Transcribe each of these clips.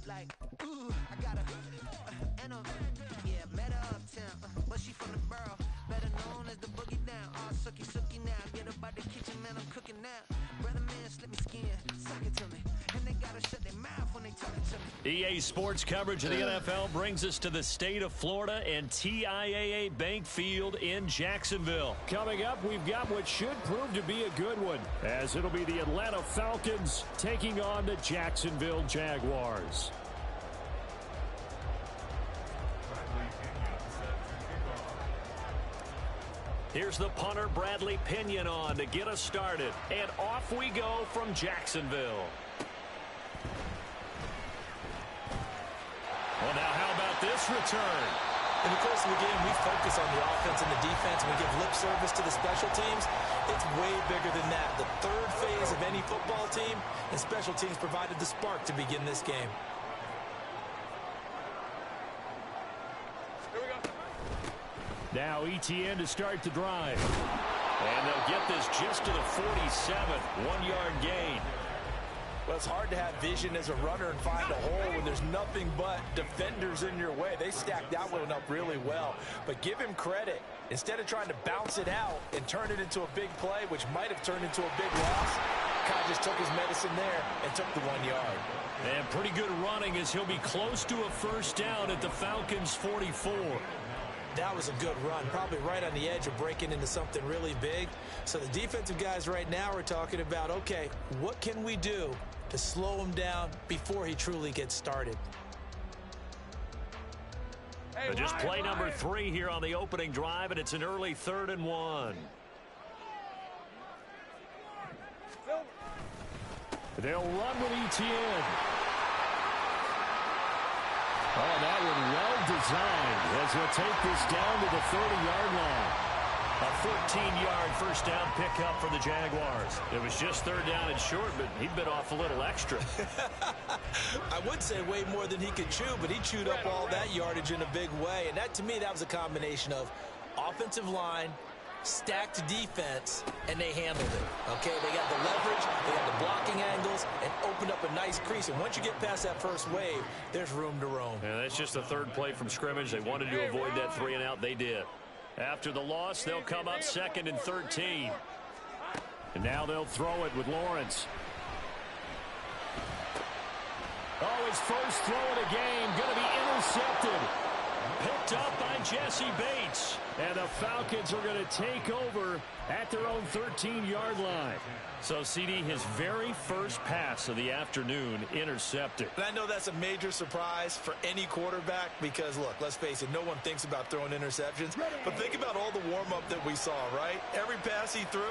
like, ooh, I got and yeah, met her uptown, but she from the borough, better known as the boogie down. All sookie now, get up out the kitchen, man, I'm cooking now. Brother man, slip me skin, suck it to me, and they gotta shut their mouth when they talking to me. EA Sports coverage of the NFL brings us to the state of Florida and TIAA Bank Field in Jacksonville. Coming up, we've got what should prove to be a good one, as it'll be the Atlanta Falcons taking on the Jacksonville Jaguars. Here's the punter, Bradley Pinion, on to get us started. And off we go from Jacksonville. Well, now how about this return? In the course of the game, we focus on the offense and the defense, and we give lip service to the special teams. It's way bigger than that. The third phase of any football team, and special teams provided the spark to begin this game. Now ETN to start the drive. And they'll get this just to the 47th, 1-yard gain. Well, it's hard to have vision as a runner and find a hole when there's nothing but defenders in your way. They stacked that one up really well. But give him credit. Instead of trying to bounce it out and turn it into a big play, which might have turned into a big loss, Kai just took his medicine there and took the 1 yard. And pretty good running as he'll be close to a first down at the Falcons' 44. That was a good run, probably right on the edge of breaking into something really big. So the defensive guys right now are talking about, okay, what can we do to slow him down before he truly gets started? Hey, just play number 3 here on the opening drive, and it's an early 3rd and 1. They'll run with ETN. Oh, that one well designed as he'll take this down to the 30-yard line. A 14-yard first down pickup for the Jaguars. It was just 3rd down and short, but he bit off a little extra. I would say way more than he could chew, but he chewed up all that yardage in a big way. And that, to me, that was a combination of offensive line, stacked defense, and they handled it. Okay, they got the leverage, they got the blocking angles, and opened up a nice crease. And once you get past that first wave, there's room to roam. Yeah, that's just the 3rd play from scrimmage. They wanted to avoid that 3 and out. They did. After the loss, they'll come up 2nd and 13. And now they'll throw it with Lawrence. Oh, his first throw of the game going to be intercepted. Picked up by Jesse Bates. And the Falcons are going to take over at their own 13-yard line. So, CD, his very first pass of the afternoon intercepted. And I know that's a major surprise for any quarterback because, look, let's face it, no one thinks about throwing interceptions. But think about all the warm-up that we saw, right? Every pass he threw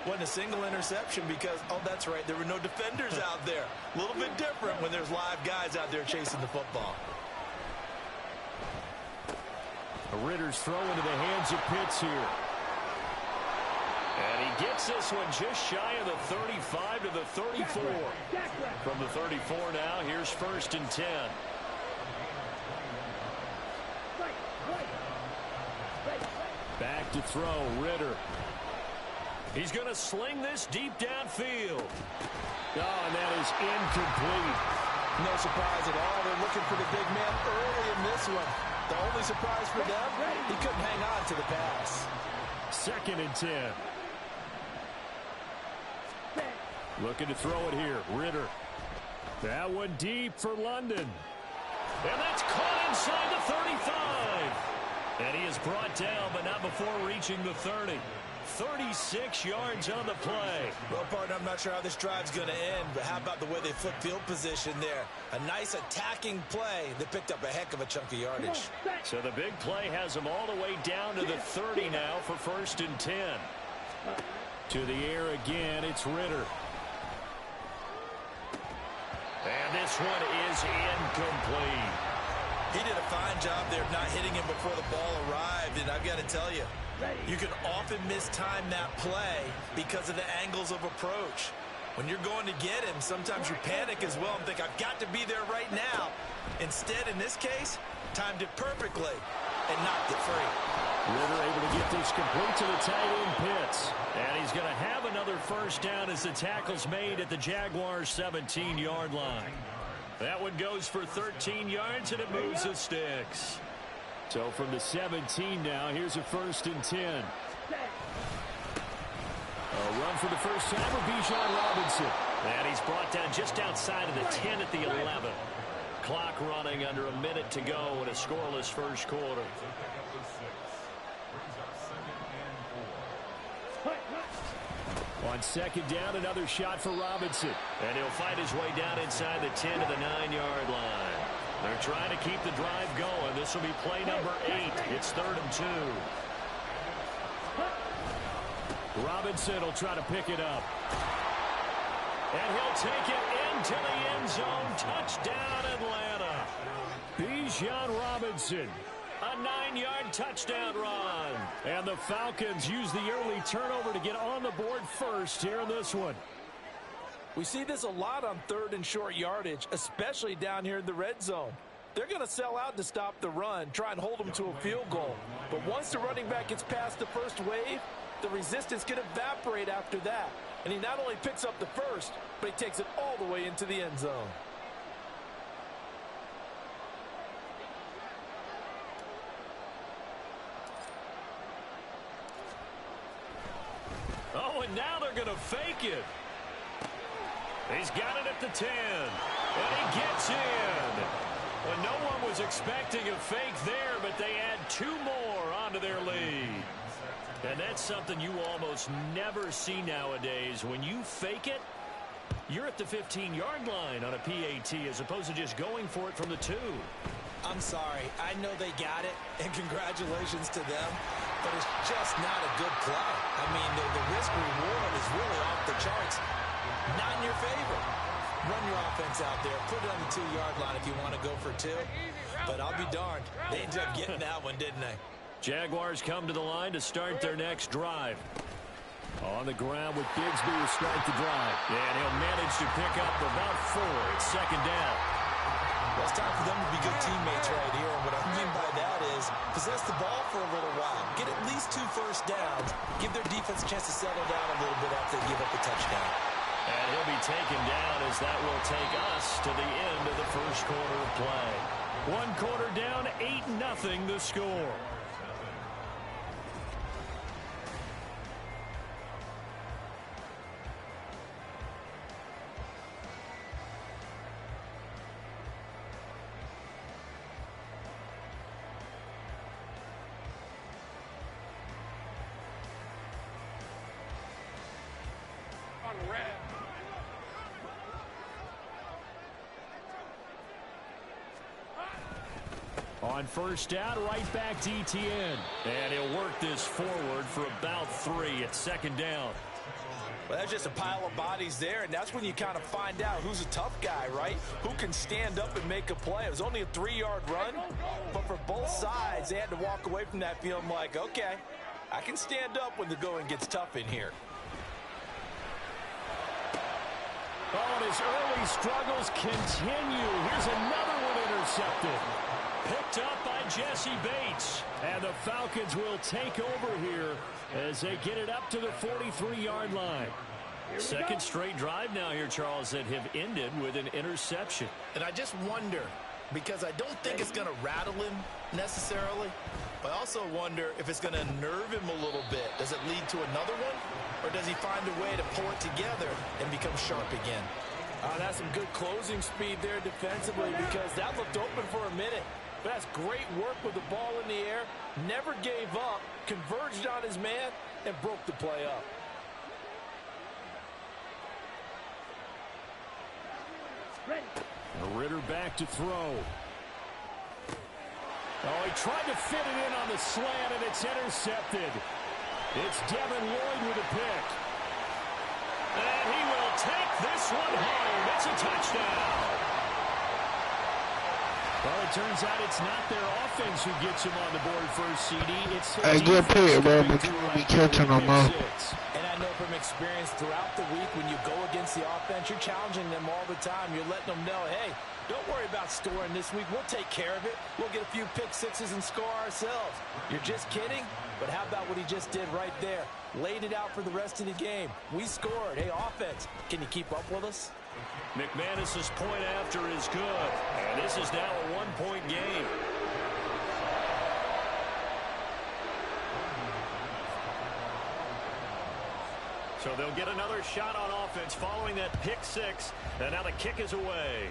wasn't a single interception because, oh, that's right, there were no defenders out there. A little bit different when there's live guys out there chasing the football. Ritter's throw into the hands of Pitts here. And he gets this one just shy of the 35 to the 34. From the 34 now, here's 1st and 10. Back to throw, Ritter. He's going to sling this deep downfield. Oh, and that is incomplete. No surprise at all. They're looking for the big man early in this one. The only surprise for them, he couldn't hang on to the pass. 2nd and 10. Looking to throw it here. Ritter. That one deep for London. And that's caught inside the 35. And he is brought down, but not before reaching the 30. 36 yards on the play. Well, partner, I'm not sure how this drive's going to end, but how about the way they flipped field position there? A nice attacking play that picked up a heck of a chunk of yardage. So the big play has them all the way down to the 30 now for 1st and 10. To the air again, it's Ritter. And this one is incomplete. He did a fine job there of not hitting him before the ball arrived, and I've got to tell you, you can often mistime that play because of the angles of approach. When you're going to get him, sometimes you panic as well and think, I've got to be there right now. Instead, in this case, timed it perfectly and knocked it free. Ritter able to get this complete to the tight end Pitts. And he's going to have another first down as the tackle's made at the Jaguars' 17-yard line. That one goes for 13 yards, and it moves the sticks. So from the 17 now, here's a 1st and 10. A run for the first time with Bijan Robinson. And he's brought down just outside of the 10 at the 11. Clock running under a minute to go in a scoreless first quarter. On 2nd down, another shot for Robinson. And he'll fight his way down inside the 10 to the 9-yard line. They're trying to keep the drive going. This will be play number 8. It's 3rd and 2. Robinson will try to pick it up. And he'll take it into the end zone. Touchdown, Atlanta. Bijan Robinson. A 9-yard touchdown run. And the Falcons use the early turnover to get on the board first here in this one. We see this a lot on 3rd and short yardage, especially down here in the red zone. They're going to sell out to stop the run, try and hold them to a field goal. But once the running back gets past the first wave, the resistance can evaporate after that. And he not only picks up the first, but he takes it all the way into the end zone. Oh, and now they're going to fake it. He's got it at the 10. And he gets in. Well, no one was expecting a fake there, but they add 2 more onto their lead. And that's something you almost never see nowadays. When you fake it, you're at the 15-yard line on a PAT as opposed to just going for it from the 2. I'm sorry. I know they got it, and congratulations to them, but it's just not a good play. I mean, the risk-reward is really off the charts. Not in your favor. Run your offense out there. Put it on the 2-yard line if you want to go for 2. But I'll be darned. They ended up getting that one, didn't they? Jaguars come to the line to start their next drive. On the ground with Bigsby to start the drive. And he'll manage to pick up about 4. It's 2nd down. Well, it's time for them to be good teammates right here. And what I mean by that is possess the ball for a little while. Get at least 2 first downs. Give their defense a chance to settle down a little bit after they give up a touchdown. And he'll be taken down as that will take us to the end of the first quarter of play. 1 quarter down, 8-0 the score. On 1st down, right back to ETN. And he'll work this forward for about 3 at 2nd down. Well, that's just a pile of bodies there, and that's when you kind of find out who's a tough guy, right? Who can stand up and make a play. It was only a 3-yard run, but for both sides, they had to walk away from that feeling like, okay, I can stand up when the going gets tough in here. Oh, and his early struggles continue. Here's another one intercepted. Picked up by Jesse Bates. And the Falcons will take over here as they get it up to the 43-yard line. 2nd straight drive now here, Charles, that have ended with an interception. And I just wonder, because I don't think it's going to rattle him necessarily, but I also wonder if it's going to nerve him a little bit. Does it lead to another one? Or does he find a way to pull it together and become sharp again? That's some good closing speed there defensively, because that looked open for a minute. But that's great work with the ball in the air. Never gave up, converged on his man, and broke the play up. Ritter back to throw. Oh, he tried to fit it in on the slant, and it's intercepted. It's Devin Lloyd with a pick. And he will take this one home. It's a touchdown. Well, it turns out it's not their offense who gets him on the board first, CD. It's a good pick, bro, but you won't be catching them up. And I know from experience throughout the week, when you go against the offense, you're challenging them all the time. You're letting them know, hey, don't worry about scoring this week. We'll take care of it. We'll get a few pick sixes and score ourselves. You're just kidding? But how about what he just did right there? Laid it out for the rest of the game. We scored. Hey, offense, can you keep up with us? McManus's point after is good. And this is now a one-point game. So they'll get another shot on offense following that pick six. And now the kick is away.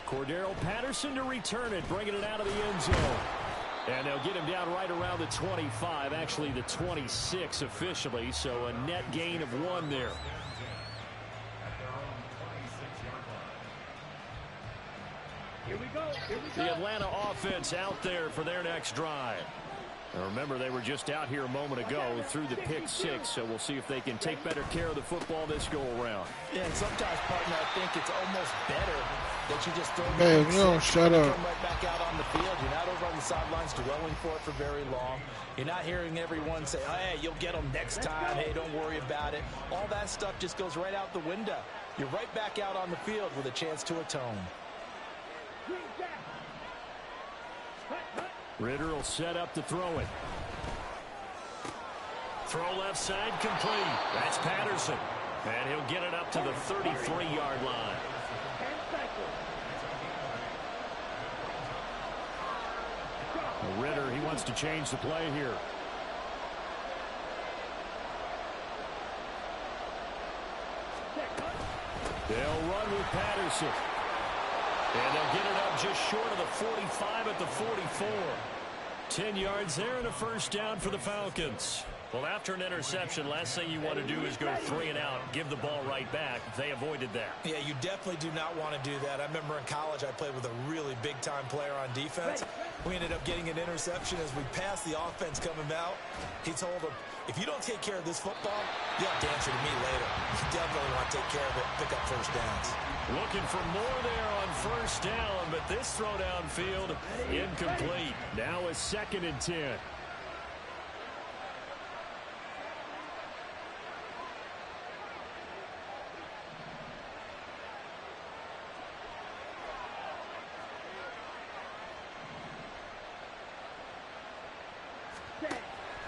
Cordero Patterson to return it, bringing it out of the end zone. And they'll get him down right around the 25, actually the 26 officially, so a net gain of 1 there. The Atlanta offense out there for their next drive. And remember, they were just out here a moment ago through the pick six, so we'll see if they can take better care of the football this go-around. Yeah, and sometimes, partner, I think it's almost better that you just throw the Man, pick no, six, shut up. come right back out on the field. You're not over on the sidelines dwelling for it for very long. You're not hearing everyone say, oh, hey, you'll get them next time. Hey, don't worry about it. All that stuff just goes right out the window. You're right back out on the field with a chance to atone. Ritter will set up to throw it. Throw left side complete. That's Patterson. And he'll get it up to the 33-yard line. Ritter, he wants to change the play here. They'll run with Patterson. And they'll get it up just short of the 45 at the 44. 10 yards there and a first down for the Falcons. Well, after an interception, last thing you want to do is go 3 and out, give the ball right back. They avoided that. Yeah, you definitely do not want to do that. I remember in college I played with a really big-time player on defense. We ended up getting an interception as we passed the offense coming out. He told him, if you don't take care of this football, you'll have to answer to me later. You definitely want to take care of it, pick up first downs. Looking for more there on first down, but this throw downfield incomplete. Now a 2nd and 10.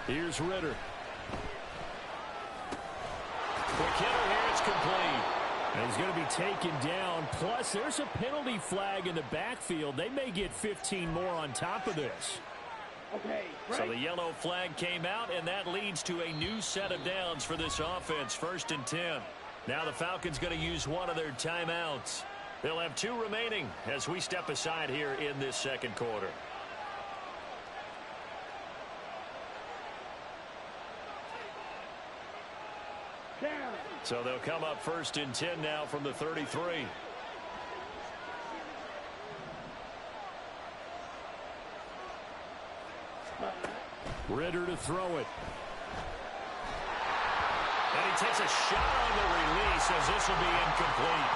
Here's Ritter. Quick hitter here, it's complete. And he's going to be taken down. Plus, there's a penalty flag in the backfield. They may get 15 more on top of this. Okay, right. So the yellow flag came out, and that leads to a new set of downs for this offense. 1st and 10. Now the Falcons going to use one of their timeouts. They'll have 2 remaining as we step aside here in this second quarter. So they'll come up 1st and 10 now from the 33. Ritter to throw it. And he takes a shot on the release as this will be incomplete.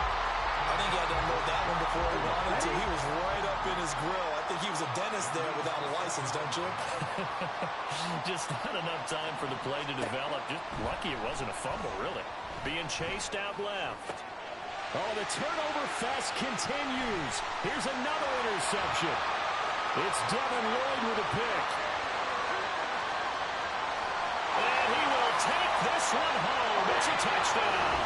I think he had to unload that one before he wanted to. He was right up in his grill. I think he was a dentist there without a license, don't you? Just not enough time for the play to develop. Just lucky it wasn't a fumble, really. Being chased out left. Oh, the turnover fest continues. Here's another interception. It's Devin Lloyd with a pick. And he will take this one home. It's a touchdown.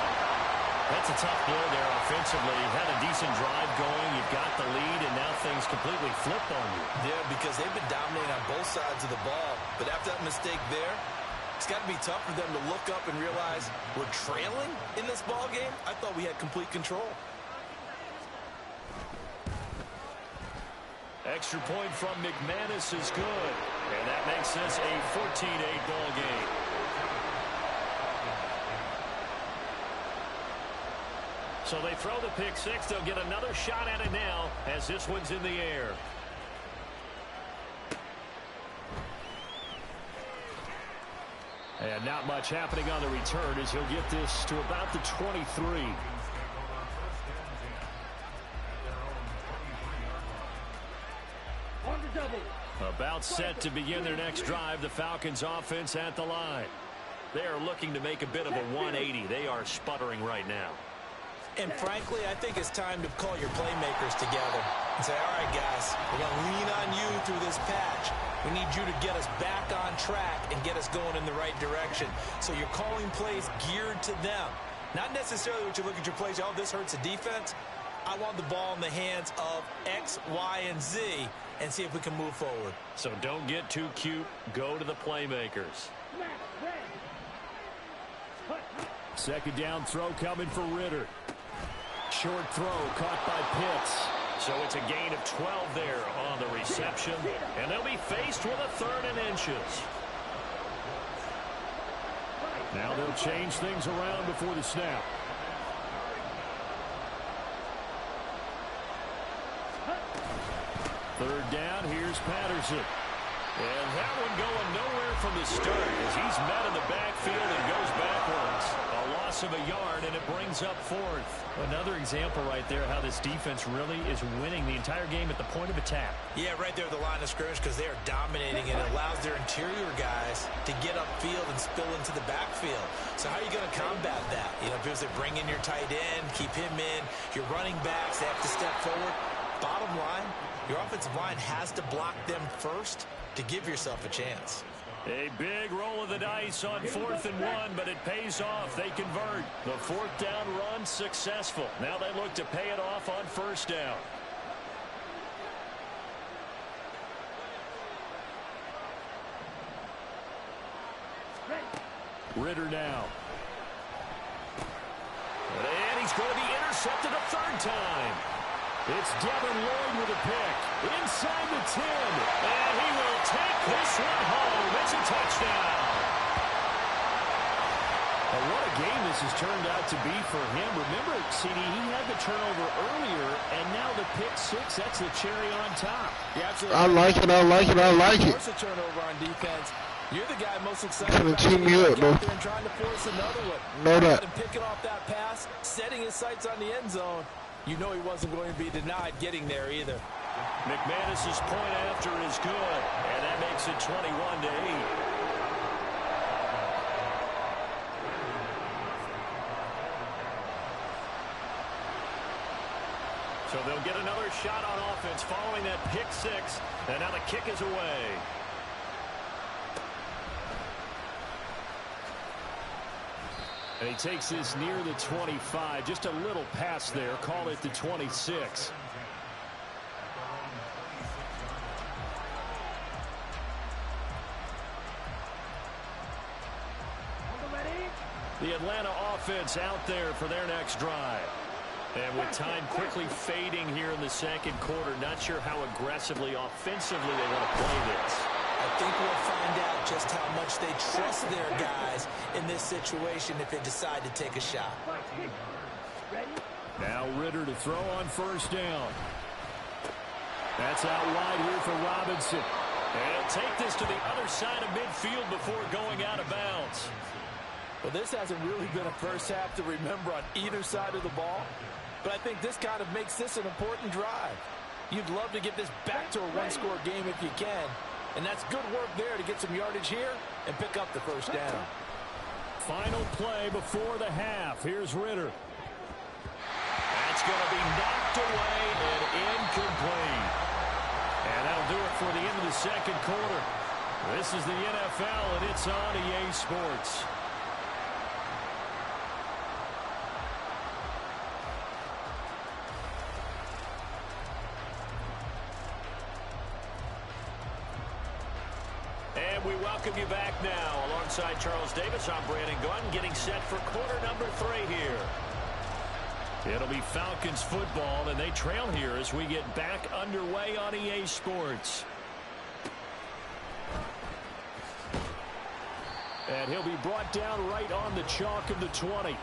That's a tough blow there offensively. Had a decent drive going. You've got the lead, and now things completely flipped on you. Yeah, because they've been dominating on both sides of the ball. But after that mistake there, it's got to be tough for them to look up and realize we're trailing in this ball game. I thought we had complete control. Extra point from McManus is good. And that makes this a 14-8 ball game. So they throw the pick six. They'll get another shot at it now as this one's in the air. And not much happening on the return as he'll get this to about the 23. About set to begin their next drive. The Falcons offense at the line. They are looking to make a bit of a 180. They are sputtering right now. And frankly, I think it's time to call your playmakers together and say, all right, guys, we're going to lean on you through this patch. We need you to get us back on track and get us going in the right direction. So you're calling plays geared to them. Not necessarily what you look at your plays, oh, this hurts the defense. I want the ball in the hands of X, Y, and Z and see if we can move forward. So don't get too cute. Go to the playmakers. Second down throw coming for Ritter. Short throw caught by Pitts. So it's a gain of 12 there on the reception. And they'll be faced with a 3rd and inches. Now they'll change things around before the snap. Third down, here's Patterson. And that one going nowhere from the start as he's met in the backfield and goes backwards. A loss of a yard, and it brings up 4th. Another example right there how this defense really is winning the entire game at the point of attack. Yeah, right there at the line of scrimmage because they are dominating, and it allows their interior guys to get upfield and spill into the backfield. So how are you going to combat that? You know, because they bring in your tight end, keep him in, your running backs, they have to step forward. Bottom line, your offensive line has to block them first to give yourself a chance. A big roll of the dice on 4th and 1, but it pays off. They convert. The 4th down run successful. Now they look to pay it off on 1st down. Ritter now. And he's going to be intercepted a 3rd time. It's Devin Lloyd with a pick. Inside the 10. And he will take this one home. It's a touchdown. And what a game this has turned out to be for him. Remember, CD, he had the turnover earlier, and now the pick 6, that's the cherry on top. Yeah, absolutely. I like it, I like it, I like it. Force a turnover on defense. You're the guy most excited Gonna about team me up, bro. out there and trying to force another one. Know that. And picking off that pass, setting his sights on the end zone. You know he wasn't going to be denied getting there either. McManus's point after is good, and that makes it 21-8. So they'll get another shot on offense following that pick 6, and now the kick is away. And he takes this near the 25. Just a little pass there. Call it the 26. The Atlanta offense out there for their next drive. And with time quickly fading here in the 2nd quarter, not sure how aggressively, offensively they want to play this. I think we'll find out just how much they trust their guys in this situation if they decide to take a shot. Now Ritter to throw on 1st down. That's out wide here for Robinson. And he'll take this to the other side of midfield before going out of bounds. Well, this hasn't really been a first half to remember on either side of the ball, but I think this kind of makes this an important drive. You'd love to get this back to a one-score game if you can, and that's good work there to get some yardage here and pick up the 1st down. Final play before the half. Here's Ritter. That's going to be knocked away and incomplete. And that'll do it for the end of the 2nd quarter. This is the NFL, and it's on EA Sports. And we welcome you back now. Alongside Charles Davis, I'm Brandon Gunn, getting set for quarter number 3 here. It'll be Falcons football, and they trail here as we get back underway on EA Sports. And he'll be brought down right on the chalk of the 20.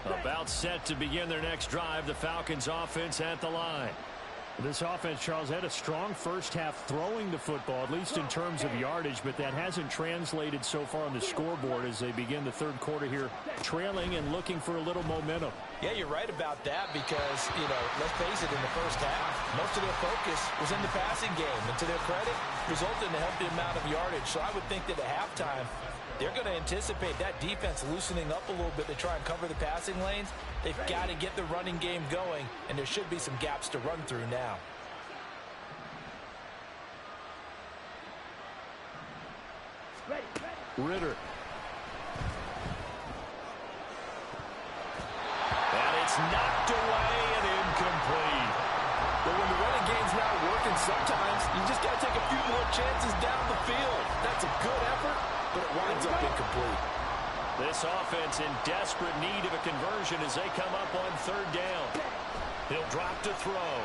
About set to begin their next drive, the Falcons offense at the line. This offense, Charles, had a strong first half throwing the football, at least in terms of yardage, but that hasn't translated so far on the scoreboard as they begin the 3rd quarter here, trailing and looking for a little momentum. Yeah, you're right about that because, you know, let's face it, in the first half, most of their focus was in the passing game. And to their credit, resulted in a healthy amount of yardage. So I would think that at halftime, They're going to anticipate that defense loosening up a little bit to try and cover the passing lanes. They've got to get the running game going, and there should be some gaps to run through now. Ritter. And it's knocked away and incomplete. But when the running game's not working, sometimes you just got to take a few more chances down the field. That's a good effort, but it winds up incomplete. This offense in desperate need of a conversion as they come up on third down. He'll drop to throw.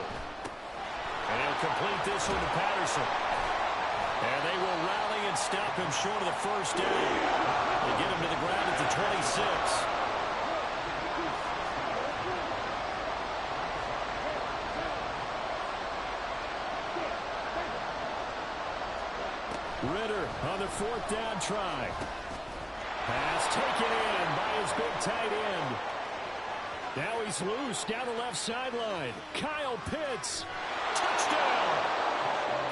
And he'll complete this one to Patterson. And they will rally and stop him short of the first down. They get him to the ground at the 26. Ritter on the fourth down try. Pass taken in by his big tight end. Now he's loose down the left sideline. Kyle Pitts. Touchdown.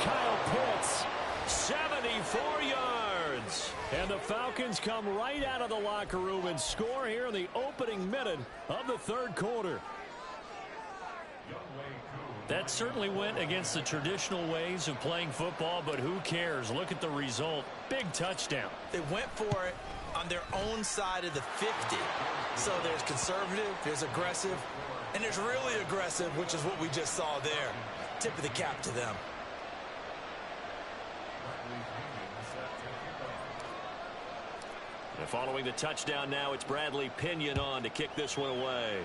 Kyle Pitts. 74 yards. And the Falcons come right out of the locker room and score here in the opening minute of the third quarter. That certainly went against the traditional ways of playing football, but who cares? Look at the result. Big touchdown. They went for it on their own side of the 50. So there's conservative, there's aggressive, and there's really aggressive, which is what we just saw there. Tip of the cap to them. And following the touchdown now, it's Bradley Pinion on to kick this one away.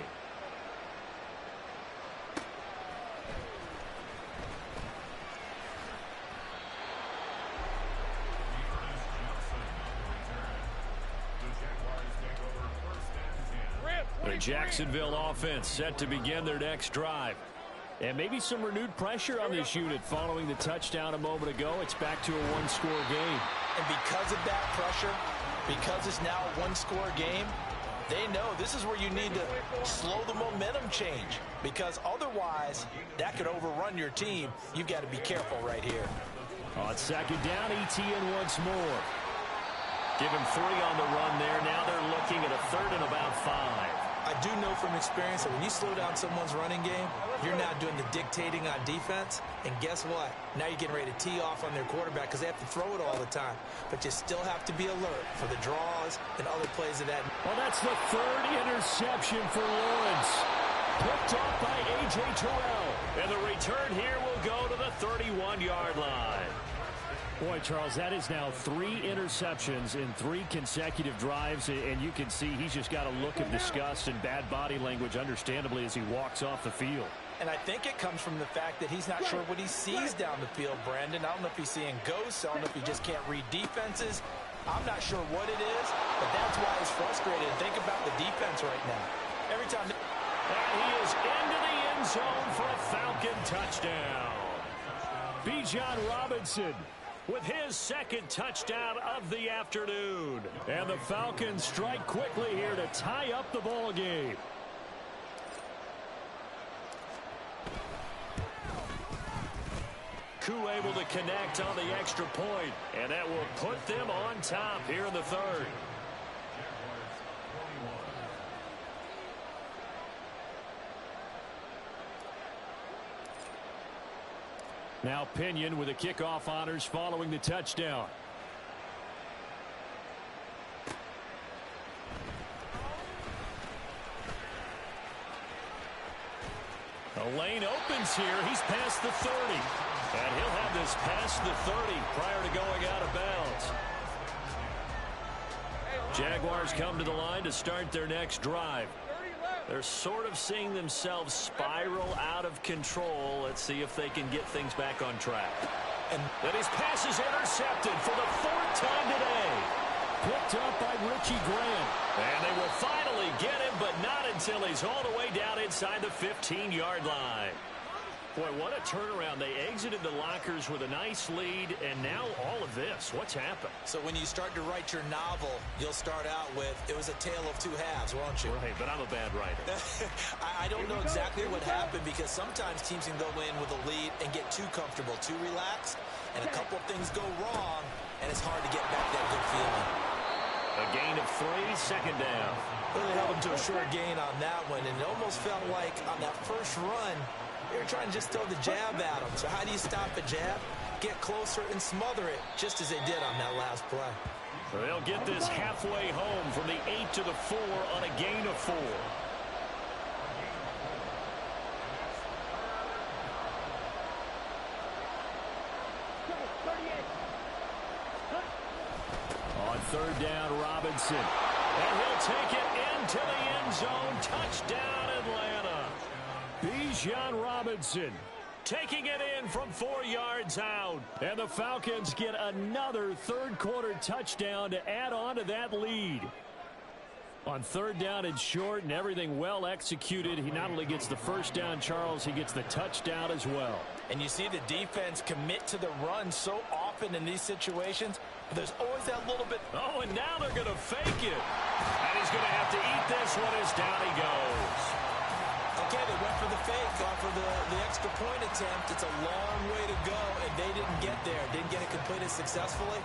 The Jacksonville offense set to begin their next drive. And maybe some renewed pressure on this unit following the touchdown a moment ago. It's back to a one-score game. And because of that pressure, because it's now a one-score game, they know this is where you need to slow the momentum change, because otherwise that could overrun your team. You've got to be careful right here. On second down, ETN once more. Give him 3 on the run there. Now they're looking at a 3rd and about 5. I do know from experience that when you slow down someone's running game, you're not doing the dictating on defense. And guess what? Now you're getting ready to tee off on their quarterback because they have to throw it all the time. But you still have to be alert for the draws and other plays of that. Well, that's the 3rd interception for Lawrence. Picked off by H2H. And the return here will go to the 31-yard line. Boy, Charles, that is now 3 interceptions in 3 consecutive drives, and you can see he's just got a look of disgust and bad body language, understandably, as he walks off the field. And I think it comes from the fact that he's not sure what he sees down the field, Brandon. I don't know if he's seeing ghosts. I don't know if he just can't read defenses. I'm not sure what it is, but that's why he's frustrated. Think about the defense right now. Every time. And he is into the end zone for a Falcon touchdown. Bijan Robinson with his 2nd touchdown of the afternoon. And the Falcons strike quickly here to tie up the ball game. Koo able to connect on the extra point, and that will put them on top here in the 3rd. Now Pinion with the kickoff honors following the touchdown. The lane opens here. He's past the 30. And he'll have this past the 30 prior to going out of bounds. Jaguars come to the line to start their next drive. They're sort of seeing themselves spiral out of control. Let's see if they can get things back on track. And his pass is intercepted for the 4th time today. Picked up by Richie Grant. And they will finally get him, but not until he's all the way down inside the 15-yard line. Boy, what a turnaround. They exited the lockers with a nice lead, and now all of this. What's happened? So when you start to write your novel, you'll start out with, it was a tale of 2 halves, won't you? Right, but I'm a bad writer. I don't know exactly what happened, because sometimes teams can go in with a lead and get too comfortable, too relaxed, and a couple of things go wrong, and it's hard to get back that good feeling. A gain of 3, second down. Really held him to a short gain on that one, and it almost felt like on that first run, they were trying to just throw the jab at him. So how do you stop a jab? Get closer and smother it, just as they did on that last play. They'll get this halfway home from the 8 to the 4 on a gain of 4. On third down, Robinson. And he'll take it into the end zone. Touchdown, Atlanta. Bijan Robinson taking it in from 4 yards out. And the Falcons get another third-quarter touchdown to add on to that lead. On third down and short and everything well executed, he not only gets the first down, Charles, he gets the touchdown as well. And you see the defense commit to the run so often in these situations. There's always that little bit. Oh, and now they're going to fake it. And he's going to have to eat this one as down he goes. Okay, they went for the fake off of the extra point attempt. It's a long way to go, and they didn't get there. Didn't get it completed successfully.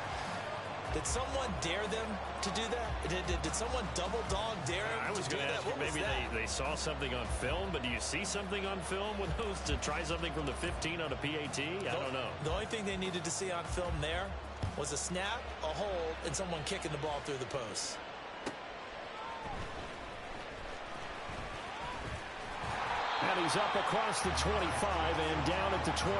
Did someone dare them to do that? Did someone double dog dare them I was to do going to that? ask you, maybe they saw something on film, but do you see something on film with those to try something from the 15 on a PAT? I don't know. The only thing they needed to see on film there was a snap, a hold, and someone kicking the ball through the post. And he's up across the 25 and down at the 28.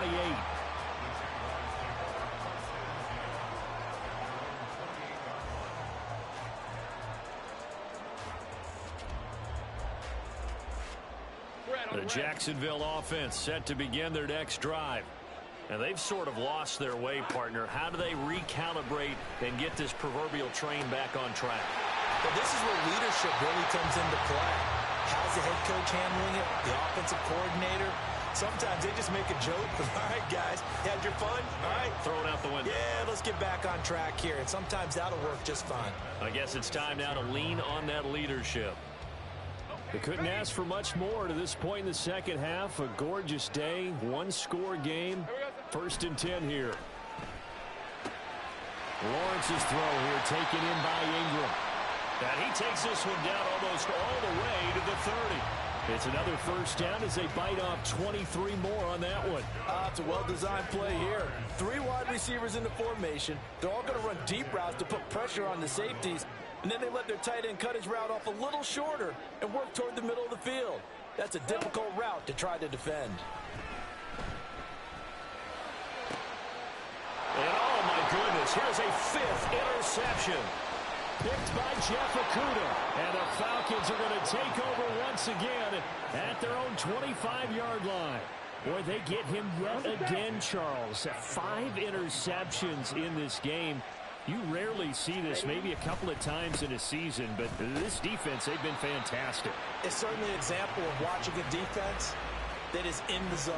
The Jacksonville offense set to begin their next drive. And they've sort of lost their way, partner. How do they recalibrate and get this proverbial train back on track? Well, this is where leadership really comes into play. How's the head coach handling it? The offensive coordinator? Sometimes they just make a joke. All right, guys, you had your fun? All right. Throw it out the window. Yeah, let's get back on track here. And sometimes that'll work just fine. I guess it's time now to lean on that leadership. They couldn't ask for much more to this point in the second half. A gorgeous day, one-score game. First and 10 here. Lawrence's throw here taken in by Ingram. And he takes this one down almost all the way to the 30. It's another first down as they bite off 23 more on that one. It's a well-designed play here. 3 wide receivers in the formation. They're all going to run deep routes to put pressure on the safeties. And then they let their tight end cut his route off a little shorter and work toward the middle of the field. That's a difficult route to try to defend. And oh my goodness, here's a 5th interception. Picked by Jeff Okudah. And the Falcons are going to take over once again at their own 25-yard line. Boy, they get him yet again, Charles. 5 interceptions in this game. You rarely see this, maybe a couple of times in a season, but this defense, they've been fantastic. It's certainly an example of watching a defense that is in the zone,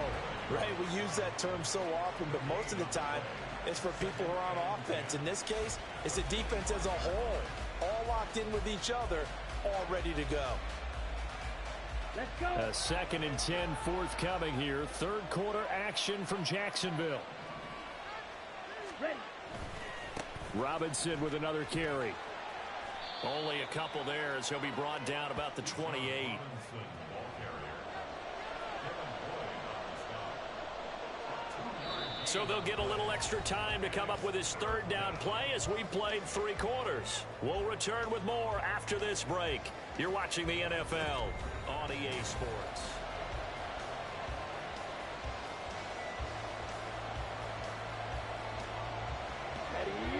right? We use that term so often, but most of the time, it's for people who are on offense. In this case, it's a defense as a whole, all locked in with each other, all ready to go. Let's go. A 2nd and 10 forthcoming here. Third quarter action from Jacksonville. Ready. Robinson with another carry. Only a couple there as he'll be brought down about the 28. So they'll get a little extra time to come up with his third down play as we played 3 quarters. We'll return with more after this break. You're watching the NFL on EA Sports.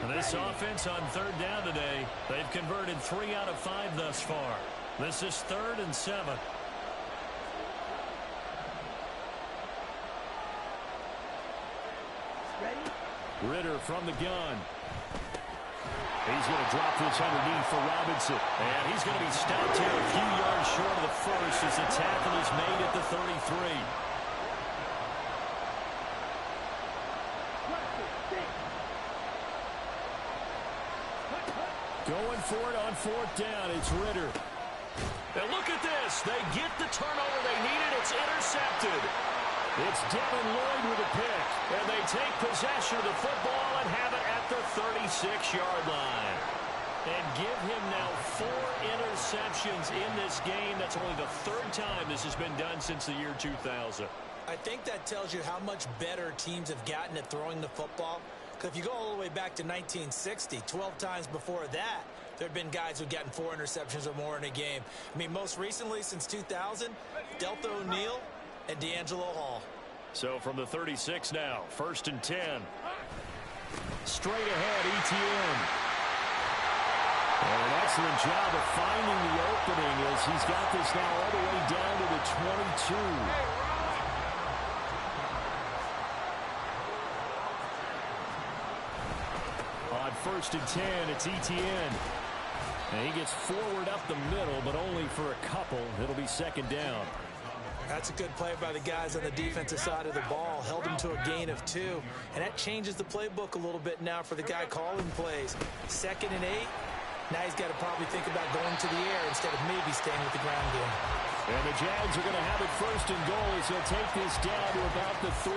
This offense on third down today, they've converted 3 out of 5 thus far. This is 3rd and 7. Ready? Ritter from the gun. He's going to drop this underneath for Robinson. And he's going to be stopped here a few yards short of the first as the tackle is made at the 33. Going for it on 4th down. It's Ritter. And look at this. They get the turnover they needed. It's intercepted. It's Devin Lloyd with a pick. And they take possession of the football and have it at the 36-yard line. And give him now 4 interceptions in this game. That's only the 3rd time this has been done since the year 2000. I think that tells you how much better teams have gotten at throwing the football. Because if you go all the way back to 1960, 12 times before that, there have been guys who've gotten 4 interceptions or more in a game. I mean, most recently, since 2000, Delta O'Neal and D'Angelo Hall. So from the 36 now, 1st and 10. Straight ahead, ETN. And an excellent job of finding the opening as he's got this now all the way down to the 22. On 1st and 10, it's ETN. And he gets forward up the middle, but only for a couple. It'll be 2nd down. That's a good play by the guys on the defensive side of the ball. Held him to a gain of 2. And that changes the playbook a little bit now for the guy calling plays. 2nd and 8. Now he's got to probably think about going to the air instead of maybe staying with the ground game. And the Jags are going to have it 1st and goal as he'll take this down to about the 3.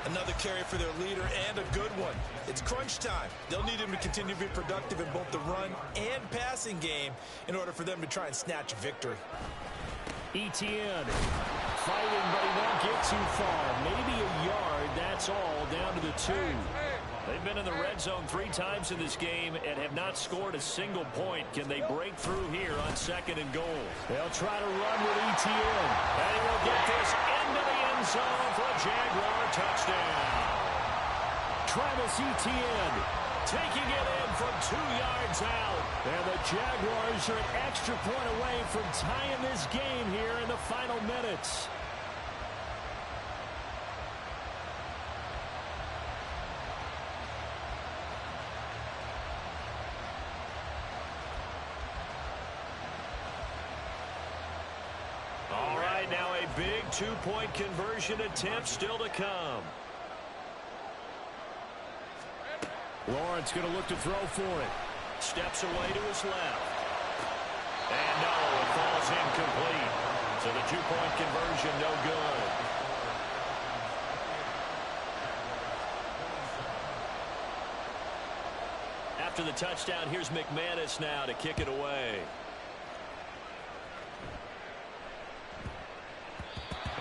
Another carry for their leader and a good one. It's crunch time. They'll need him to continue to be productive in both the run and passing game in order for them to try and snatch victory. ETN fighting, but he won't get too far. Maybe a yard, that's all, down to the 2. They've been in the red zone 3 times in this game and have not scored a single point. Can they break through here on 2nd and goal? They'll try to run with ETN. And he will get this into the end zone for a Jaguar touchdown. Travis Etienne taking it in from 2 yards out. And the Jaguars are an extra point away from tying this game here in the final minutes. All right, now a big 2-point conversion attempt still to come. Lawrence going to look to throw for it. Steps away to his left. And no, it falls incomplete. So the 2-point conversion no good. After the touchdown, here's McManus now to kick it away.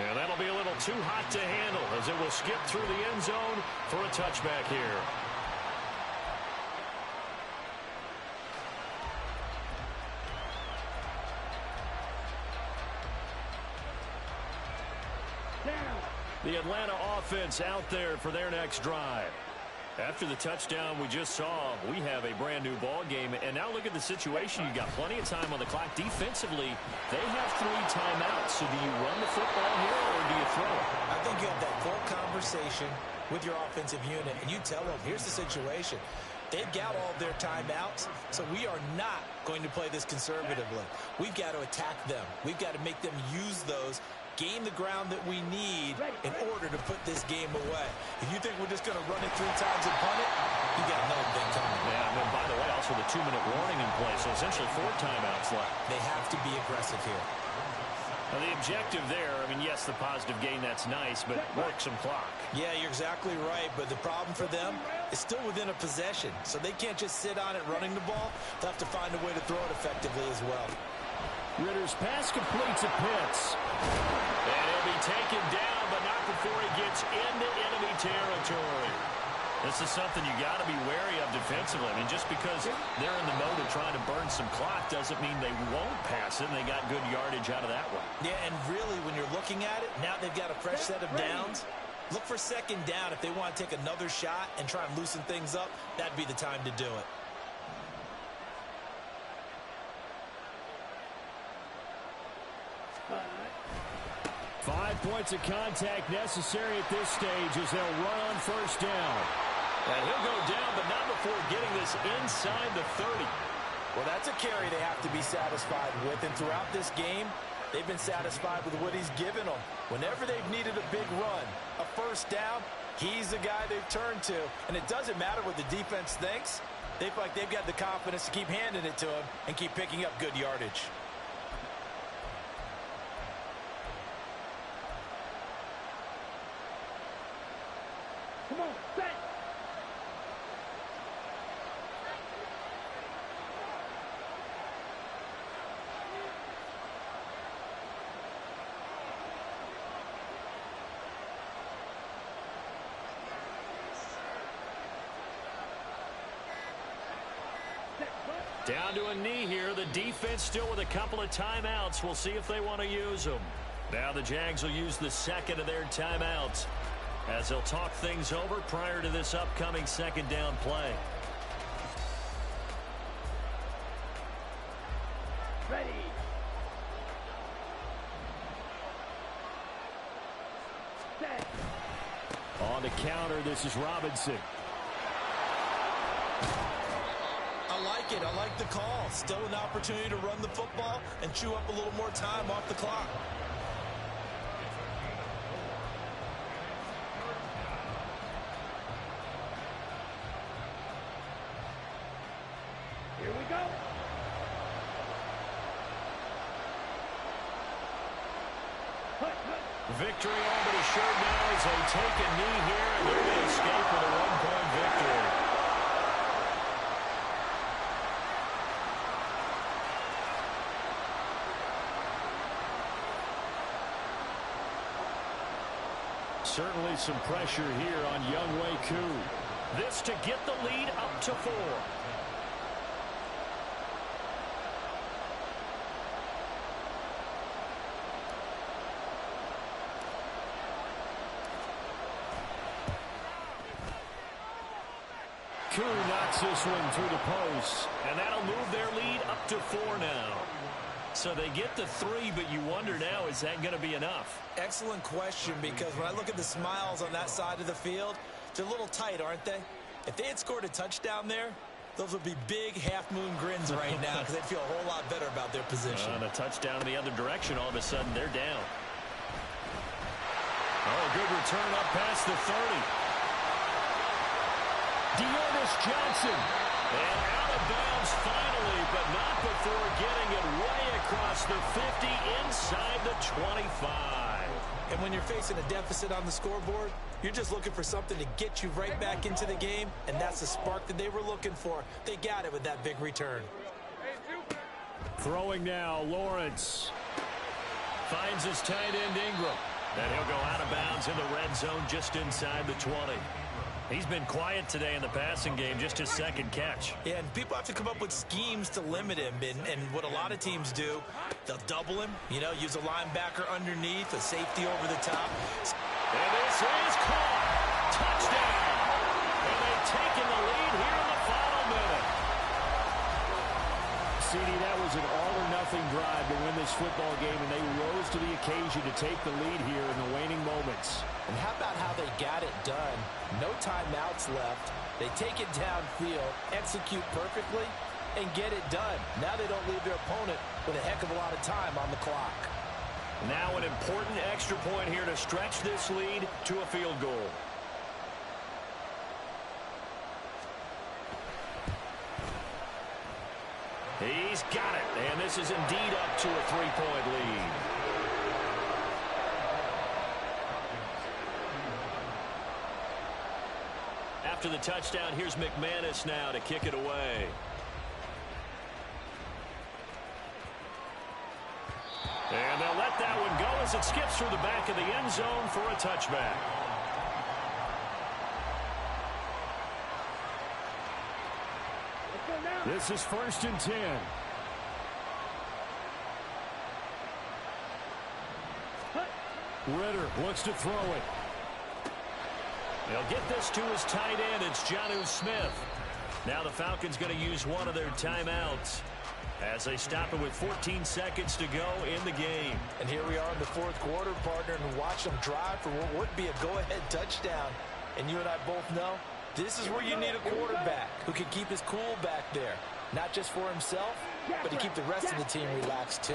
And that'll be a little too hot to handle as it will skip through the end zone for a touchback here. The Atlanta offense out there for their next drive. After the touchdown we just saw, we have a brand new ball game. And now look at the situation. You got plenty of time on the clock. Defensively, they have 3 timeouts. So do you run the football here or do you throw it? I think you have that full conversation with your offensive unit, and you tell them, here's the situation. They've got all of their timeouts, so we are not going to play this conservatively. We've got to attack them. We've got to make them use those, gain the ground that we need in order to put this game away. If you think we're just going to run it 3 times and punt it, you got another thing coming. Yeah, and then by the way, also the 2-minute warning in play, so essentially 4 timeouts left. They have to be aggressive here. Now the objective there, I mean, yes, the positive gain, that's nice, but work some clock. Yeah, you're exactly right, but the problem for them is still within a possession, so they can't just sit on it running the ball. They'll have to find a way to throw it effectively as well. Ritter's pass completes a Pitts. And he'll be taken down, but not before he gets into enemy territory. This is something you got to be wary of defensively. I mean, just because they're in the mode of trying to burn some clock doesn't mean they won't pass it. And they got good yardage out of that one. Yeah, and really, when you're looking at it, now they've got a fresh set of downs. Look for 2nd down if they want to take another shot and try and loosen things up. That'd be the time to do it. Five points of contact necessary at this stage as they'll run on 1st down. And he'll go down, but not before getting this inside the 30. Well, that's a carry they have to be satisfied with. And throughout this game, they've been satisfied with what he's given them. Whenever they've needed a big run, a 1st down, he's the guy they've turned to. And it doesn't matter what the defense thinks. They feel like they've got the confidence to keep handing it to him and keep picking up good yardage. Down to a knee here. The defense still with a couple of timeouts. We'll see if they want to use them. Now the Jags will use the second of their timeouts as they'll talk things over prior to this upcoming second down play. Ready. Set. On the counter, this is Robinson. I like it. I like the call. Still an opportunity to run the football and chew up a little more time off the clock. Here we go. Victory over the shirt now as they take a knee here, and they're going to escape with a one-point victory. Certainly some pressure here on Younghoe Koo. This to get the lead up to 4. Koo knocks this one through the post. And that'll move their lead up to 4 now. So they get the 3, but you wonder now, is that going to be enough? Excellent question, because when I look at the smiles on that side of the field, they're a little tight, aren't they? If they had scored a touchdown there, those would be big half-moon grins right now because they'd feel a whole lot better about their position. And a touchdown in the other direction, all of a sudden they're down. Oh, good return up past the 30. Dearness Johnson. And out of bounds finally, but not before getting it way across the 50 inside the 25. And when you're facing a deficit on the scoreboard, you're just looking for something to get you right back into the game, and that's the spark that they were looking for. They got it with that big return. Throwing now, Lawrence. Finds his tight end Ingram. And he'll go out of bounds in the red zone just inside the 20. He's been quiet today in the passing game, just his second catch. Yeah, and people have to come up with schemes to limit him. And what a lot of teams do, they'll double him, use a linebacker underneath, a safety over the top. And this is caught. Touchdown. And they've taken the lead here in the final minute. CD, that was an all-or-nothing drive to win this football game, and they rose to the occasion to take the lead here in the waning moments. And how about how they got it done? No timeouts left. They take it downfield, execute perfectly, and get it done. Now they don't leave their opponent with a heck of a lot of time on the clock. Now an important extra point here to stretch this lead to a field goal. He's got it, and this is indeed up to a 3-point lead. After the touchdown, here's McManus now to kick it away. And they'll let that one go as it skips through the back of the end zone for a touchback. This is 1st and 10. Ritter looks to throw it. They'll get this to his tight end. It's Jonnu Smith. Now the Falcons going to use one of their timeouts as they stop it with 14 seconds to go in the game. And here we are in the 4th quarter, partner, and watch them drive for what would be a go-ahead touchdown. And you and I both know this is where you need a quarterback who can keep his cool back there. Not just for himself, but to keep the rest of the team relaxed too.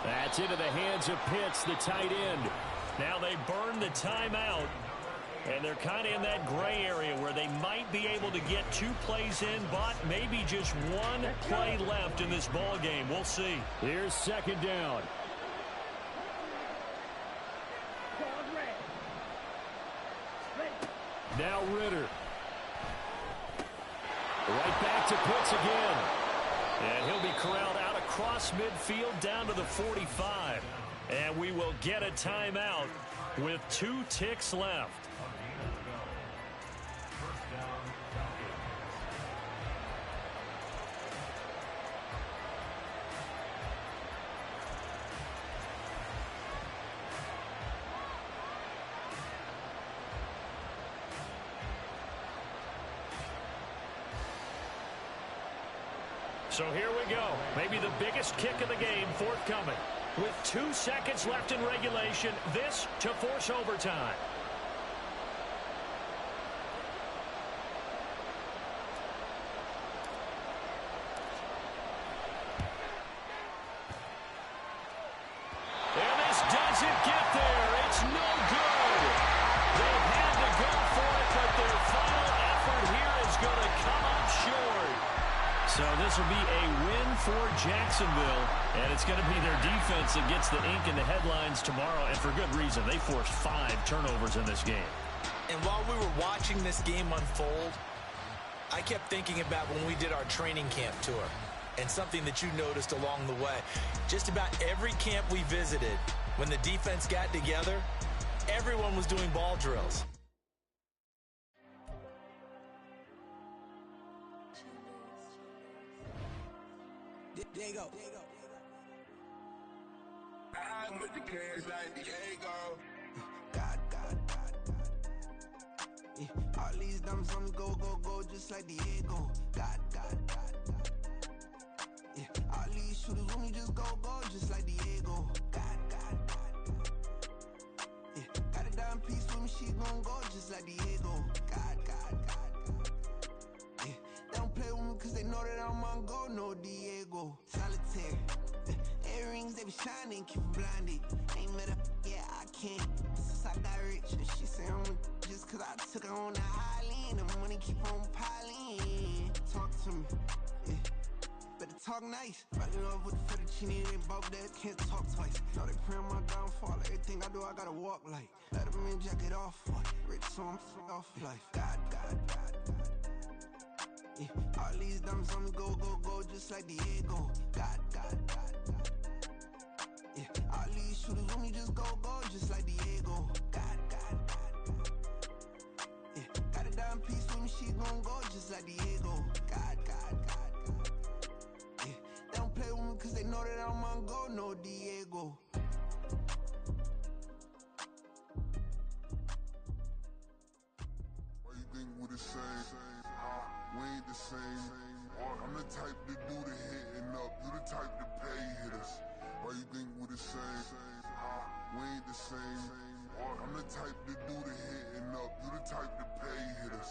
That's into the hands of Pitts, the tight end. Now they burn the timeout, and they're kind of in that gray area where they might be able to get 2 plays in, but maybe just 1 play left in this ball game. We'll see. Here's 2nd down. Now Ritter. Right back to Pitts again. And he'll be corralled out across midfield down to the 45. And we will get a timeout with 2 ticks left. So here we go. Maybe the biggest kick of the game forthcoming. With 2 seconds left in regulation, this to force overtime. And this doesn't get there. It's no good. They've had to go for it, but their final effort here is going to come up short. So this will be a win for Jacksonville, and it's going to be their defense that gets the ink in the headlines tomorrow, and for good reason. They forced 5 turnovers in this game. And while we were watching this game unfold, I kept thinking about when we did our training camp tour, and something that you noticed along the way. Just about every camp we visited, when the defense got together, everyone was doing ball drills. Diego. I'm with the cash like Diego. God. Yeah, all these dumps on me go, just like Diego. God. Yeah, all these shooters on me just go, just like Diego. God. Yeah, got a dime piece with me, she gon' go just like Diego. God. Yeah, they don't play with me cause they know that I'm on go, no Diego. Solitaire. Earrings, they be shining, keep them blinded. Ain't met up, yeah, I can't. Since I got rich, and she say I'm just cause I took her on the island. The money keep on piling. Talk to me, yeah. Better talk nice. Right in love with the fettuccine, they both dead, can't talk twice. Now they pray on my downfall. Everything I do, I gotta walk like. Let them in, jacket off, rich, so I'm off life. God. Yeah, all these dumps on me go, just like Diego. God. Yeah, all these shooters on me just go, just like Diego. God. Yeah, got a dime piece with me, she gon' go just like Diego. God. Yeah, they don't play with me cause they know that I'm on go, no Diego. Why you think we the same? We ain't the same. I'm the type to do the hitting up. You the type to pay hitters. Why you think we the same? We ain't the same. I'm the type to do the hitting up. You the type to pay hitters.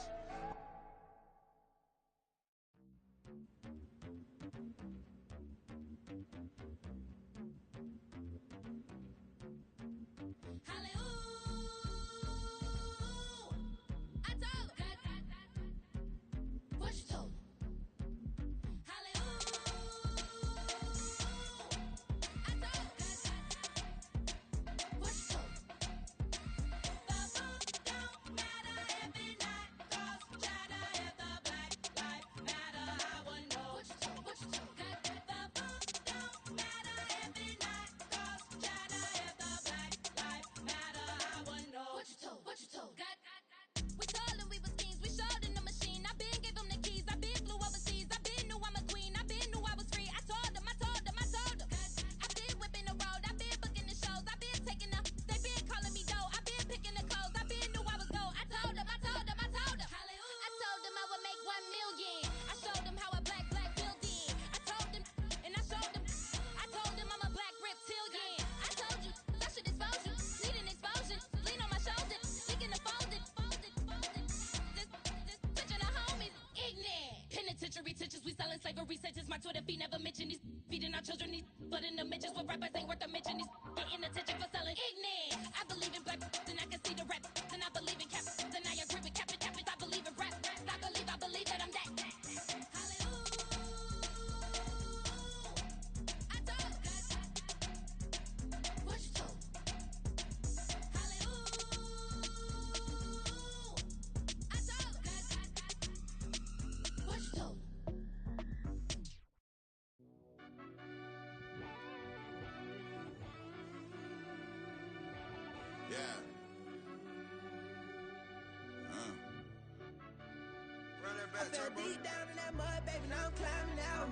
I fell deep down in that mud, baby, now I'm climbing out.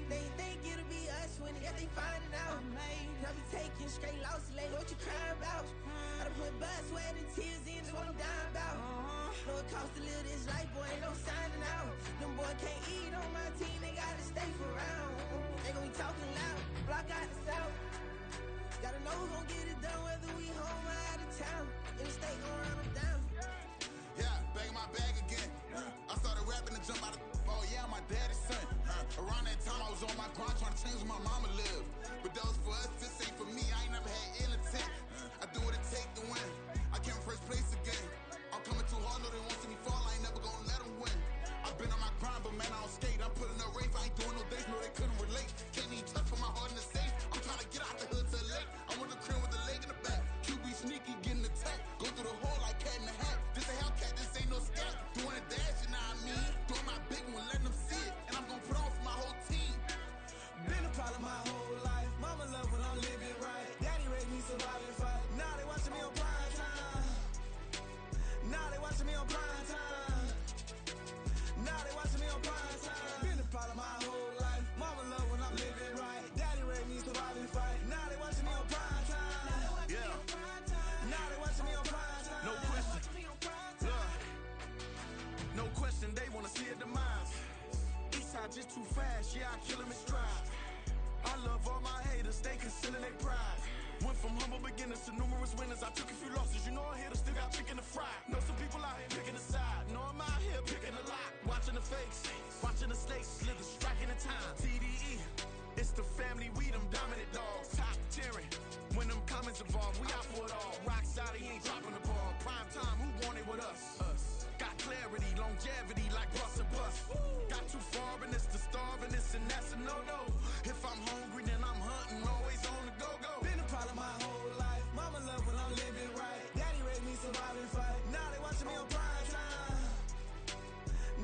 They think it'll be us when they finding out. I be taking straight losses, lady, what you crying about? I done put blood, sweat, and tears in, just what I'm dying about. No cost to live this life, boy, ain't no signing out. Them boy can't eat on my team, they gotta stay for round. They gon' be talking loud, block out the south. Gotta know who gon' get it done, whether we home or out of town. In the state gon' run them down. Yeah, back in my bag again. I started rapping to jump out of oh yeah, my daddy's son. Around that time I was on my grind trying to change where my mama lived. But that was for us, this ain't for me. I ain't never had ill intent. I do what it take to win. I came first place again. I'm coming too hard, no they won't see me fall. I ain't never gonna let them win. I've been on my grind, but man I don't skate. I'm putting up race, I ain't doing no days, no they couldn't relate. Can't even touch for my heart in the safe. I'm trying to get out the hood to the lake. I want the crib with the leg in the back. QB sneaky, getting attacked. Go through the hole like cat in the hat. This a Hellcat, this ain't no scat. Doing a dash, you know what I mean? Doing my big one, letting them see it. And I'm gonna put on for my whole team. Been a problem my whole life. Mama love when I'm living right. Daddy raised me survive and fight. Now they watching me on prime time. Now they watching me on prime time. Now they watching me on prime time. Been a problem my whole life. Mama love when I'm living right. Daddy raised me survive and fight. Now they watching me on prime time. Yeah. Now they watching me on prime time. No question. Look. No question, they wanna see a demise. Eastside just too fast, yeah, I kill them in stride. I love all my haters, they concealing their pride. Went from humble beginners to numerous winners. I took a few losses, you know I hit still got chicken to fry. Know some people out here picking a side. Know I'm out here picking a lot. Watching the fakes, watching the stakes, slither, striking the time. TDE, it's the family, we them dominant dogs. Top tiering, when them comments involved, we out for it all. Rock solid, he ain't dropping the ball. Prime time, who want it with us? Got clarity, longevity like bus and bus. Got too far and it's the starving, this and that's a no-no. If I'm hungry, then I'm hunting, always on the go-go. Been a problem my whole life. Mama love when I'm living right. Daddy raised me survive and fight. Now they watching me on prime time.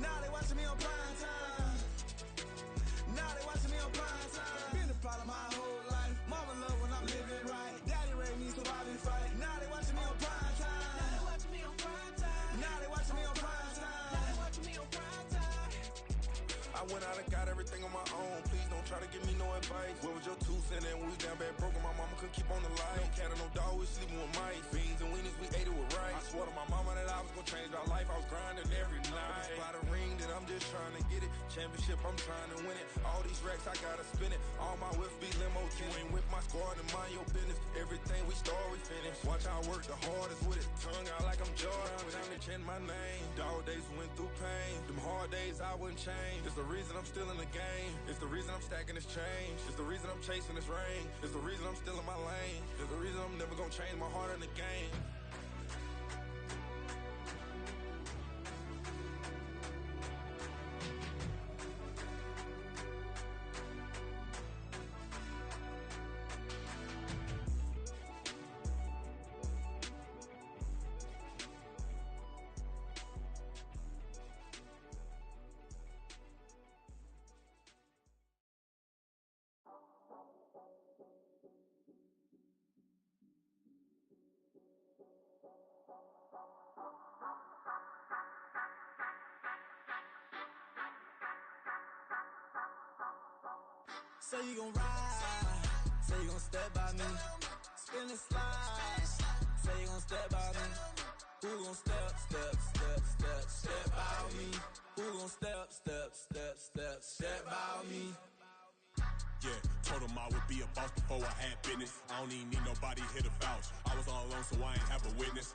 Now they watching me on prime time. Now they watching me on prime time. Been a problem my whole life. Mama love when I'm living right. Daddy raised me survive and fight. Now they watching me on prime time. Now they watching me on prime time. Now they watching me on prime time. Now they watching me on prime time. I went out and got everything on my own. Please don't try to give me no advice. What was your 2 cents and we was down bad broke and my mama couldn't keep on the light. No cat and no dog, we sleeping with mice. Beans and weenies, we ate it with rice. I swore to my mama that I was gonna change my life. I was grinding every night. By the ring that I'm just trying to get it. Championship, I'm trying to win it. All these racks, I gotta spin it. All my whips be limo. You ain't with my squad and mind your business. Everything we start, we finish. Watch I work the hardest with it. Tongue out like I'm Jordan. Without me chanting my name. Dog days went through pain. Them hard days I wouldn't change. It's the reason I'm still in the game. It's the reason I'm stacking this change. It's the reason I'm chasing this ring. It's the reason I'm still in my lane. It's the reason I'm never gonna change my heart in the game. Say you gon' ride, say you gon' step by me, spin and slide, say you gon' step by me, who gon' step by me, who gon' step by me. Yeah, told him I would be a boss before I had business. I don't even need nobody here to vouch. I was all alone, so I ain't have a witness.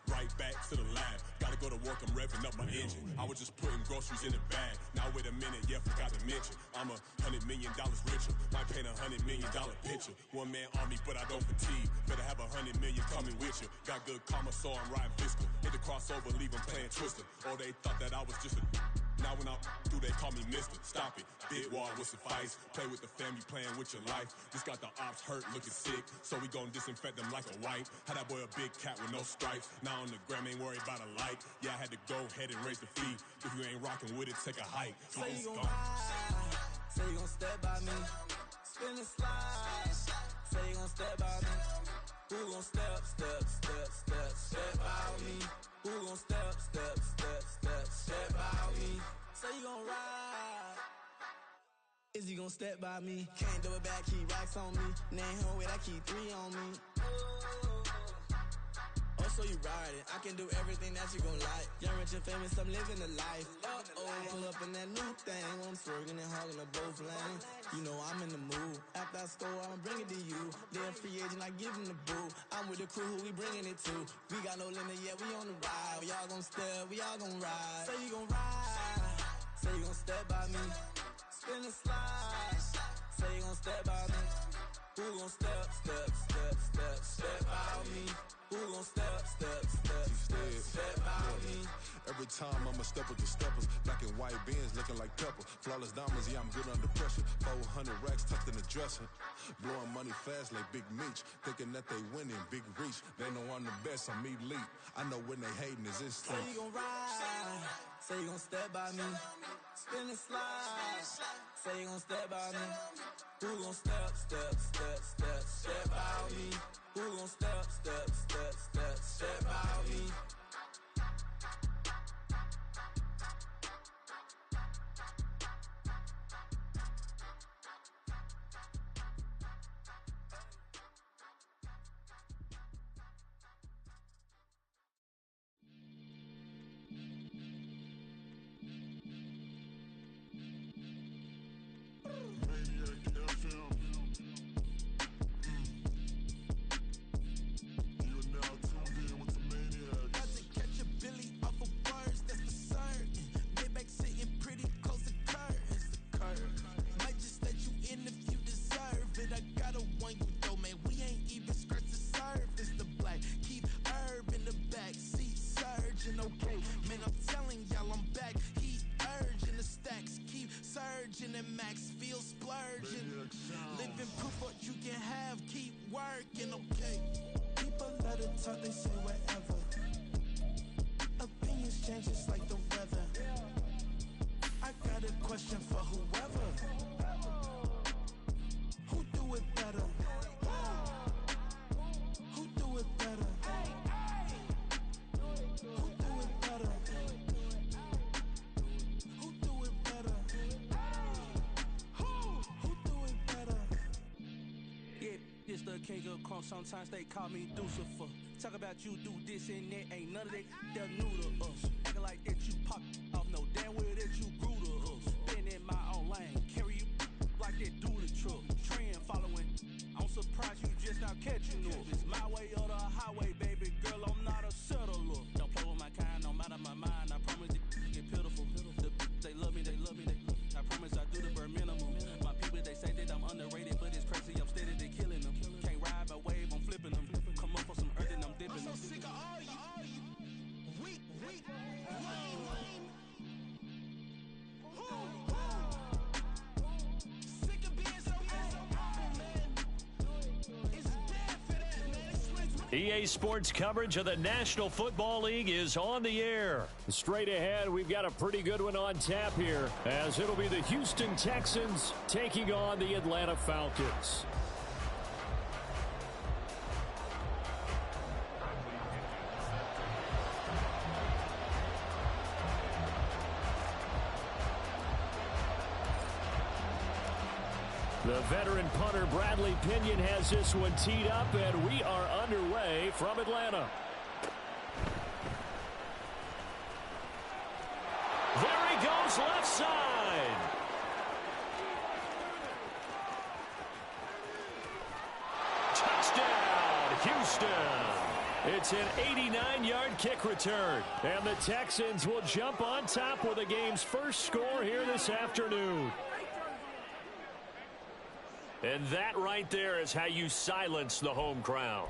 Right back to the lab. Gotta go to work, I'm revving up my engine. I was just putting groceries in the bag. Now wait a minute, yeah, forgot to mention. I'm $100 million richer. Might paint $100 million picture. One man army, but I don't fatigue. Better have 100 million coming with you. Got good karma, so I'm riding fiscal. Hit the crossover, leave them playing Twister. Oh, they thought that I was just a... Now when I do, they call me Mister. Stop it, big wall would suffice. Play with the family, playing with your life. This got the ops hurt, looking sick. So we gon' disinfect them like a wipe. Had that boy a big cat with no stripes. Now on the gram, ain't worried about a light. Yeah, I had to go ahead and raise the fee. If you ain't rocking with it, take a hike. Say you gon' ride, say you gon' step by me, spin and slide. Say you gon' step by me, who gon' step by me? Who gon' step by me? Say you gon' ride, is he gon' step by me? Can't do it back, keep racks on me. Name home with I keep 3 on me. Oh, so you ride it, I can do everything that you gon' like. Young rich and famous, I'm living a life. Pull up in that new thing, I'm swerving and hogging up both lanes. You know I'm in the mood. After I score, I'ma bring it to you. They're a free agent, I give them the boo. I'm with the crew, who we bringing it to. We got no limit yet, we on the ride. We all gon' step, we all gon' ride. Say you gon' ride, say you gon' step by me. Spin and slide, say you gon' step by me. Who gon' step, step, step, step, step by me? Who gon' step, step, step, step, step by me? Every time I'ma step with the steppers, black and white beans looking like pepper. Flawless diamonds, yeah, I'm good under pressure. 400 racks tucked in the dresser. Blowing money fast like Big Meech. Thinking that they winning, big reach. They know I'm the best, I'm elite. I know when they hating is instinct. Say you gon' ride, say you gon' step by me. Spin and slide, say you gon' step by me. Who gon' step, step, step, step, step by me? Who gon' step, step, step, step, step by me? Living proof what you can have, keep working, okay? People let it talk, they say whatever. Opinions change just like the weather. I got a question for whoever. Who do it better? Who do it better? Who do it better? Who do it better? Who do it better? Yeah, it's the king of crunk. Sometimes they call me Lucifer. Talk about you do this and that. Ain't none of that. They're new to us. Acting like that you pop off. No damn well that you grew to us. Been in my own lane. Carry you like that do the truck. Trend following. I'm surprised you just now catching up. It's my way or the highway, baby girl. I'm not a settler. Don't play with my kind. I'm out of my mind. I promise it get pitiful. They love me, they love me, they love me. I promise I do the bare minimum. My people, they say that I'm underrated, but it's crazy. I'm steady, they killing them. Can't ride my wave, I'm flipping them. Come up for some earth and I'm dipping them. I'm so sick of all you weak, lame. Sick of being so man. It's bad for that, man. EA Sports coverage of the National Football League is on the air. Straight ahead, we've got a pretty good one on tap here, as it'll be the Houston Texans taking on the Atlanta Falcons. The veteran punter Bradley Pinion has this one teed up, and we are underway from Atlanta. There he goes, left side. Touchdown, Houston. It's an 89-yard kick return, and the Texans will jump on top with the game's first score here this afternoon. And that right there is how you silence the home crowd.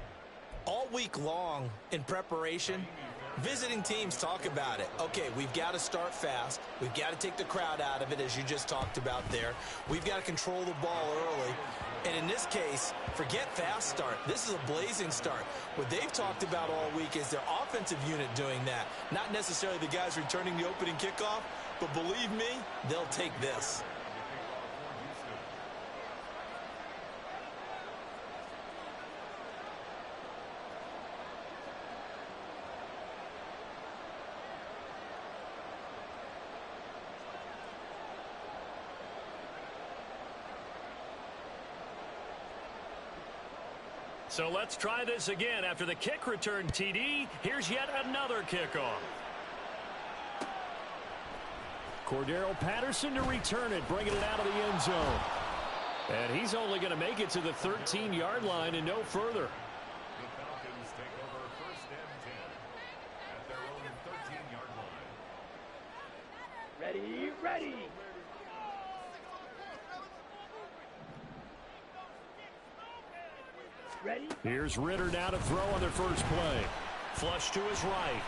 All week long in preparation, visiting teams talk about it. Okay, we've got to start fast. We've got to take the crowd out of it, as you just talked about there. We've got to control the ball early. And in this case, forget fast start. This is a blazing start. What they've talked about all week is their offensive unit doing that. Not necessarily the guys returning the opening kickoff, but believe me, they'll take this. So let's try this again. After the kick return TD, here's yet another kickoff. Cordero Patterson to return it, bringing it out of the end zone. And he's only going to make it to the 13-yard line and no further. The Falcons take over 1st and 10 at their own 13-yard line. Ready, ready. Ready. Here's Ritter now to throw on their first play. Flush to his right.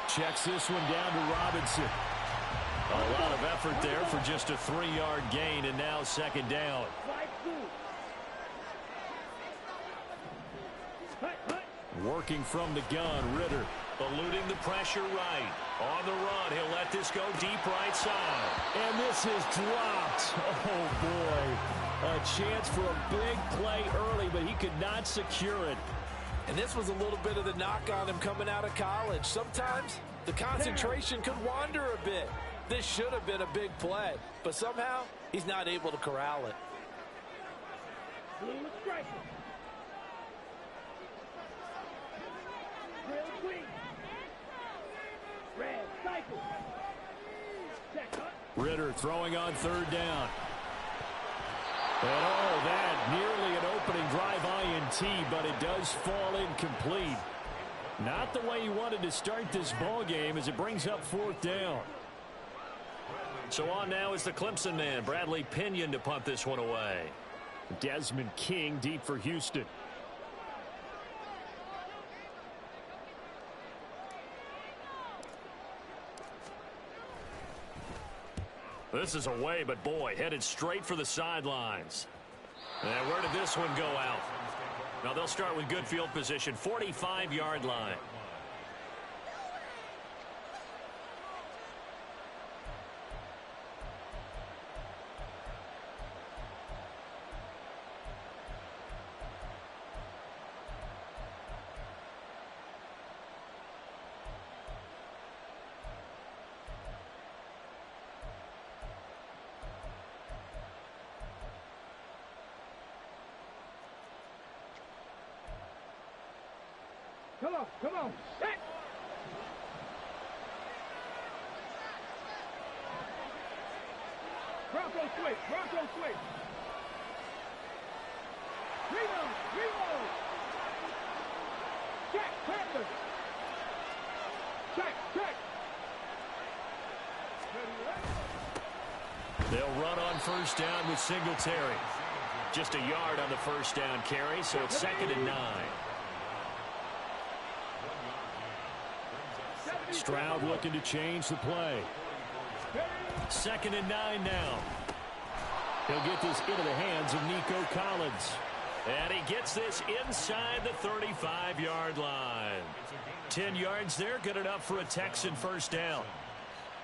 Checks this one down to Robinson. A lot of effort there for just a 3-yard gain, and now 2nd down. Working from the gun, Ritter. Eluding the pressure right. On the run, he'll let this go deep right side. And this is dropped. Oh, boy. A chance for a big play early, but he could not secure it. And this was a little bit of the knock on him coming out of college. Sometimes the concentration could wander a bit. This should have been a big play, but somehow he's not able to corral it. Blue striker. Real quick. Red cycle. Check up. Ritter throwing on 3rd down. And oh, that nearly an opening drive INT, but it does fall incomplete. Not the way he wanted to start this ball game as it brings up 4th down. So on now is the Clemson man, Bradley Pinion, to punt this one away. Desmond King deep for Houston. This is away, but boy, headed straight for the sidelines. And where did this one go out? Now they'll start with good field position, 45-yard line. Come on. Set. Bronco switch. Reload. Check, Panthers. Check. They'll run on 1st down with Singletary. Just a yard on the 1st down carry, so it's 2nd and 9. Stroud looking to change the play. 2nd and 9 now. He'll get this into the hands of Nico Collins. And he gets this inside the 35-yard line. 10 yards there, good enough for a Texan 1st down.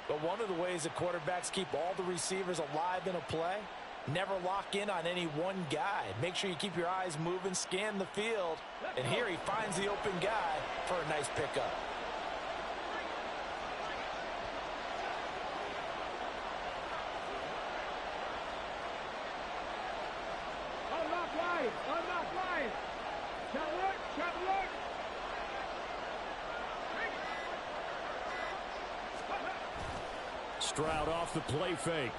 But one of the ways that quarterbacks keep all the receivers alive in a play, never lock in on any one guy. Make sure you keep your eyes moving, scan the field. And here he finds the open guy for a nice pickup. Unlock line. Shot work. Stroud off the play fake.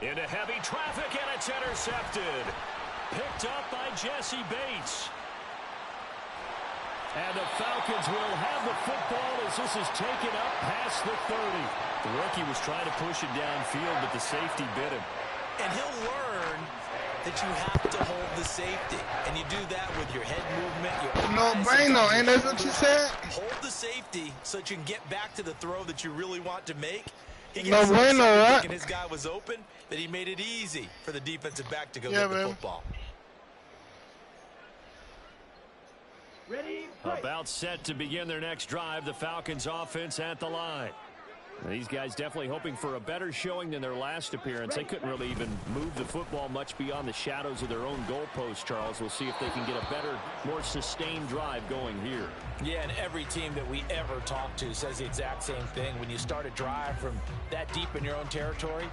Into heavy traffic, and it's intercepted. Picked up by Jesse Bates. And the Falcons will have the football as this is taken up past the 30. The rookie was trying to push it downfield, but the safety bit him. And he'll learn that you have to hold the safety. And you do that with your head movement, your no brainer, ain't that what you said? Hold the safety so that you can get back to the throw that you really want to make. He No brainer, right? And his guy was open, that he made it easy for the defensive back to go get the football. Ready, about set to begin their next drive. The Falcons offense at the line. These guys definitely hoping for a better showing than their last appearance. They couldn't really even move the football much beyond the shadows of their own goalpost, Charles. We'll see if they can get a better, more sustained drive going here. Yeah, and every team that we ever talk to says the exact same thing. When you start a drive from that deep in your own territory,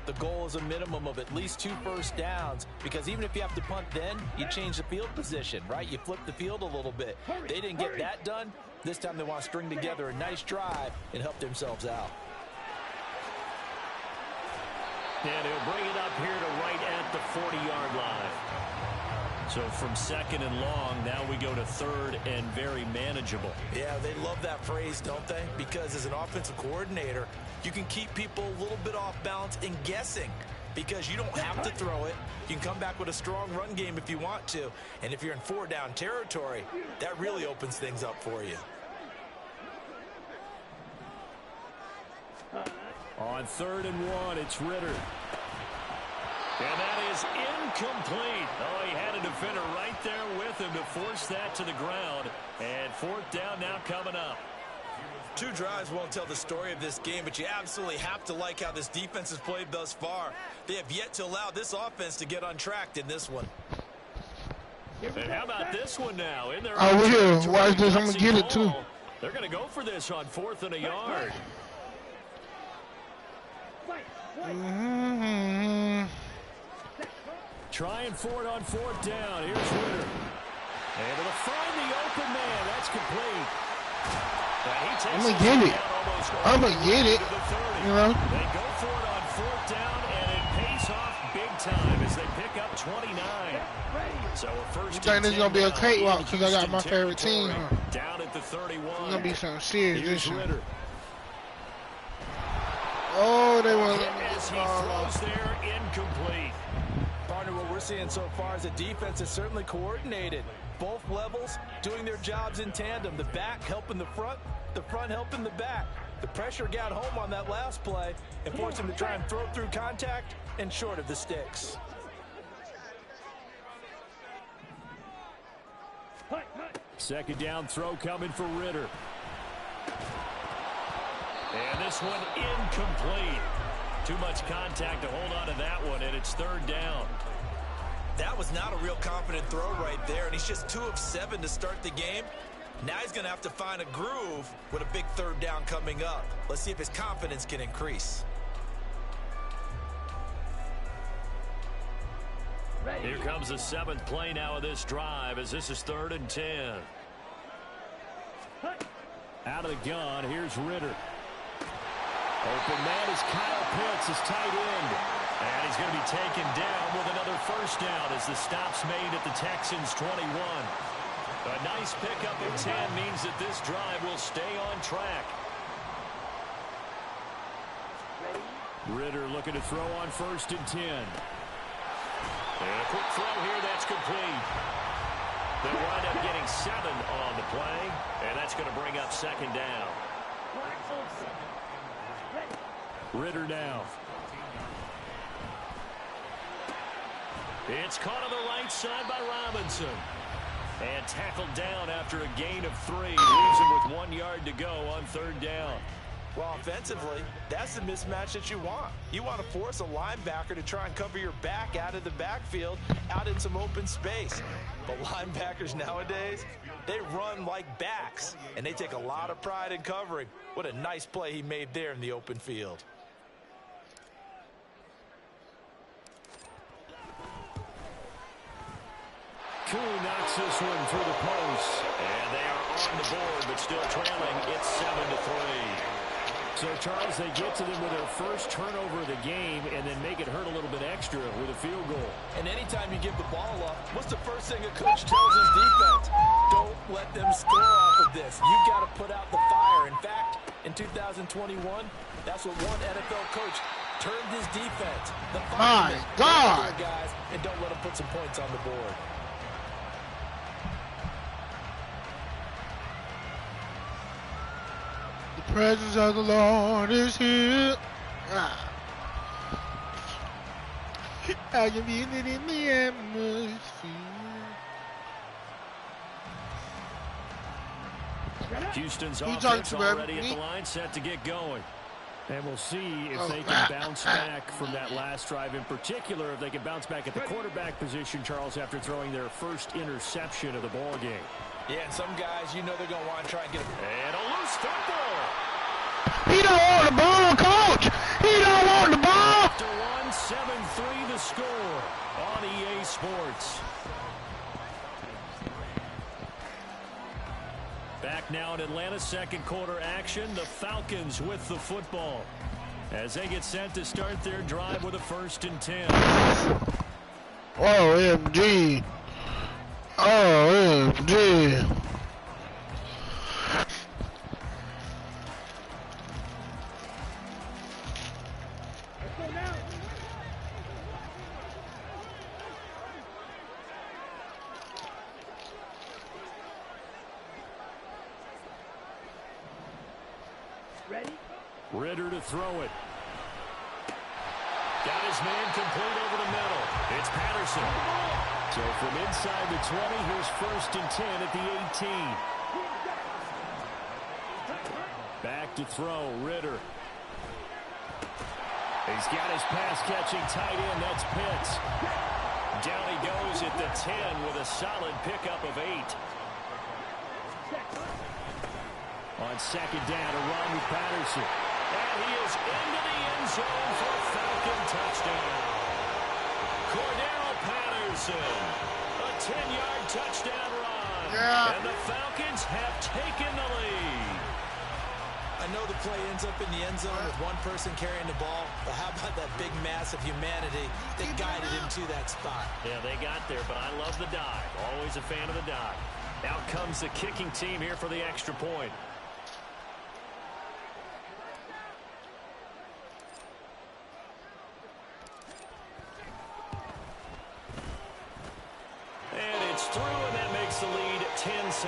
the goal is a minimum of at least 2 first downs, because even if you have to punt then, you change the field position, right? You flip the field a little bit. They didn't get that done. This time they want to string together a nice drive and help themselves out. And he'll bring it up here to right at the 40-yard line. So from second and long, now we go to third and very manageable. Yeah, they love that phrase, don't they? Because as an offensive coordinator, you can keep people a little bit off balance and guessing, because you don't have to throw it. You can come back with a strong run game if you want to. And if you're in 4-down territory, that really opens things up for you. On 3rd and 1, it's Ritter. And that is incomplete. Oh, he had a defender right there with him to force that to the ground. And 4th down now coming up. 2 drives won't tell the story of this game, but you absolutely have to like how this defense has played thus far. They have yet to allow this offense to get untracked in this one. And how about this one now? In there. Oh, we're here. Watch this. I'm going to get it, too. They're going to go for this on 4th and a yard. Trying for it on 4th down. Here's Ritter. Able to find the open man. That's complete. I'm going to get it. I'm going to get it. You know? They go for it on 4th down, and it pays off big time as they pick up 29. So a first. You think this is going to be a cakewalk because I got my favorite team? Huh? Down at the 31. It's going to be something serious Here's this year. Ritter. Oh, they won't let me As he throws there, incomplete. Partner, what we're seeing so far is the defense is certainly coordinated. Both levels doing their jobs in tandem. The back helping the front helping the back. The pressure got home on that last play and forced him to try and throw through contact and short of the sticks. Second down throw coming for Ritter. And this one incomplete. Too much contact to hold on to that one, and it's 3rd down. That was not a real confident throw right there, and he's just 2 of 7 to start the game. Now he's going to have to find a groove with a big 3rd down coming up. Let's see if his confidence can increase. Here comes the 7th play now of this drive as this is 3rd and 10. Out of the gun, here's Ritter. Open man is Kyle Pitts, his tight end. And he's going to be taken down with another first down as the stop's made at the Texans' 21. A nice pickup of 10 means that this drive will stay on track. Ritter looking to throw on 1st and 10. And a quick throw here, that's complete. They'll wind up getting 7 on the play, and that's going to bring up 2nd down. Ritter now. It's caught on the right side by Robinson. And tackled down after a gain of 3. Leaves him with 1 yard to go on 3rd down. Well, offensively, that's the mismatch that you want. You want to force a linebacker to try and cover your back out of the backfield, out in some open space. But linebackers nowadays, they run like backs, and they take a lot of pride in covering. What a nice play he made there in the open field. Coon knocks this one through the post. And they are on the board, but still trailing. It's 7-3. So, Charles, they get to them with their first turnover of the game and then make it hurt a little bit extra with a field goal. And anytime you give the ball up, what's the first thing a coach tells his defense? Don't let them score off of this. You've got to put out the fire. In fact, in 2021, that's what one NFL coach turned his defense. The My God! Guys, and don't let them put some points on the board. The presence of the Lord is here. I can feel it in the atmosphere. Houston's Who offense to, already at the line, set to get going. And we'll see if they can bounce back from that last drive. In particular, if they can bounce back at the quarterback position, Charles, after throwing their first interception of the ball game. Yeah, and some guys, you know they're going to want to try and get And a loose football. He don't want the ball, coach. He don't want the ball. After one, the score on EA Sports. Back now in Atlanta, second quarter action. The Falcons with the football as they get set to start their drive with a 1st and 10. OMG. OMG. Ritter to throw it. Got his man complete over the middle. It's Patterson. So from inside the 20, here's 1st and 10 at the 18. Back to throw, Ritter. He's got his pass-catching tight end. That's Pitts. Down he goes at the 10 with a solid pickup of 8. On 2nd down, a run with Patterson. And he is into the end zone for a Falcon touchdown. Cordero Patterson, a 10-yard touchdown run. Yeah. And the Falcons have taken the lead. I know the play ends up in the end zone with one person carrying the ball, but how about that big mass of humanity that guided him to that spot? Yeah, they got there, but I love the dive. Always a fan of the dive. Out comes the kicking team here for the extra point. And it's through, and that makes the lead 10-7.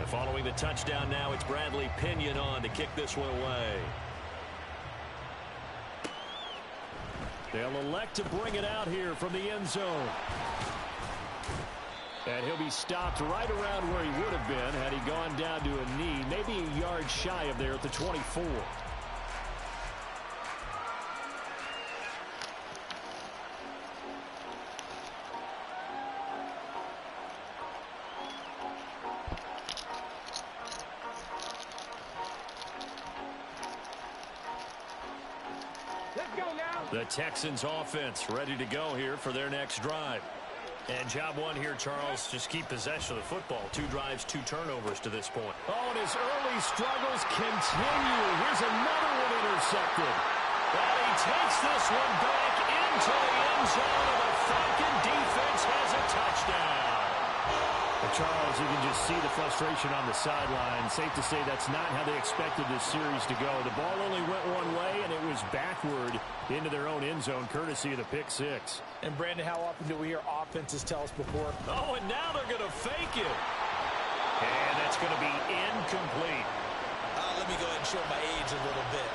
Following the touchdown now, it's Bradley Pinion on to kick this one away. They'll elect to bring it out here from the end zone. And he'll be stopped right around where he would have been had he gone down to a knee, maybe a yard shy of there at the 24. The Texans offense ready to go here for their next drive. And job one here, Charles, just keep possession of the football. 2 drives, 2 turnovers to this point. Oh, and his early struggles continue. Here's another one intercepted. And he takes this one back into the end zone, and the Falcon defense has a touchdown. Well, Charles, you can just see the frustration on the sideline. Safe to say that's not how they expected this series to go. The ball only went one way, and it was backward into their own end zone, courtesy of the pick 6. And, Brandon, how often do we hear offenses tell us before? Oh, and now they're going to fake it. And that's going to be incomplete. Let me go ahead and show my age a little bit.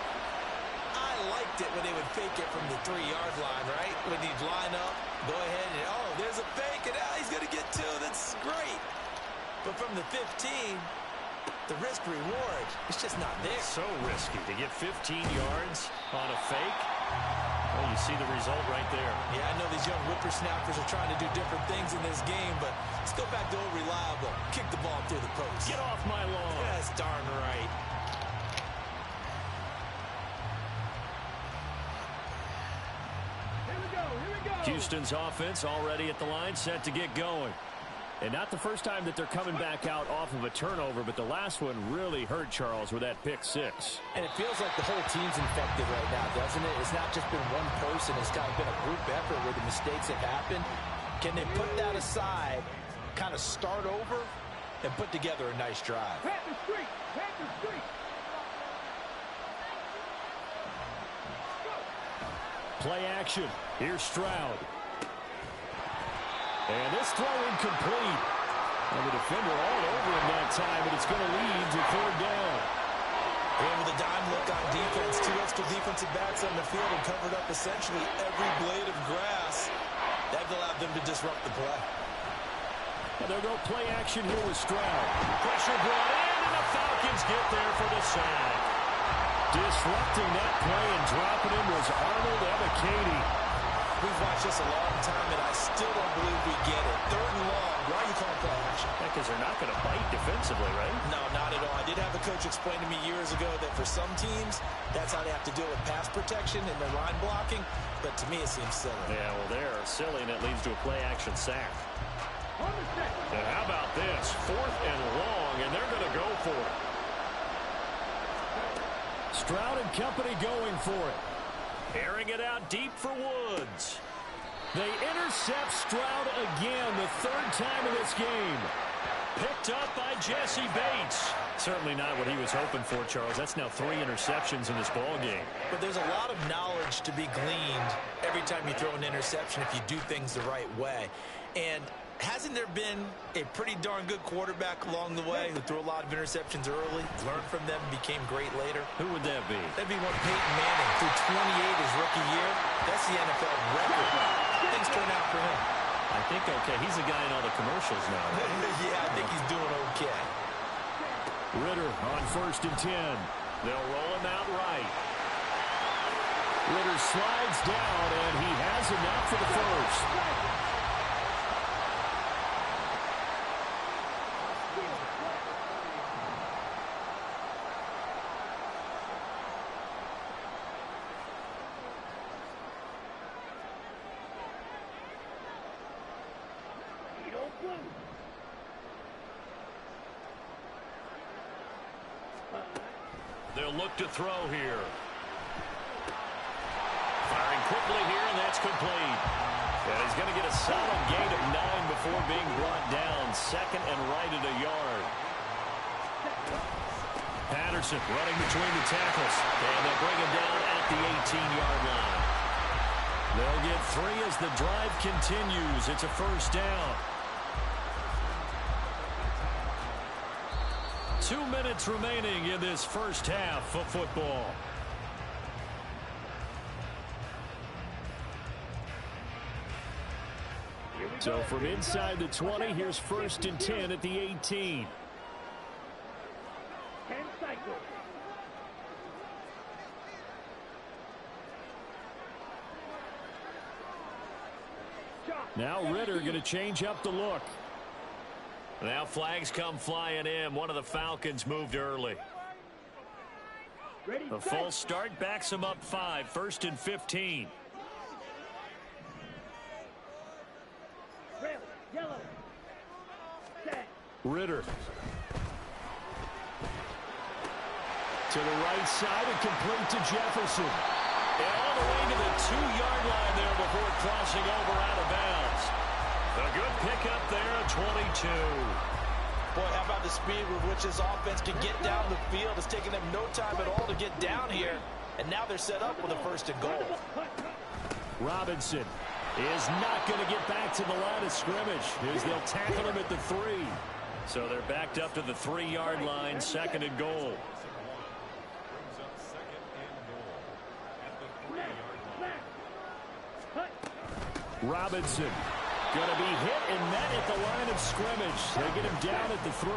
I liked it when they would fake it from the 3-yard line, right? When he'd line up, go ahead and, oh, there's a fake, and now he's going to get 2. That's great. But from the 15, the risk-reward, it's just not there. So risky to get 15 yards on a fake. Well, you see the result right there. Yeah, I know these young whippersnappers are trying to do different things in this game, but let's go back to old reliable. Kick the ball through the post. Get off my lawn. That's darn right. Here we go. Houston's offense already at the line, set to get going. And not the first time that they're coming back out off of a turnover, but the last one really hurt Charles with that pick 6. And it feels like the whole team's infected right now, doesn't it? It's not just been one person. It's kind of been a group effort where the mistakes have happened. Can they put that aside, kind of start over, and put together a nice drive? Panther Street. Play action. Here's Stroud. And this throw incomplete. And the defender all over him that time, but it's going to lead to 3rd down. And with a dime look on defense, 2 extra defensive backs on the field and covered up essentially every blade of grass. That allowed them to disrupt the play. And they'll go play action here with Stroud. Pressure brought in, and the Falcons get there for the sack. Disrupting that play and dropping him was Arnold Ebiketie. We've watched this a long time, and I still don't believe we get it. 3rd and long. Why are you calling play action? Because they're not going to bite defensively, right? No, not at all. I did have a coach explain to me years ago that for some teams, that's how they have to deal with pass protection and their line blocking. But to me, it seems silly. Yeah, well, they're silly, and it leads to a play-action sack. And how about this? 4th and long, and they're going to go for it. Stroud and company going for it. Airing it out deep for Woods. They intercept Stroud again, the 3rd time in this game. Picked up by Jesse Bates. Certainly not what he was hoping for, Charles. That's now 3 interceptions in this ball game. But there's a lot of knowledge to be gleaned every time you throw an interception if you do things the right way. And hasn't there been a pretty darn good quarterback along the way who threw a lot of interceptions early, learned from them, became great later? Who would that be? That'd be one Peyton Manning. Threw 28 his rookie year. That's the NFL record. Things turn out for him. I think, okay, he's the guy in all the commercials now. Right? Yeah, I think he's doing okay. Ritter on 1st and 10. They'll roll him out right. Ritter slides down, and he has enough for the first. They'll look to throw here. Firing quickly here, and that's complete. And he's going to get a solid gain of 9 before being brought down. 2nd and right at a yard. Patterson running between the tackles. And they'll bring him down at the 18-yard line. They'll get 3 as the drive continues. It's a 1st down. 2 minutes remaining in this first half of football. So from inside the 20, here's 1st and 10 at the 18. 10 cycles. Now Ritter going to change up the look. Now flags come flying in. One of the Falcons moved early. The false start backs him up 5. 1st and 15. Red, yellow. Set. Ritter. To the right side and complete to Jefferson. And all the way to the 2-yard line there before crossing over out of bounds. A good pickup there at 22. Boy, how about the speed with which this offense can get down the field? It's taking them no time at all to get down here. And now they're set up with a 1st and goal. Robinson is not going to get back to the line of scrimmage as they'll tackle him at the 3. So they're backed up to the 3-yard line, 2nd and goal. Robinson going to be hit and met at the line of scrimmage. They get him down at the 3.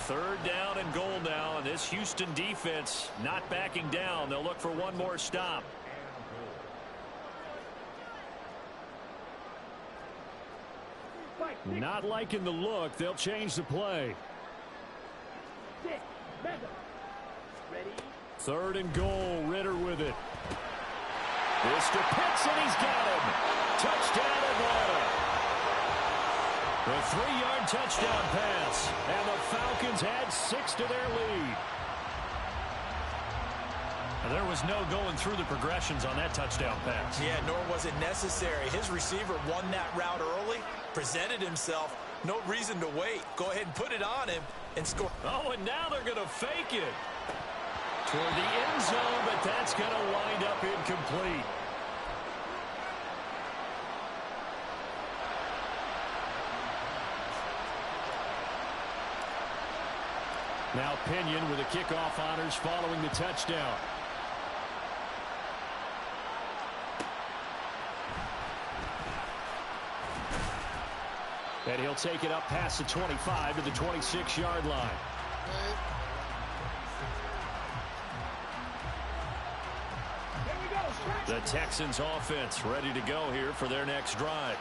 3rd down and goal now, and this Houston defense not backing down. They'll look for one more stop. Not liking the look. They'll change the play. 3rd and goal. Ritter with it. Mr. Pitts, and he's got him. Touchdown, Atlanta. The 3-yard touchdown pass. And the Falcons add 6 to their lead. And there was no going through the progressions on that touchdown pass. Yeah, nor was it necessary. His receiver won that route early, presented himself. No reason to wait. Go ahead and put it on him and score. Oh, and now they're going to fake it toward the end zone, but that's going to wind up incomplete. Now Pinion with the kickoff honors following the touchdown. And he'll take it up past the 25 to the 26-yard line. The Texans offense ready to go here for their next drive.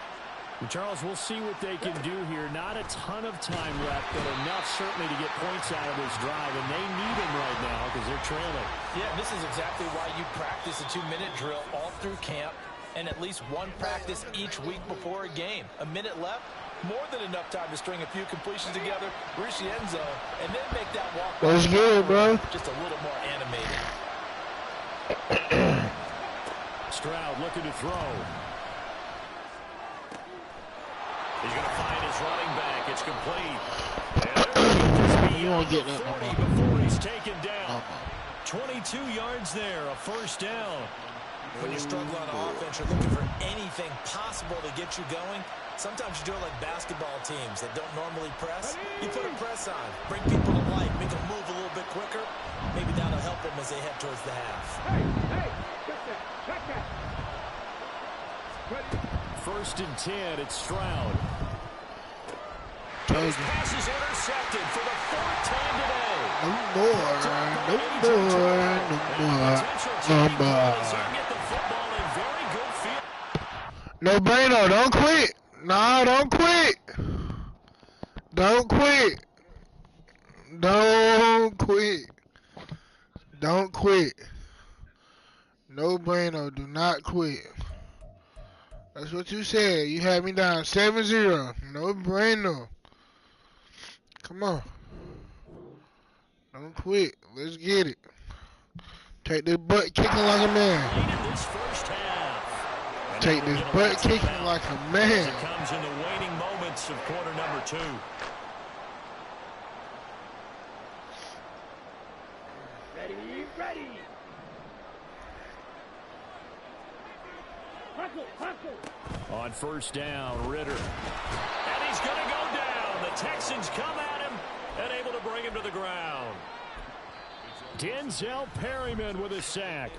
Charles, we'll see what they can do here. Not a ton of time left, but enough certainly to get points out of this drive, and they need them right now because they're trailing. Yeah, this is exactly why you practice a 2-minute drill all through camp and at least one practice each week before a game. A minute left, more than enough time to string a few completions together, reach the end zone, and then make that walk. That's good, bro. Just a little more animated. Stroud looking to throw. He's going to find his running back. It's complete. And you won't get that 40 before he's taken down. 22 yards there, a first down. When you struggle on offense, you're looking for anything possible to get you going. Sometimes you do it like basketball teams that don't normally press. You put a press on, bring people to life, make them move a little bit quicker. Maybe that'll help them as they head towards the half. Hey, check that. Ready. First and 10, it's Stroud. His pass is intercepted for the fourth time today. No brainer, don't quit. Nah, don't quit. Don't quit. Don't quit. Don't quit. No brainer, do not quit. That's what you said. You had me down 7-0. No brainer. Come on. Don't quit. Let's get it. Take this butt kicking like a man. Take this butt kicking like a man. It comes in the waning moments of quarter number 2. Ready. Hustle. On first down, Ritter. And he's going to go down. The Texans come at him and able to bring him to the ground. Denzel Perryman with a sack.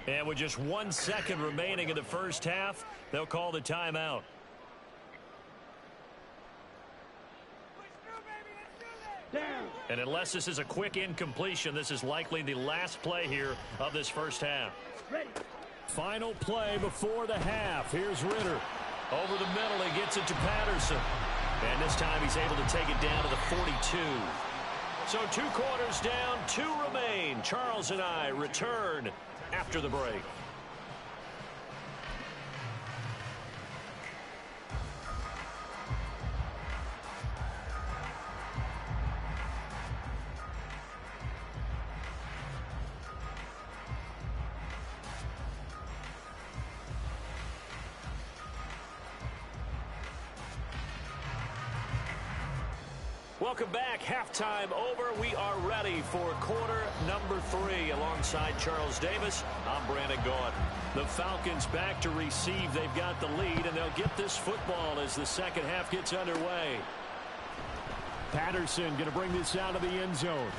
And with just 1 second remaining in the first half, they'll call the timeout. Down. And unless this is a quick incompletion, this is likely the last play here of this first half. Ready. Final play before the half. Here's Ritter. Over the middle, he gets it to Patterson. And this time he's able to take it down to the 42. So 2 quarters down, 2 remain. Charles and I return after the break. Welcome back. Halftime over. We are ready for quarter number 3. Alongside Charles Davis, I'm Brandon Gaudin. The Falcons back to receive. They've got the lead, and they'll get this football as the second half gets underway. Patterson going to bring this out of the end zone.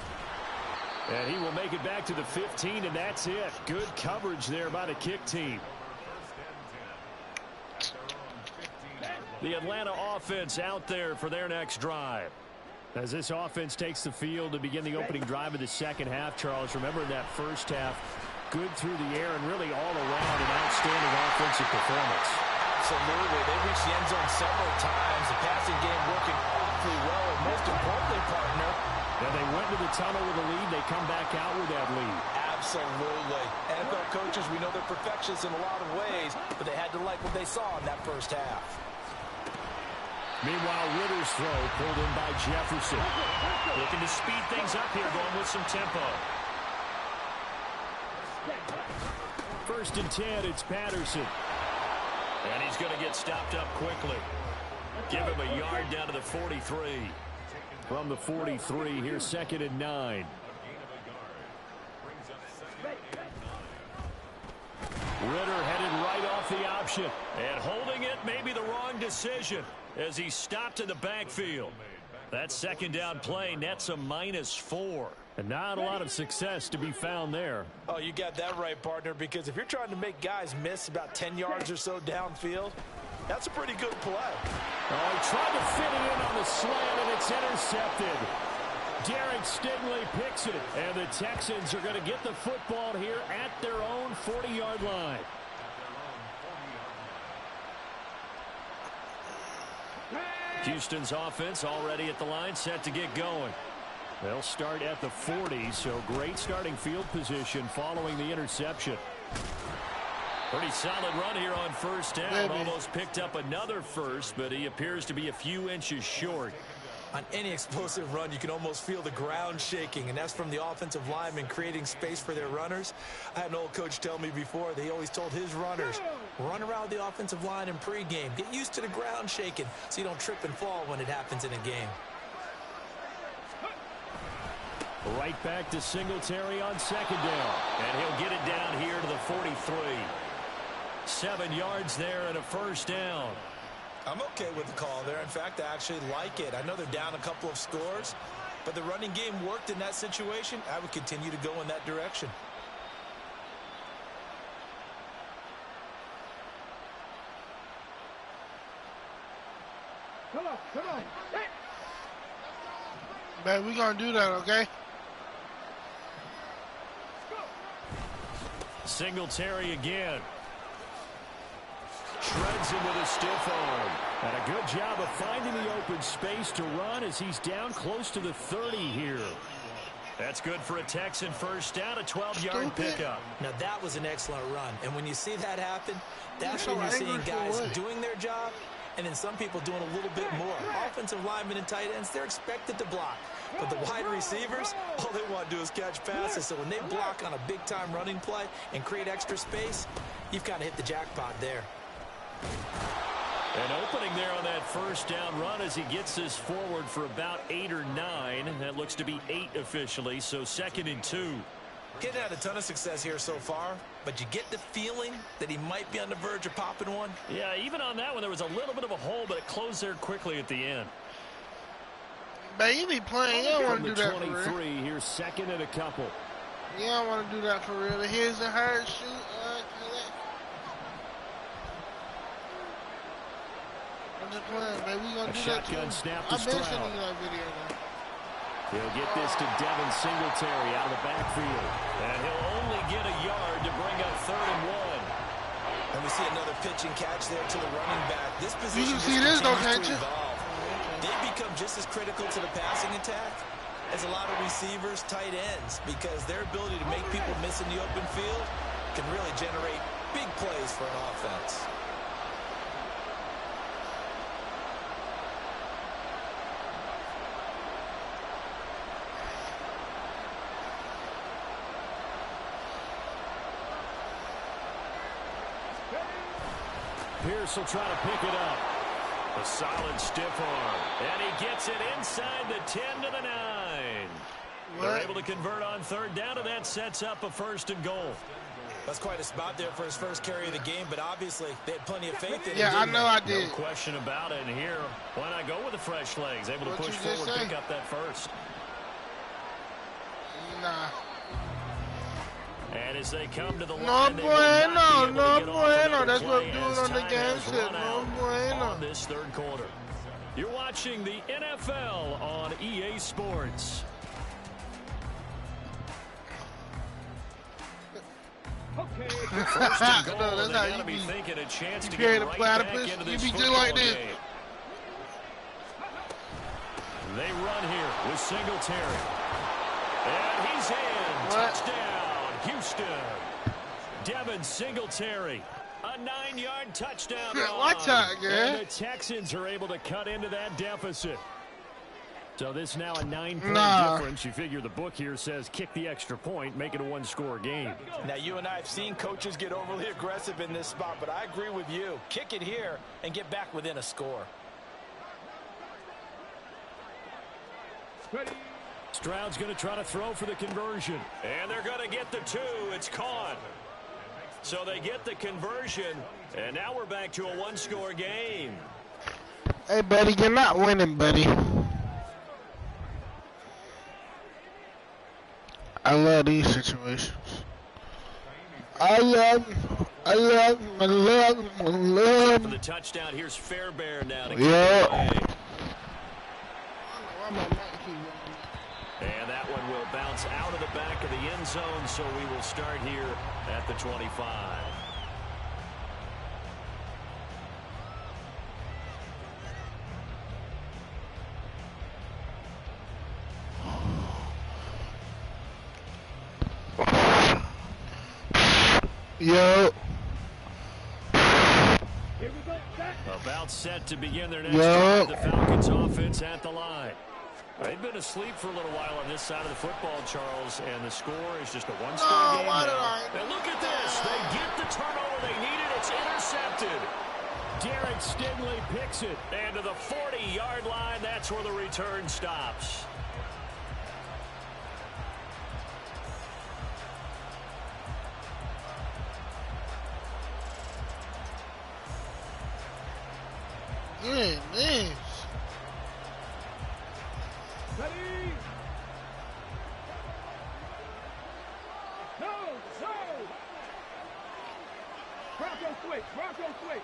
And he will make it back to the 15, and that's it. Good coverage there by the kick team. The Atlanta offense out there for their next drive. As this offense takes the field to begin the opening drive of the second half, Charles, remember in that first half, good through the air and really all around an outstanding offensive performance. Absolutely. They reached the end zone several times. The passing game working awfully well, and most importantly, partner. And they went to the tunnel with a lead. They come back out with that lead. Absolutely. NFL coaches, we know they're perfectionists in a lot of ways, but they had to like what they saw in that first half. Meanwhile, Ritter's throw pulled in by Jefferson. Looking to speed things up here, going with some tempo. First and 10, it's Patterson. And he's going to get stopped up quickly. Give him a yard down to the 43. From the 43, here's second and 9. Ritter headed right off the option. And holding it may be the wrong decision as he stopped in the backfield. That second down play nets a -4. And not a lot of success to be found there. Oh, you got that right, partner, because if you're trying to make guys miss about 10 yards or so downfield, That's a pretty good play. Oh, he tried to fit it in on the slant, and it's intercepted. Derek Stingley picks it, and the Texans are going to get the football here at their own 40-yard line. Houston's offense already at the line, set to get going. They'll start at the 40, so great starting field position following the interception. Pretty solid run here on first down. Almost picked up another first, but he appears to be a few inches short. On any explosive run, you can almost feel the ground shaking, and that's from the offensive linemen creating space for their runners. I had an old coach tell me before, they always told his runners, run around the offensive line in pregame. Get used to the ground shaking so you don't trip and fall when it happens in a game. Right back to Singletary on second down. And he'll get it down here to the 43. 7 yards there and a first down. I'm okay with the call there. In fact, I actually like it. I know they're down a couple of scores, but the running game worked in that situation. I would continue to go in that direction. Come on, come on. Hey. Man, we're going to do that, okay? Singletary again. Shreds him with a stiff arm. And a good job of finding the open space to run as he's down close to the 30 here. That's good for a Texan first down, a 12-yard pickup. Now, that was an excellent run. And when you see that happen, that's when you're seeing guys doing their job and then some people doing a little bit more. Offensive linemen and tight ends, they're expected to block. But the wide receivers, all they want to do is catch passes. So when they block on a big-time running play and create extra space, you've kind of hit the jackpot there. An opening there on that first down run as he gets this forward for about 8 or 9. That looks to be 8 officially, so 2nd and 2. He hasn't had a ton of success here so far, but you get the feeling that he might be on the verge of popping one. Yeah, even on that one, there was a little bit of a hole, but it closed there quickly at the end. Man, you be playing. You don't want to do that for 23, real. here's 2nd and a couple. You don't want to do that for real. Here's the hard shoot. I'm just playing, man. We gonna do that too. Shotgun snap to I've been Stroud. sending you that video, though. He'll get this to Devin Singletary out of the backfield. And he'll only get a yard to bring up 3rd and 1. And we see another pitch and catch there to the running back. This position you can see this, though, can't you? Evolve. They become just as critical to the passing attack as a lot of receivers, tight ends, because their ability to make people miss in the open field can really generate big plays for an offense. Pierce will try to pick it up. A solid stiff arm. And he gets it inside the 10 to the 9. They're able to convert on 3rd down, and that sets up a 1st and goal. That's quite a spot there for his first carry of the game, but obviously they had plenty of faith in him. Yeah, I know I did. No question about it. And here, why not go with the fresh legs? Able to push forward, pick up that first. Nah. And as they come to the No line, bueno, no bueno. That's what I'm doing on the game set. No bueno. On this 3rd quarter. You're watching the NFL on EA Sports. Okay. First and goal, No, that's they how gotta you be be. thinking a chance You to carry get the right platypus, back into you this be just football like this. game. They run here with Singletary. And he's in. What? Touchdown, Houston. Devin Singletary. A 9-yard touchdown run. Watch out, And girl. the Texans are able to cut into that deficit. So this now a 9-point difference. You figure the book here says kick the extra point, make it a 1-score game. Now, you and I have seen coaches get overly aggressive in this spot, but I agree with you. Kick it here and get back within a score. Ready. Stroud's going to try to throw for the conversion. And they're going to get the 2. It's caught. So they get the conversion, and now we're back to a 1-score game. Hey, buddy, you're not winning, buddy. I love these situations. I love I love, I love, I love. For the touchdown, here's Fairbairn now to keep Yeah. it away. And that one will bounce out of the back of the end zone, so we will start here at the 25. Yo. About set to begin their next drive. The Falcons offense at the line. They've been asleep for a little while on this side of the football, Charles, and the score is just a one-score game now. And look at this. They get the turnover they needed. It's intercepted. Derek Stingley picks it. And to the 40-yard line, that's where the return stops. Good man. Ready? Go! Bronco switch!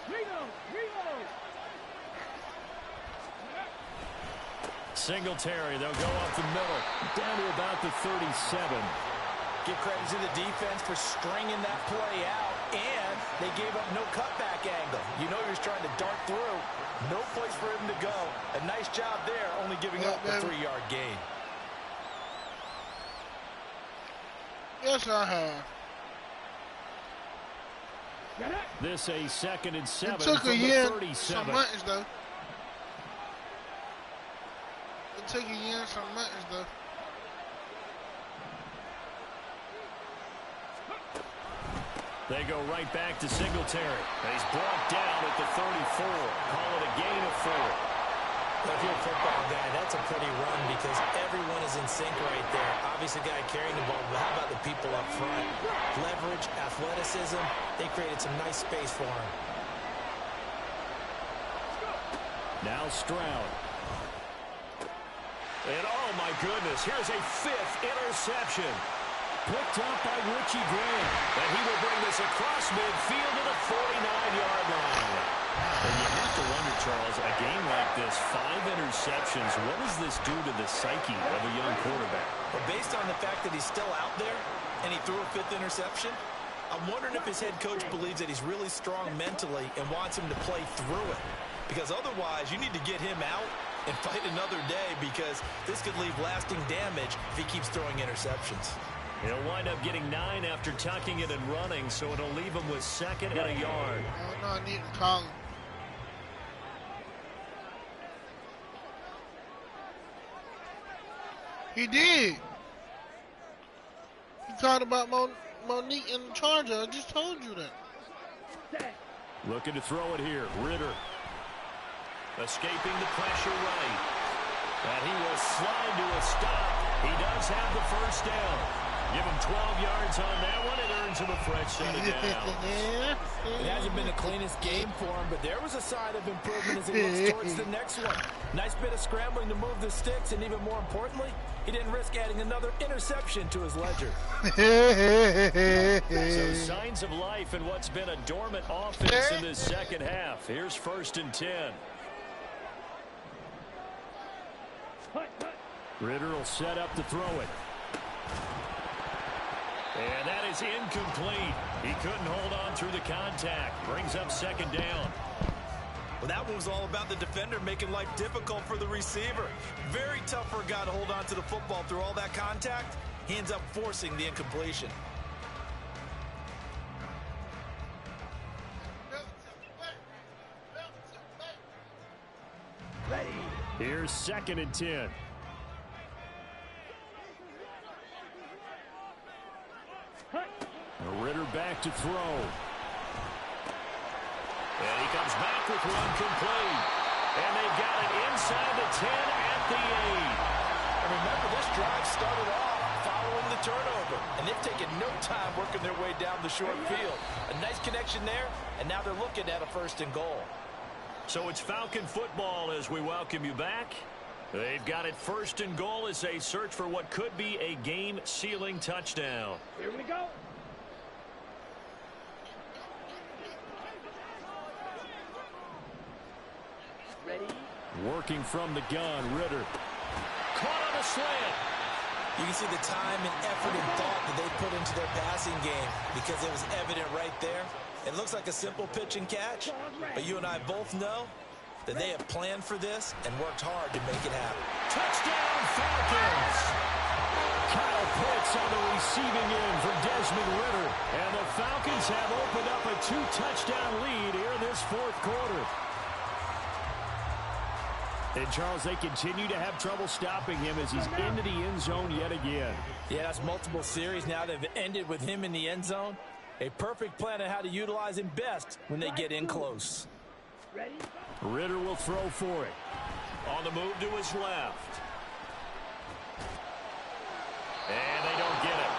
Reno! Singletary, they'll go up the middle, down to about the 37. Give credit to the defense for stringing that play out, and they gave up no cutback angle. You know he was trying to dart through. No place for him to go. A nice job there, only giving up a 3-yard gain. Yes, I have. This a 2nd and 7 It took from a the year, 37. some months, though. It took a year, some months, though. They go right back to Singletary. He's brought down at the 34. Call it a gain of 4. If you're a football guy, that's a pretty run because everyone is in sync right there. Obviously, the guy carrying the ball, but how about the people up front? Leverage, athleticism, they created some nice space for him. Now Stroud. And oh my goodness, here's a 5th interception. Picked up by Richie Graham. And he will bring this across midfield to the 49-yard line. And you have to wonder, Charles, a game like this, 5 interceptions, what does this do to the psyche of a young quarterback? Well, based on the fact that he's still out there and he threw a 5th interception, I'm wondering if his head coach believes that he's really strong mentally and wants him to play through it. Because otherwise, you need to get him out and fight another day because this could leave lasting damage if he keeps throwing interceptions. He'll wind up getting 9 after tucking it and running, so it'll leave him with 2nd and a yard. Oh, no, I need to call him. He did. He called about Monique and the Charger. I just told you that. Looking to throw it here. Ritter. Escaping the pressure right. And he will slide to a stop. He does have the first down. Give him 12 yards on that one. It earns him a fresh set of downs. It hasn't been the cleanest game for him, but there was a sign of improvement as he looks towards the next one. Nice bit of scrambling to move the sticks, and even more importantly, he didn't risk adding another interception to his ledger. So signs of life in what's been a dormant offense in this second half. Here's 1st and 10. Ritter will set up to throw it. And that is incomplete. He couldn't hold on through the contact. Brings up 2nd down. Well, that one was all about the defender making life difficult for the receiver. Very tough for a guy to hold on to the football through all that contact. He ends up forcing the incompletion. Here's 2nd and 10. Ritter back to throw. And he comes back with one complete. And they've got it inside the 10 at the 8. And remember, this drive started off following the turnover. And they've taken no time working their way down the short field. A nice connection there, and now they're looking at a 1st and goal. So it's Falcon football as we welcome you back. They've got it 1st and goal as they search for what could be a game-sealing touchdown. Here we go. Working from the gun, Ritter. Caught on a slant. You can see the time and effort and thought that they put into their passing game because it was evident right there. It looks like a simple pitch and catch, but you and I both know that they have planned for this and worked hard to make it happen. Touchdown, Falcons! Kyle Pitts on the receiving end for Desmond Ritter. And the Falcons have opened up a 2-touchdown lead here in this fourth quarter. And, Charles, they continue to have trouble stopping him as he's into the end zone yet again. Yeah, that's multiple series now that have ended with him in the end zone. A perfect plan on how to utilize him best when they get in close. Ritter will throw for it. On the move to his left. And they don't get it.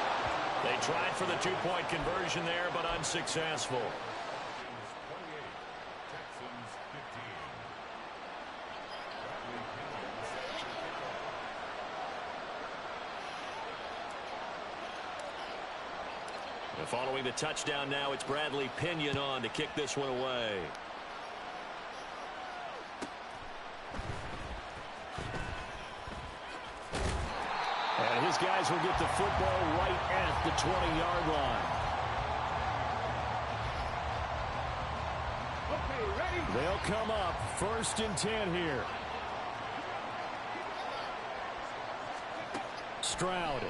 They tried for the two-point conversion there, but unsuccessful. And following the touchdown now, it's Bradley Pinion on to kick this one away. And his guys will get the football right at the 20-yard line. Okay, ready? They'll come up 1st and 10 here. Stroud.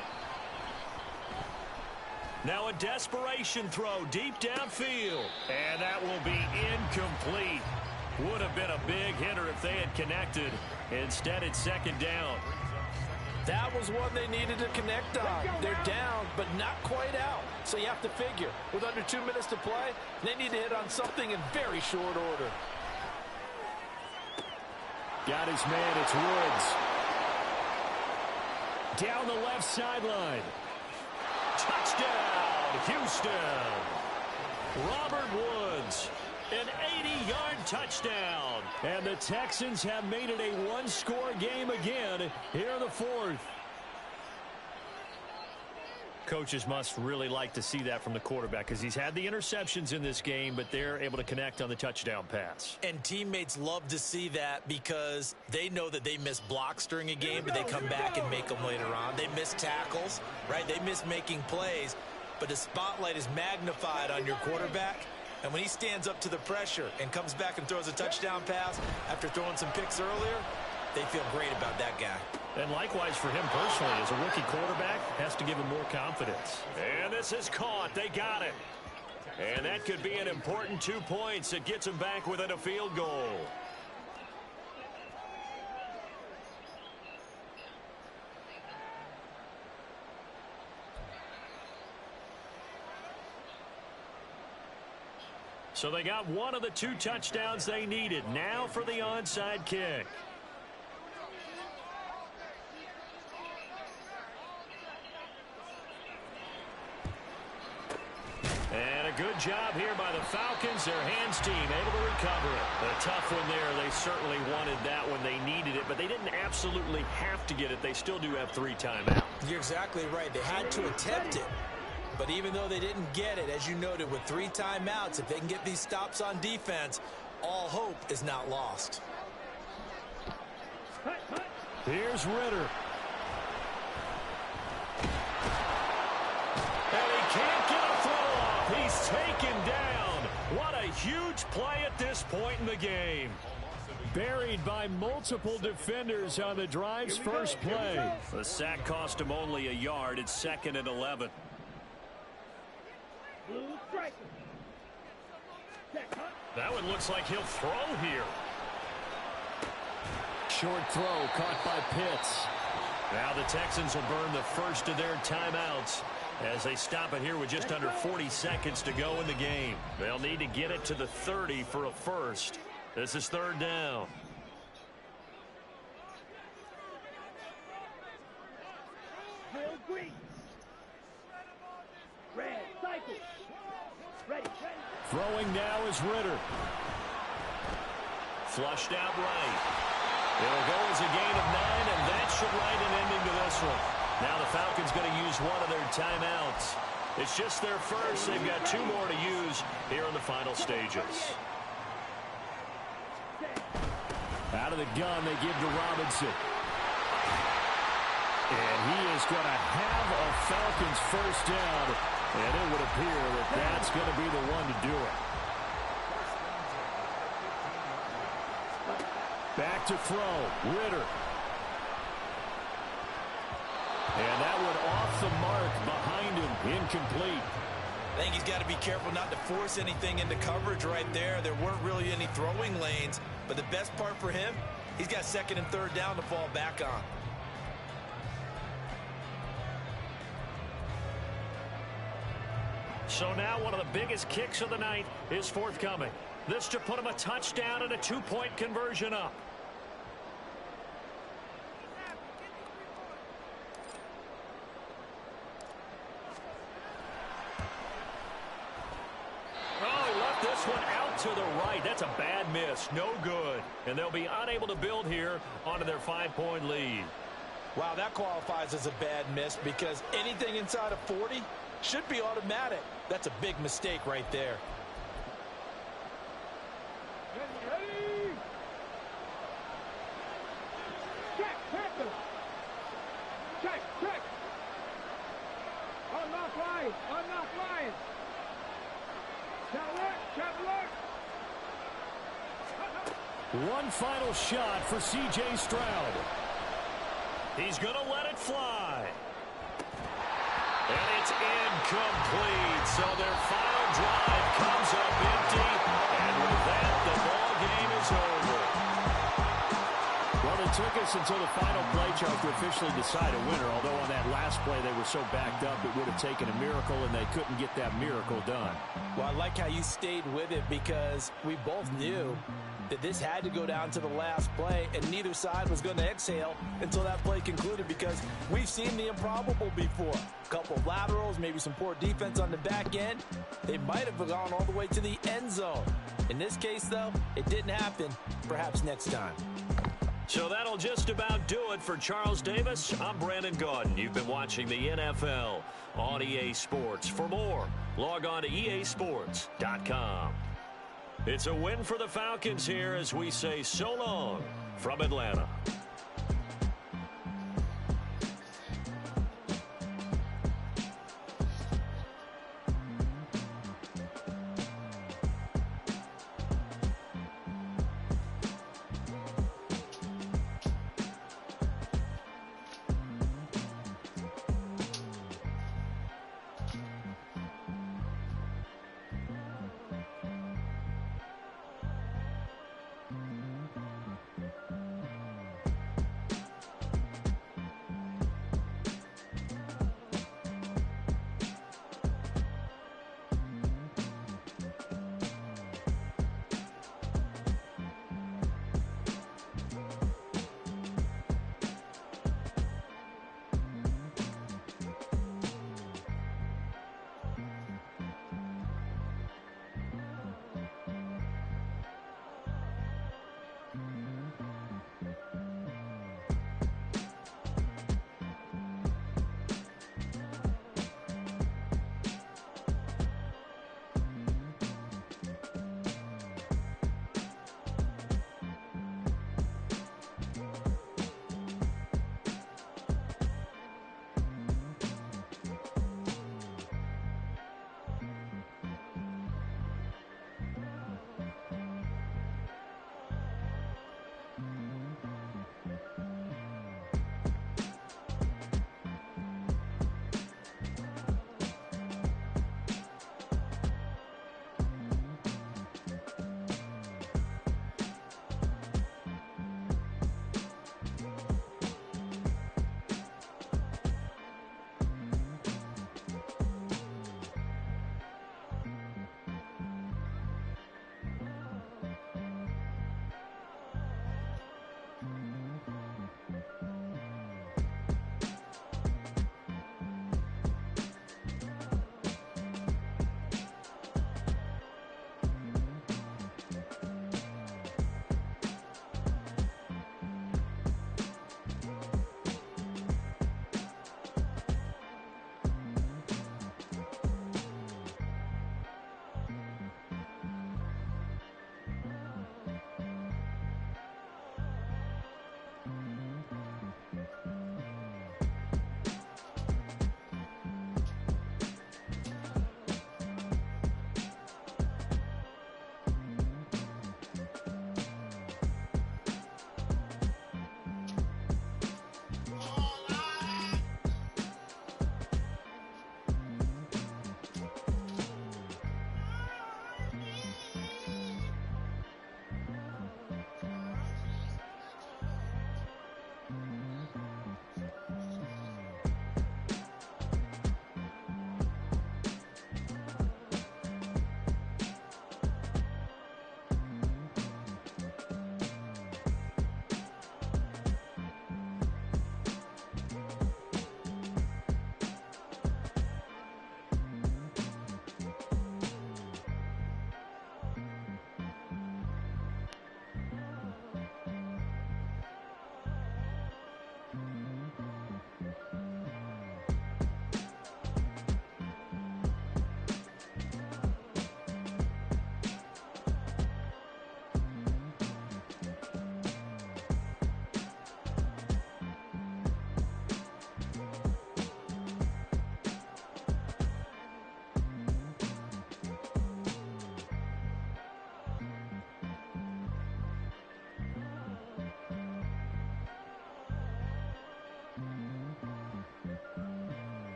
Now a desperation throw deep downfield. And that will be incomplete. Would have been a big hitter if they had connected. Instead, it's 2nd down. That was one they needed to connect on. They're down, but not quite out. So you have to figure, with under 2 minutes to play, they need to hit on something in very short order. Got his man, it's Woods. Down the left sideline. Touchdown, Houston. Robert Woods, an 80-yard touchdown. And the Texans have made it a one-score game again here in the fourth. Coaches must really like to see that from the quarterback because he's had the interceptions in this game, but they're able to connect on the touchdown pass. And teammates love to see that because they know that they miss blocks during a game, but they come back and make them later on. They miss tackles, right? They miss making plays, but the spotlight is magnified on your quarterback. And when he stands up to the pressure and comes back and throws a touchdown pass after throwing some picks earlier, they feel great about that guy. And likewise for him personally, as a rookie quarterback, has to give him more confidence. And this is caught. They got it. And that could be an important 2 points. It gets him back within a field goal. So they got one of the 2 touchdowns they needed. Now for the onside kick. And a good job here by the Falcons. Their hands team able to recover it. A tough one there. They certainly wanted that when they needed it, but they didn't absolutely have to get it. They still do have 3 timeouts. You're exactly right. They had to attempt it. But even though they didn't get it, as you noted, with 3 timeouts, if they can get these stops on defense, all hope is not lost. Here's Ritter. And he can't get a throw off. He's taken down. What a huge play at this point in the game. Buried by multiple defenders on the drive's first play. The sack cost him only a yard. It's 2nd and 11. That one looks like he'll throw here. Short throw caught by Pitts. Now the Texans will burn the first of their timeouts as they stop it here with just under 40 seconds to go in the game. They'll need to get it to the 30 for a first. This is 3rd down. Throwing now is Ritter. Flushed out right. It'll go as a gain of 9, and that should write an ending to this one. Now the Falcons going to use one of their timeouts. It's just their first. They've got 2 more to use here in the final stages. of the gun they give to Robinson. And he is going to have a Falcons first down, and it would appear that that's going to be the one to do it. Back to throw, Ritter. And that one off the mark behind him, incomplete. I think he's got to be careful not to force anything into coverage right there. There weren't really any throwing lanes, but the best part for him, he's got second and third down to fall back on. So now one of the biggest kicks of the night is forthcoming. This to put him a touchdown and a 2-point conversion up. Oh, he left this one out to the right. That's a bad miss. No good. And they'll be unable to build here onto their 5-point lead. Wow, that qualifies as a bad miss because anything inside of 40 should be automatic. That's a big mistake right there. Ready. Check, Panther. Check. Unlock line. Shot work. One final shot for C.J. Stroud. He's going to let it fly. And it's incomplete. So their final drive comes up empty. And with that, the ball game is over. Well, it took us until the final play, Charles, to officially decide a winner. Although on that last play they were so backed up, it would have taken a miracle, and they couldn't get that miracle done. Well, I like how you stayed with it because we both knew that this had to go down to the last play, and neither side was going to exhale until that play concluded because we've seen the improbable before. A couple of laterals, maybe some poor defense on the back end. They might have gone all the way to the end zone. In this case, though, it didn't happen. Perhaps next time. So that'll just about do it for Charles Davis. I'm Brandon Gaudin. You've been watching the NFL on EA Sports. For more, log on to easports.com. It's a win for the Falcons here as we say so long from Atlanta.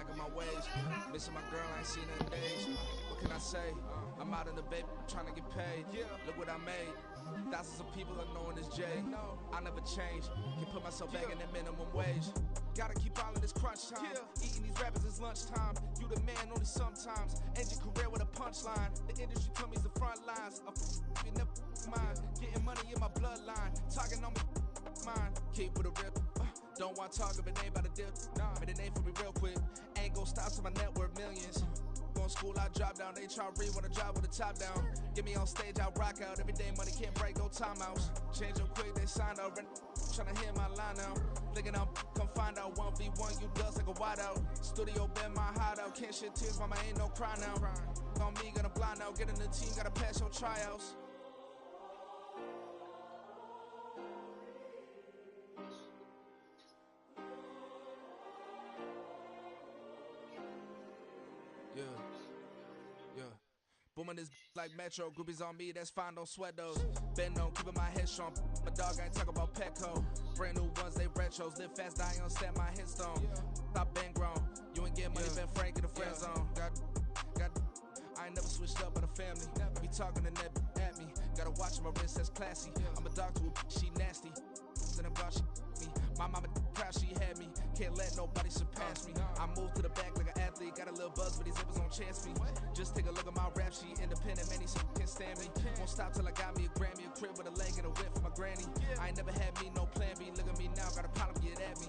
back on my ways. Missing my girl, I ain't seen her in days. What can I say? I'm out in the baby, trying to get paid. Look what I made. Thousands of people are knowing this Jay. I never change. Can put myself back in the minimum wage. Gotta keep all of this crunch time. Eating these rappers is lunchtime. You the man only sometimes. End your career with a punchline. The industry told me it's the front lines. You never mind. Getting money in my bloodline. Talking on me, mine. Keep with a rip. Don't want to talk if it ain't about a dip. Made a name for me real quick. Ain't gon' stop till my net worth millions. Going school, I drop down. They try to read when I drop with the top down. Get me on stage, I rock out. Every day money can't break, go timeouts. Change them quick, they signed out. Tryna hear my line now. Thinking I'm come find out 1v1, you dust like a wideout. Studio been my hideout. Can't shed tears, mama ain't no cry now. On me, gonna blind out. Get in the team, gotta pass your tryouts. Yeah. Booming this like Metro. Groupies on me, that's fine, don't sweat those. Been on, keeping my head strong. My dog ain't talking about Petco. Brand new ones, they retros. Live fast, die on set, my headstone. Stop been grown. You ain't getting money, been Frank in the friend zone. Got. I ain't never switched up on the family. Be talking to that at me. Gotta watch my wrist, that's classy. I'm a dog to a she nasty. And I'm gone, she me. My mama proud she had me. Can't let nobody surpass me. I moved to the back like an athlete. Got a little buzz, but these zippers don't chance me. Just take a look at my rap sheet. Independent, man, these can't stand me. Won't stop till I got me a Grammy. A crib with a leg and a whip for my granny. I ain't never had me no plan B. Look at me now, got a problem, get at me.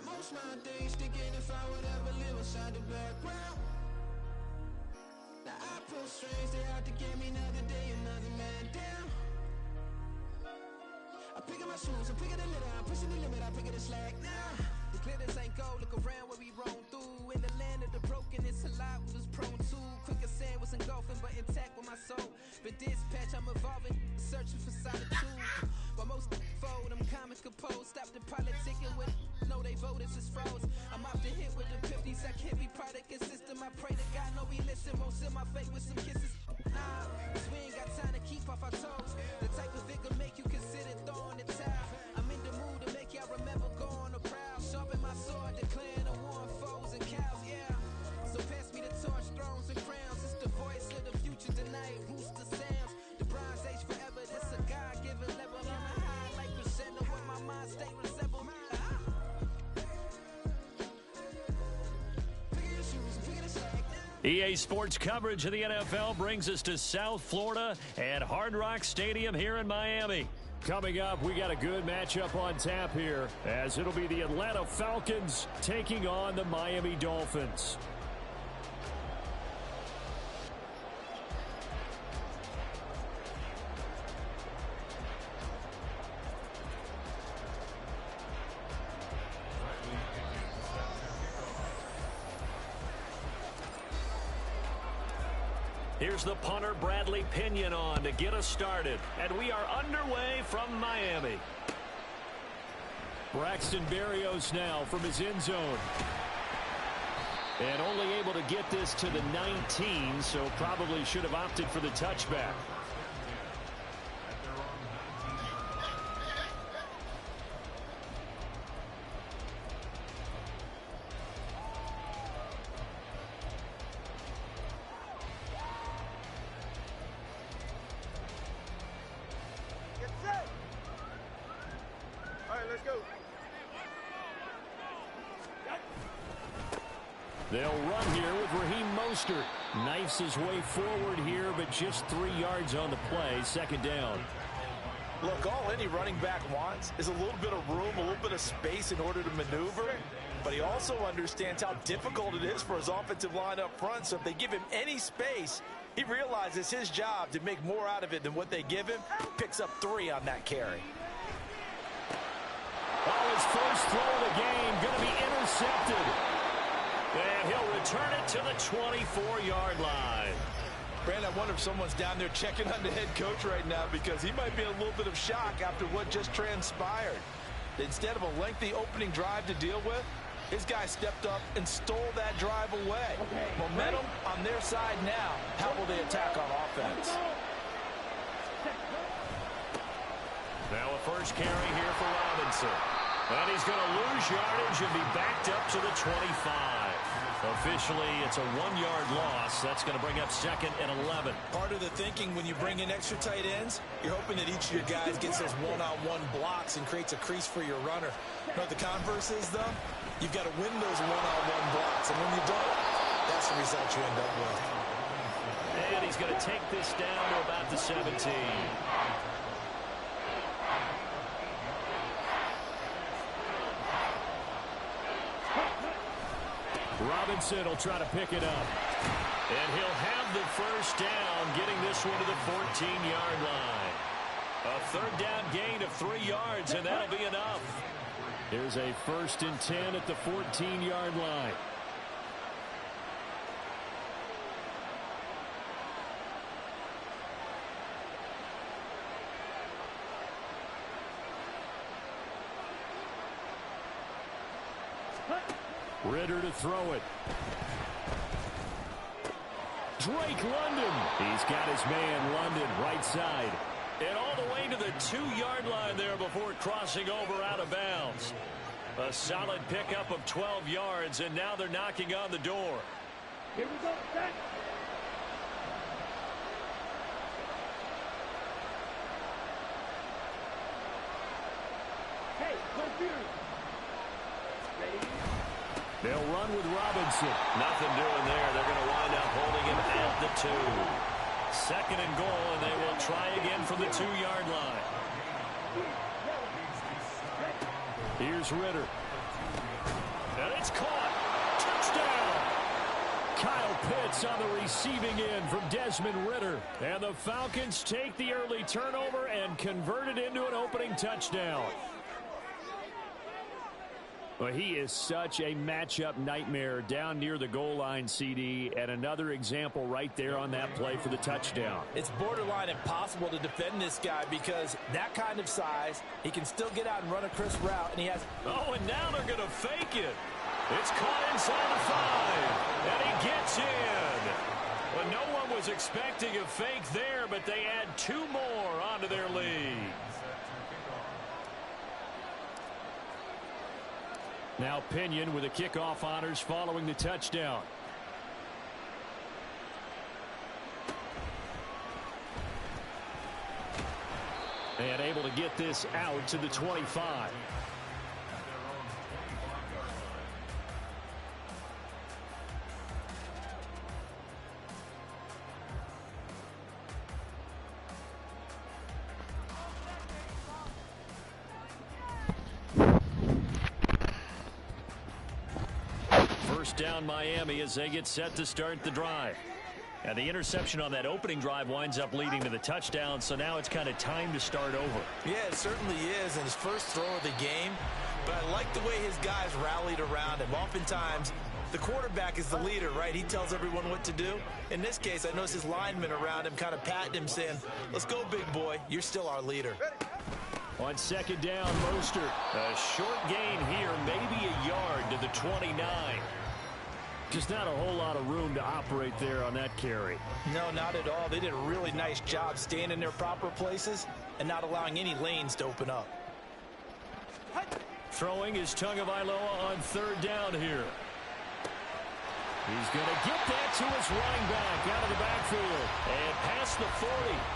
Most my days thinking if I would ever live inside the background. Now I pull strings, they out to get me another day, another man down. I'm picking my shoes, I'm picking the litter, I'm pushing the limit, I'm picking the slack now. The glitters ain't gold, look around where we roam through. In the land of the broken, it's a lot we was prone to. Quick as sand was engulfing, but intact with my soul. Been dispatched, I'm evolving, searching for solitude. While most fold, I'm calm and composed. Stop the politicking with no, they voters is froze. I'm off the hit with the 50s, I can't be product and system. I pray to God, no, we listen. Won't send my fate with some kisses. Nah, cause we ain't got time to keep off our toes. The type of vigor make you consider throwing the towel. I'm in the mood to make y'all remember going the proud. Sharpen my sword, declaring the war on foes and cows, yeah. So pass me the torch, thrones and crowns. It's the voice of the future tonight, rooster sounds. The Bronze Age forever, this a God-given level. I'm a high like crescendo with my mind state resemble. EA Sports coverage of the NFL brings us to South Florida at Hard Rock Stadium here in Miami. Coming up, we got a good matchup on tap here, as it'll be the Atlanta Falcons taking on the Miami Dolphins. Here's the punter, Bradley Pinion, on to get us started. And we are underway from Miami. Braxton Berrios now from his end zone. And only able to get this to the 19, so probably should have opted for the touchback. They'll run here with Raheem Mostert. Knifes his way forward here, but just 3 yards on the play. Second down. Look, all any running back wants is a little bit of room, a little bit of space in order to maneuver. But he also understands how difficult it is for his offensive line up front. So if they give him any space, he realizes his job to make more out of it than what they give him. Picks up 3 on that carry. Oh, his first throw of the game going to be intercepted. And he'll return it to the 24-yard line. Brandon, I wonder if someone's down there checking on the head coach right now because he might be in a little bit of shock after what just transpired. Instead of a lengthy opening drive to deal with, his guy stepped up and stole that drive away. Momentum on their side now. How will they attack on offense? Now a first carry here for Robinson. And he's going to lose yardage and be backed up to the 25. Officially, it's a 1-yard loss. That's going to bring up 2nd and 11. Part of the thinking when you bring in extra tight ends, you're hoping that each of your guys gets those one-on-one blocks and creates a crease for your runner. You know what the converse is, though? You've got to win those one-on-one blocks, and when you don't, that's the result you end up with. And he's going to take this down to about the 17. Robinson will try to pick it up. And he'll have the first down, getting this one to the 14-yard line. A 3rd down gain of 3 yards, and that'll be enough. Here's a 1st and 10 at the 14-yard line. Ritter to throw it. Drake London. He's got his man London right side. And all the way to the 2-yard line there before crossing over out of bounds. A solid pickup of 12 yards, and now they're knocking on the door. Here we go, set. Hey, computer. Ready? They'll run with Robinson. Nothing doing there. They're going to wind up holding him at the 2. 2nd and goal, and they will try again from the 2-yard line. Here's Ritter. And it's caught. Touchdown. Kyle Pitts on the receiving end from Desmond Ritter. And the Falcons take the early turnover and convert it into an opening touchdown. Well, he is such a matchup nightmare down near the goal line, CD, and another example right there on that play for the touchdown. It's borderline impossible to defend this guy because that kind of size, he can still get out and run a crisp route, and he has... Oh, and now they're going to fake it. It's caught inside the 5, and he gets in. Well, no one was expecting a fake there, but they add 2 more onto their lead. Now Pinion with the kickoff honors following the touchdown. And able to get this out to the 25. First down Miami as they get set to start the drive. And the interception on that opening drive winds up leading to the touchdown, so now it's kind of time to start over. Yeah, it certainly is, and his first throw of the game. But I like the way his guys rallied around him. Oftentimes, the quarterback is the leader, right? He tells everyone what to do. In this case, I noticed his linemen around him kind of patting him, saying, let's go, big boy. You're still our leader. On 2nd down, Mostert. A short gain here, maybe a yard to the 29. Just not a whole lot of room to operate there on that carry. No, not at all. They did a really nice job staying in their proper places and not allowing any lanes to open up. Throwing is Tagovailoa on 3rd down here. He's going to get that to his running back out of the backfield. And past the 40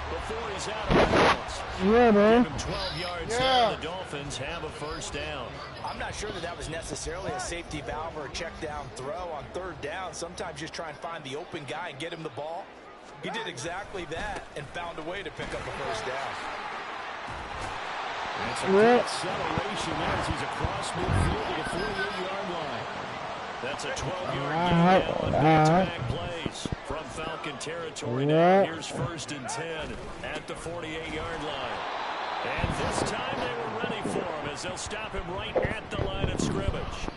before he's out of bounds. Yeah, man. Give him 12 yards there. The Dolphins have a first down. I'm not sure that was necessarily a safety valve or a check down throw on third down. Sometimes just try and find the open guy and get him the ball. He did exactly that and found a way to pick up a first down. It's a good acceleration there as he's across midfield to the 48-yard line. That's a 12-yard gain on back-to-back plays from Falcon territory. Now here's 1st and 10 at the 48-yard line. And this time they were ready for him as they'll stop him right at the line of scrimmage.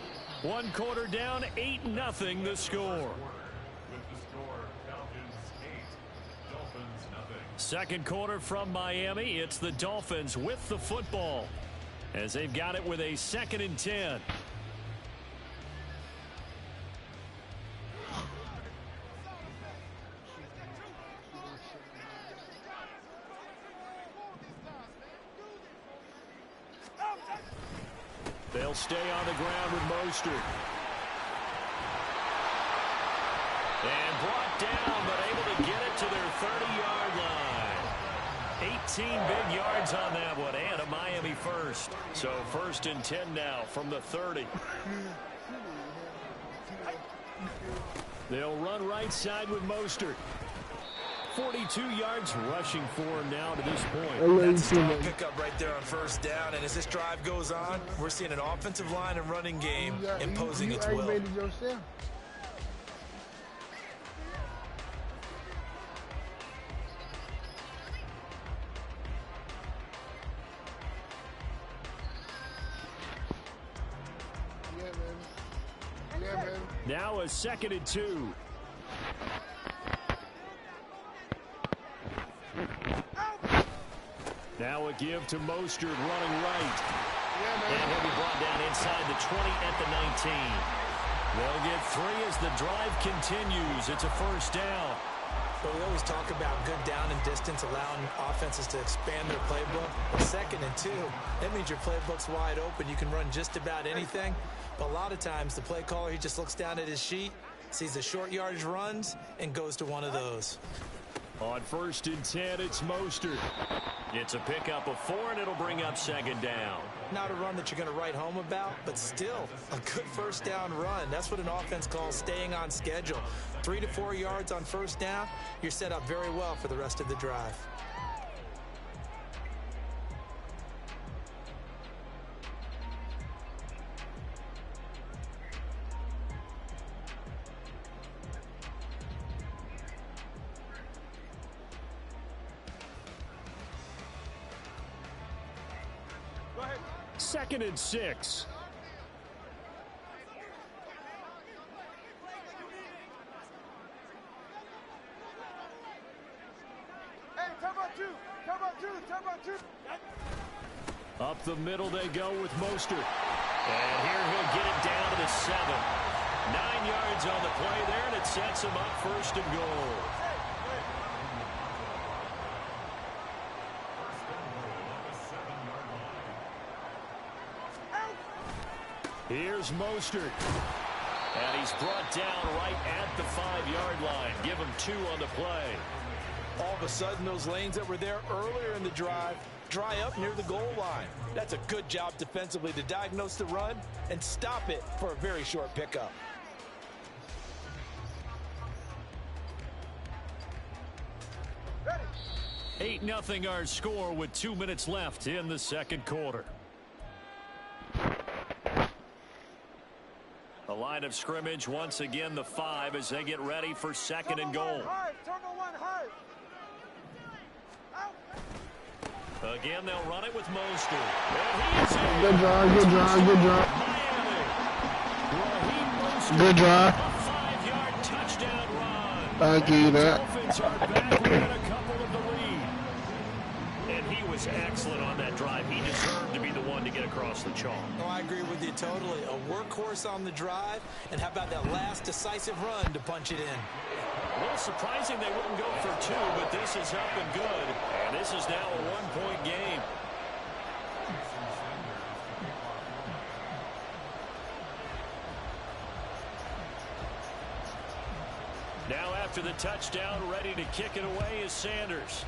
1 quarter down, 8-0 the score. Second quarter from Miami. It's the Dolphins with the football as they've got it with a 2nd and 10. They'll stay on the ground with Mostert. And brought down, but able to get it to their 30-yard line. 18 big yards on that one, and a Miami first. So 1st and 10 now from the 30. They'll run right side with Mostert. 42 yards rushing for him now to this point. That's a strong pickup right there on 1st down. And as this drive goes on, we're seeing an offensive line and running game imposing its will. Now a 2nd and 2. Now a give to Mostert running right. And he'll be brought down inside the 20 at the 19. They'll get 3 as the drive continues. It's a 1st down. But we always talk about good down and distance, allowing offenses to expand their playbook. But 2nd and 2, that means your playbook's wide open. You can run just about anything. But a lot of times, the play caller, he just looks down at his sheet, sees the short yardage runs, and goes to one of those. On 1st and 10, it's Mostert. It's a pickup of 4, and it'll bring up 2nd down. Not a run that you're going to write home about, but still a good 1st down run. That's what an offense calls staying on schedule. 3 to 4 yards on 1st down, you're set up very well for the rest of the drive. Second and 6. Hey, turn about two. Up the middle they go with Mostert. And here he'll get it down to the 7. 9 yards on the play there, and it sets him up 1st and goal. Here's Mostert. And he's brought down right at the 5-yard line. Give him 2 on the play. All of a sudden, those lanes that were there earlier in the drive dry up near the goal line. That's a good job defensively to diagnose the run and stop it for a very short pickup. Ready. 8-0 our score with 2 minutes left in the 2nd quarter. The line of scrimmage, once again, the 5 as they get ready for 2nd and goal. Again, they'll run it with Mostert. Good drive, good drive, good drive. Good drive. A 5-yard touchdown run. I'll give you that. Dolphins are back within a couple of the lead. And he was excellent on that drive. He deserved to be the one to get across the chalk. No, I agree with you totally. A workhorse on the drive, and how about that last decisive run to punch it in? A little surprising they wouldn't go for 2, but this is up and good. And this is now a 1-point game. after the touchdown. Ready to kick it away is Sanders.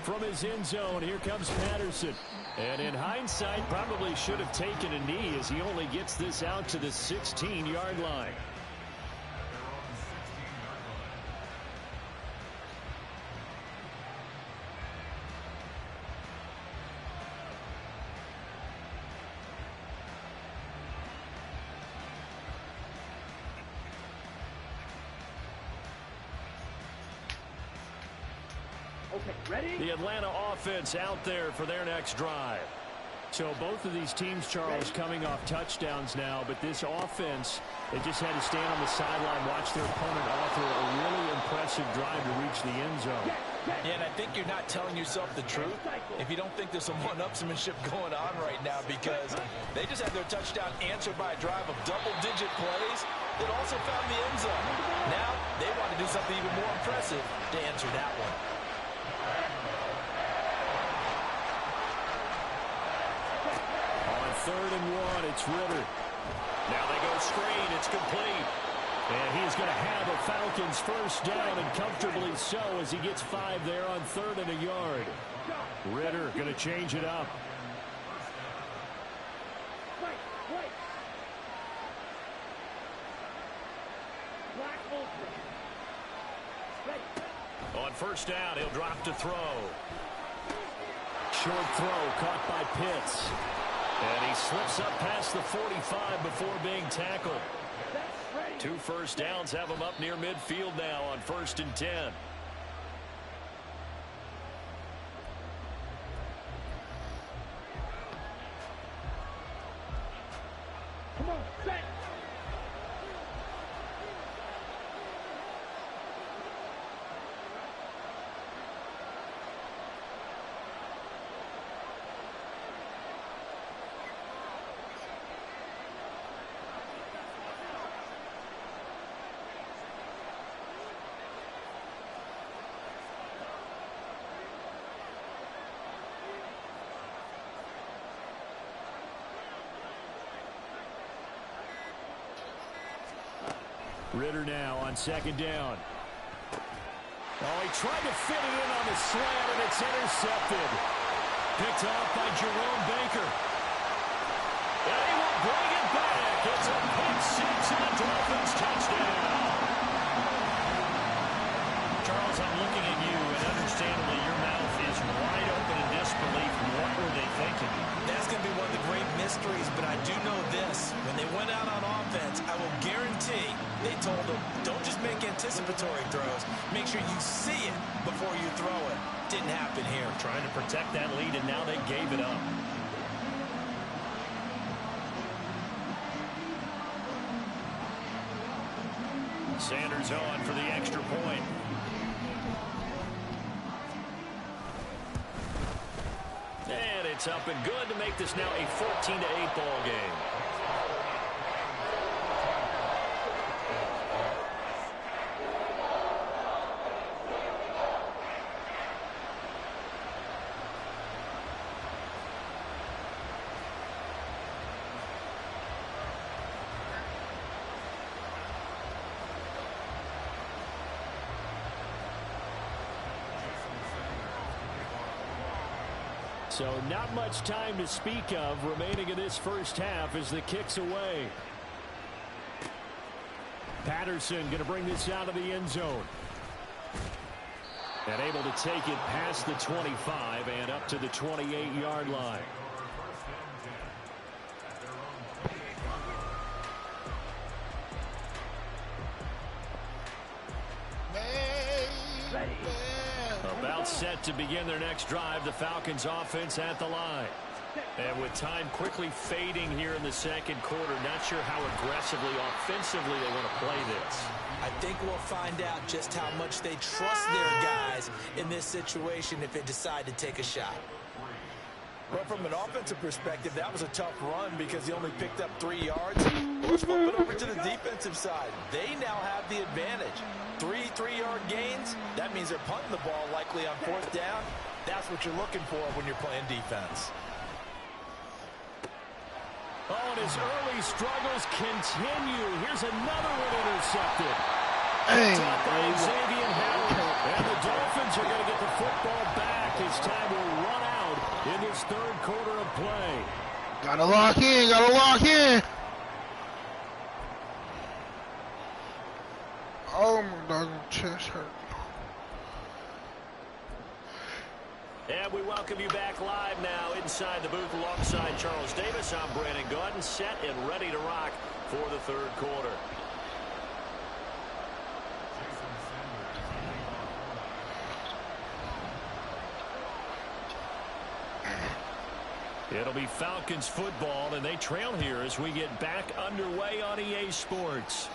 From his end zone, here comes Patterson. And in hindsight, probably should have taken a knee as he only gets this out to the 16-yard line. The Atlanta offense out there for their next drive. So both of these teams, Charles, coming off touchdowns now, but this offense, they just had to stand on the sideline, watch their opponent author a really impressive drive to reach the end zone. Yeah, and I think you're not telling yourself the truth if you don't think there's some one-upsmanship going on right now, because they just had their touchdown answered by a drive of double-digit plays that also found the end zone. Now they want to do something even more impressive to answer that one. Third and 1, it's Ritter. Now they go screen, it's complete. And he's going to have a Falcons first down, and comfortably so, as he gets 5 there on 3rd and a yard. Ritter going to change it up. On first down, he'll drop to throw. Short throw caught by Pitts. And he slips up past the 45 before being tackled. 2 first downs have him up near midfield now on 1st and 10. Come on, set. Ritter now on 2nd down. Oh, he tried to fit it in on the slant, and it's intercepted. Picked off by Jerome Baker. And he will bring it back. It's a pick 6 and a Dolphins touchdown. Charles, I'm looking at you, and understandably your mouth is wide open in disbelief. What were they thinking? That's going to be one of the great mysteries, but I do know this. When they went out on offense, I will guarantee they told them, don't just make anticipatory throws. Make sure you see it before you throw it. Didn't happen here. Trying to protect that lead, and now they gave it up. Sanders on for the extra point. And it's up and good to make this now a 14-8 ball game. So not much time to speak of remaining in this first half as the kick's away. Patterson going to bring this out of the end zone. And able to take it past the 25 and up to the 28-yard line. About set to begin their next drive, the Falcons offense at the line. And with time quickly fading here in the second quarter, not sure how aggressively, offensively they want to play this. I think we'll find out just how much they trust their guys in this situation if they decide to take a shot. Well, from an offensive perspective, that was a tough run because he only picked up 3 yards. Let's flip it over to the defensive side. They now have the advantage. 3 3-yard gains, that means they're punting the ball likely on 4th down. That's what you're looking for when you're playing defense. Oh, and his early struggles continue. Here's another one intercepted. Hey, Xavier Howard. And the Dolphins are going to get the football back as time will run out in this third quarter of play. gotta lock in, gotta lock in. Oh, my dog, chest hurt. And we welcome you back live now inside the booth alongside Charles Davis. I'm Brandon Gordon, set and ready to rock for the third quarter. It'll be Falcons football, and they trail here as we get back underway on EA Sports.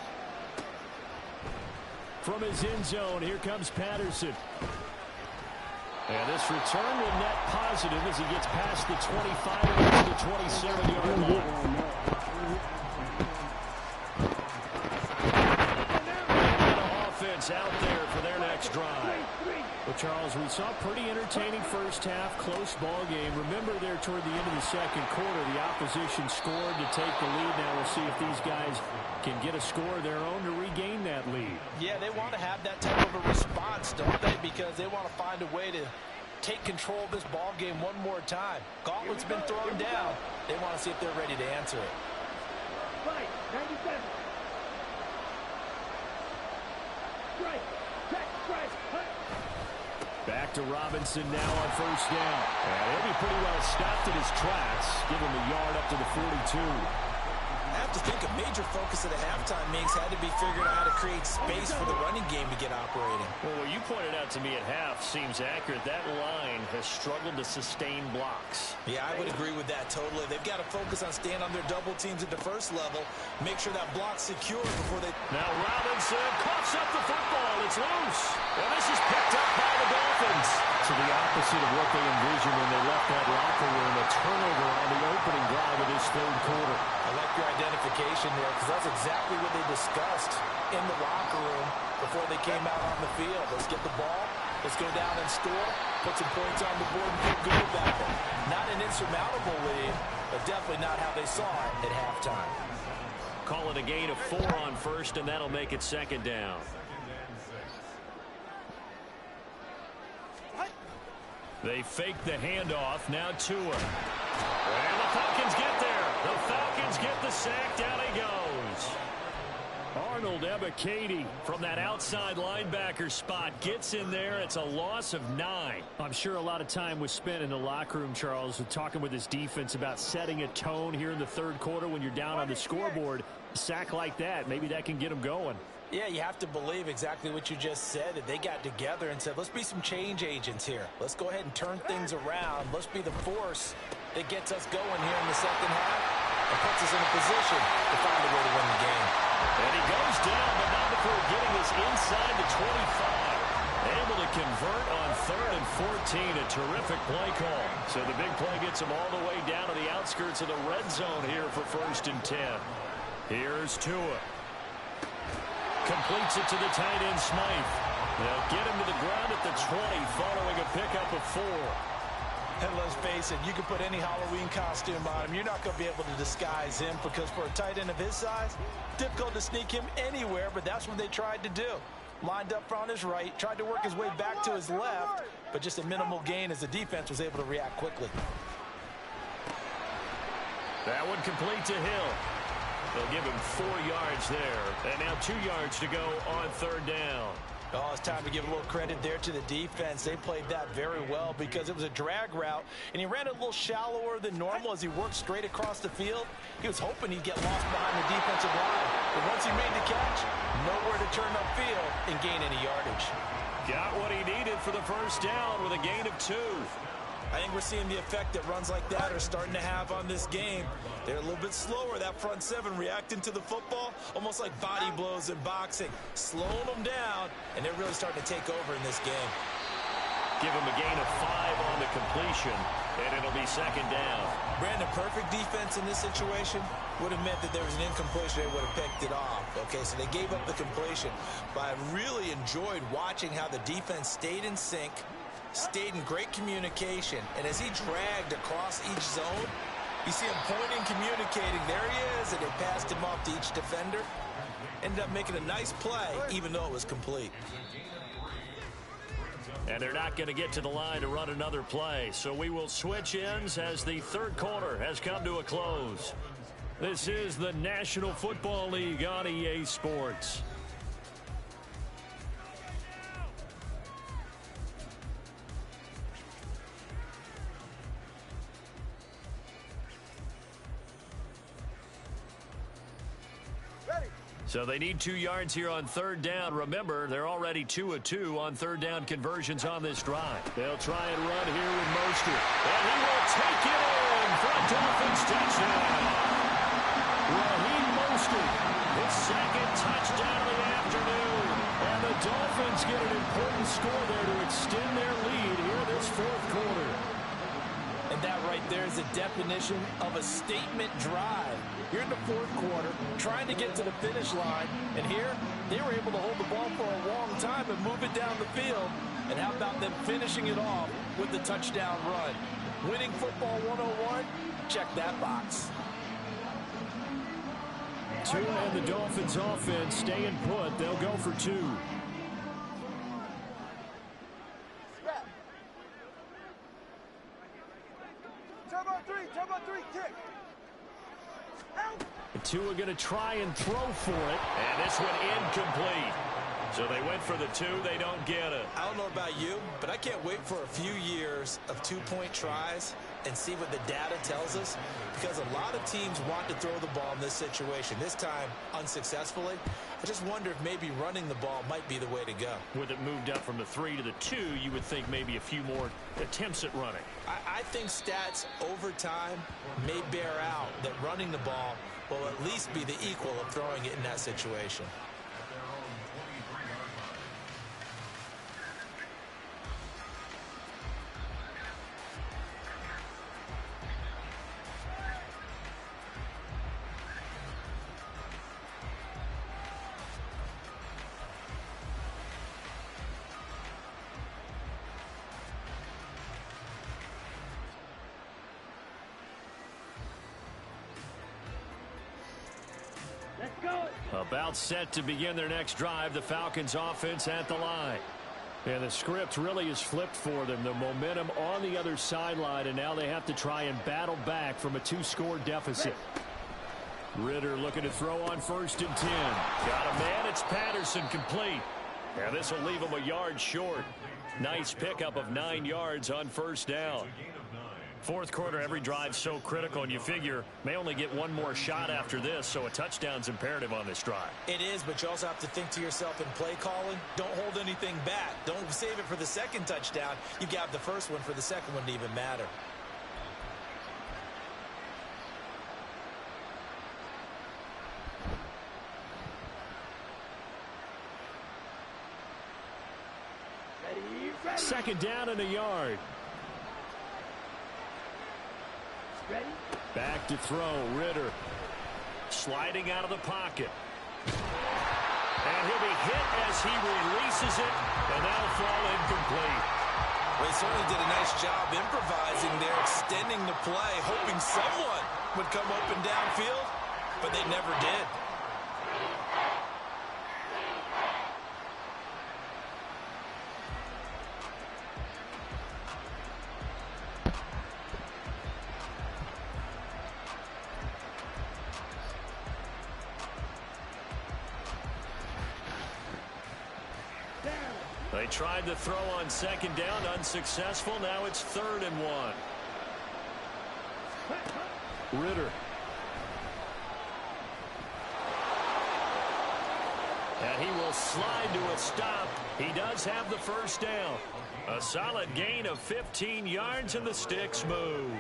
From his end zone, here comes Patterson. And this return will net positive as he gets past the 25 and to the 27-yard line. Offense out there for their next drive. Well, Charles, we saw a pretty entertaining first half, close ball game. Remember there toward the end of the second quarter, the opposition scored to take the lead. Now we'll see if these guys can get a score of their own to regain that lead. Yeah, they want to have that type of a response, don't they? Because they want to find a way to take control of this ball game one more time. Gauntlet's been thrown down. They want to see if they're ready to answer it. Fight, 97. Strike, check, strike, hut. Back to Robinson now on first down. And he'll be pretty well stopped in his tracks. Give him a yard up to the 42. I have to think a major focus of the halftime meetings had to be figuring out how to create space for the running game to get operating. Well, what you pointed out to me at half seems accurate. That line has struggled to sustain blocks. Yeah, I would agree with that totally. They've got to focus on staying on their double teams at the first level. Make sure that block's secure before they... Now Robinson coughs up the football. It's loose. And this is picked up by the Dolphins. So the opposite of what they envisioned when they left that locker room, a turnover on the opening drive of this third quarter. I like your identification there because that's exactly what they discussed in the locker room before they came out on the field. Let's get the ball. Let's go down and score. Put some points on the board and feel good about it. Not an insurmountable lead, but definitely not how they saw it at halftime. Call it a gain of 4 on first, and that'll make it second down. They fake the handoff. Now Tua. And the Falcons get there. The Falcons get the sack. Down he goes. Arnold Ebiketie from that outside linebacker spot gets in there. It's a loss of 9. I'm sure a lot of time was spent in the locker room, Charles, talking with his defense about setting a tone here in the third quarter when you're down on the scoreboard. A sack like that, maybe that can get them going. Yeah, you have to believe exactly what you just said, that they got together and said, let's be some change agents here. Let's go ahead and turn things around. Let's be the force that gets us going here in the second half and puts us in a position to find a way to win the game. And he goes down, but not before getting us inside the 25. Able to convert on 3rd and 14. A terrific play call. So the big play gets him all the way down to the outskirts of the red zone here for 1st and 10. Here's Tua. Completes it to the tight end, Smythe. They'll get him to the ground at the 20 following a pickup of 4. And let's face it, you can put any Halloween costume on him. You're not going to be able to disguise him because for a tight end of his size, difficult to sneak him anywhere, but that's what they tried to do. Lined up on his right, tried to work his way back to his left, but just a minimal gain as the defense was able to react quickly. That one complete to Hill. They'll give him 4 yards there. And now 2 yards to go on 3rd down. Oh, it's time to give a little credit there to the defense. They played that very well because it was a drag route, and he ran it a little shallower than normal as he worked straight across the field. He was hoping he'd get lost behind the defensive line. But once he made the catch, nowhere to turn upfield and gain any yardage. Got what he needed for the first down with a gain of 2. I think we're seeing the effect that runs like that are starting to have on this game. They're a little bit slower, that front 7 reacting to the football, almost like body blows in boxing, slowing them down, and they're really starting to take over in this game. Give him a gain of 5 on the completion, and it'll be second down. Brandon, perfect defense in this situation would have meant that there was an incompletion. They would have picked it off. Okay, so they gave up the completion. But I really enjoyed watching how the defense stayed in sync, stayed in great communication, and as he dragged across each zone, You see him pointing, communicating. There he is, and they passed him off to each defender. Ended up making a nice play, even though it was complete. And they're not going to get to the line to run another play. So we will switch ends as the third quarter has come to a close. This is the National Football League on EA Sports. So they need 2 yards here on third down. Remember, they're already 2 of 2 on third down conversions on this drive. They'll try and run here with Mostert. And he will take it in for a Dolphins touchdown. Raheem Mostert, his second touchdown of the afternoon. And the Dolphins get an important score there to extend their lead here this fourth quarter. And that right there is the definition of a statement drive. You're in the fourth quarter, trying to get to the finish line, and here, they were able to hold the ball for a long time and move it down the field. And how about them finishing it off with the touchdown run? Winning football 101? Check that box. Tua and the Dolphins offense staying put. They'll go for 2. Turbo 3, kick. Tua going to try and throw for it. And this one incomplete. So they went for the 2. They don't get it. I don't know about you, but I can't wait for a few years of 2-point tries and see what the data tells us, because a lot of teams want to throw the ball in this situation. This time, unsuccessfully. I just wonder if maybe running the ball might be the way to go. With it moved up from the 3 to the 2, you would think maybe a few more attempts at running. I think stats over time may bear out that running the ball will at least be the equal of throwing it in that situation. About set to begin their next drive, the Falcons offense at the line. And the script really is flipped for them. The momentum on the other sideline, and now they have to try and battle back from a 2-score deficit. Ritter looking to throw on 1st and 10. Got a man, it's Patterson, complete. And this will leave him a yard short. Nice pickup of 9 yards on 1st down. Fourth quarter, every drive so critical, and you figure may only get one more shot after this, so a touchdown's imperative on this drive. It is, but you also have to think to yourself in play calling, don't hold anything back. Don't save it for the second touchdown. You got the first one for the second one to even matter. Second down and a yard. Back to throw, Ritter. Sliding out of the pocket. And he'll be hit as he releases it, and that'll fall incomplete. Well, he certainly did a nice job improvising there, extending the play, hoping someone would come open downfield, but they never did. They tried to throw on second down, unsuccessful. Now it's 3rd and 1. Ritter. And he will slide to a stop. He does have the first down. A solid gain of 15 yards, and the sticks move.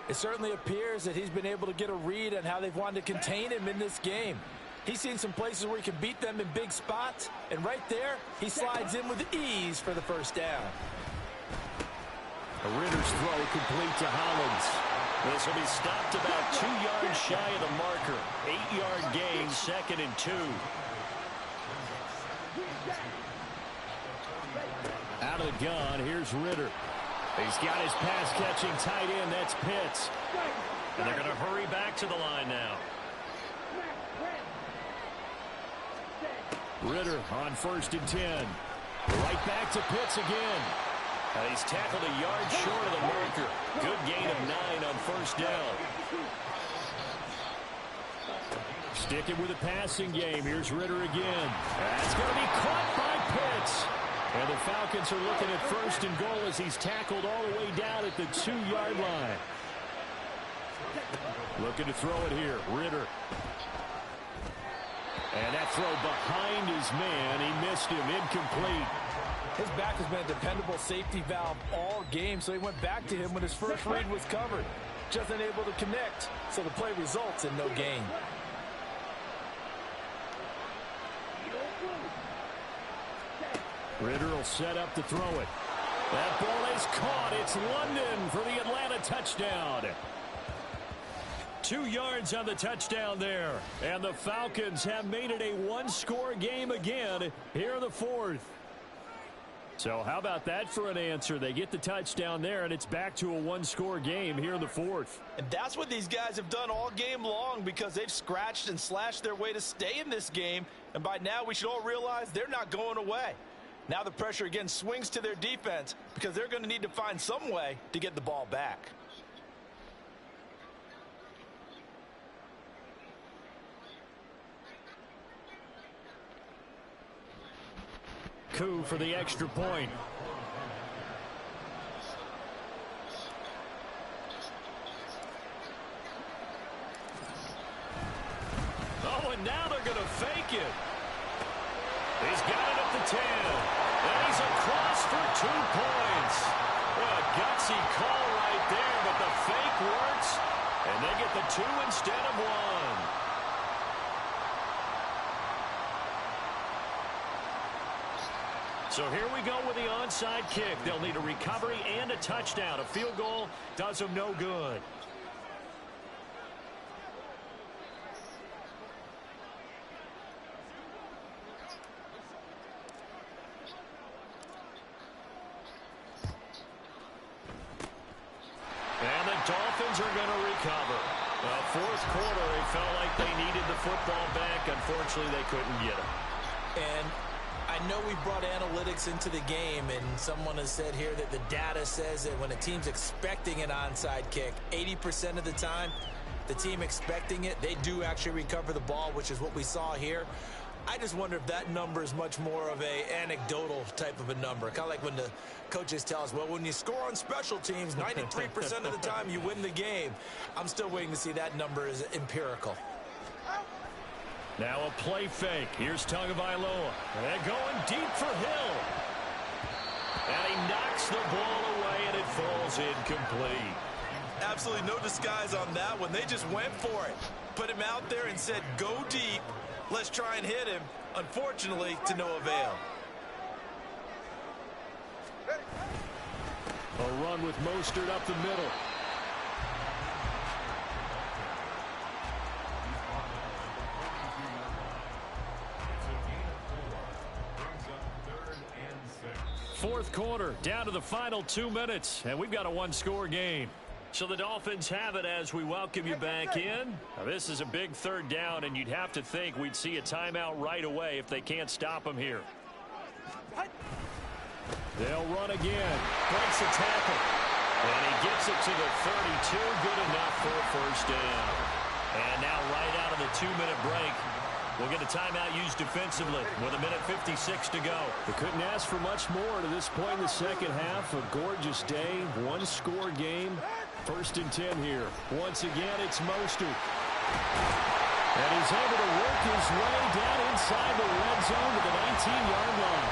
It certainly appears that he's been able to get a read on how they've wanted to contain him in this game. He's seen some places where he can beat them in big spots, and right there, he slides in with ease for the first down. A Ritter's throw complete to Hollins. This will be stopped about 2 yards shy of the marker. 8-yard gain, 2nd and 2. Out of the gun, here's Ritter. He's got his pass-catching tight end. That's Pitts. And they're going to hurry back to the line now. Ritter on 1st and 10. Right back to Pitts again. He's tackled a yard short of the marker. Good gain of 9 on 1st down. Sticking with the passing game. Here's Ritter again. That's going to be caught by Pitts. And the Falcons are looking at 1st and goal as he's tackled all the way down at the 2-yard line. Looking to throw it here. Ritter. And that throw behind his man. He missed him. Incomplete. His back has been a dependable safety valve all game, so he went back to him when his first read was covered. Just unable to connect, so the play results in no gain. Ritter will set up to throw it. That ball is caught. It's London for the Atlanta touchdown. 2 yards on the touchdown there. And the Falcons have made it a one-score game again here in the 4th. So how about that for an answer? They get the touchdown there, and it's back to a one-score game here in the 4th. And that's what these guys have done all game long, because they've scratched and slashed their way to stay in this game. And by now we should all realize they're not going away. Now the pressure again swings to their defense, because they're going to need to find some way to get the ball back. Coup for the extra point. Oh, and now they're going to fake it. He's got it at the 10. And he's across for 2 points. A gutsy call right there, but the fake works. And they get the 2 instead of 1. So here we go with the onside kick. They'll need a recovery and a touchdown. A field goal does them no good. And the Dolphins are going to recover. 4th quarter, they felt like they needed the football back. Unfortunately, they couldn't get it. And I know we brought analytics into the game, and someone has said here that the data says that when a team's expecting an onside kick, 80% of the time, the team expecting it, they do actually recover the ball, which is what we saw here. I just wonder if that number is much more of a anecdotal type of a number. Kind of like when the coaches tell us, well, when you score on special teams, 93% of the time you win the game. I'm still waiting to see that number is empirical. Now a play fake. Here's Tagovailoa. And going deep for Hill. And he knocks the ball away, and it falls incomplete. Absolutely no disguise on that one. They just went for it. Put him out there and said, go deep. Let's try and hit him. Unfortunately, to no avail. A run with Mostert up the middle. Fourth quarter, down to the final 2 minutes, and we've got a one-score game. So the Dolphins have it as we welcome you back in. Now, this is a big 3rd down, and you'd have to think we'd see a timeout right away if they can't stop them here. They'll run again. Breaks a tackle. And he gets it to the 32. Good enough for a 1st down. And now right out of the 2-minute break, we'll get a timeout used defensively with 1:56 to go. We couldn't ask for much more to this point in the second half. A gorgeous day, one-score game. 1st and 10 here. Once again, it's Mostert. And he's able to work his way down inside the red zone to the 19-yard line.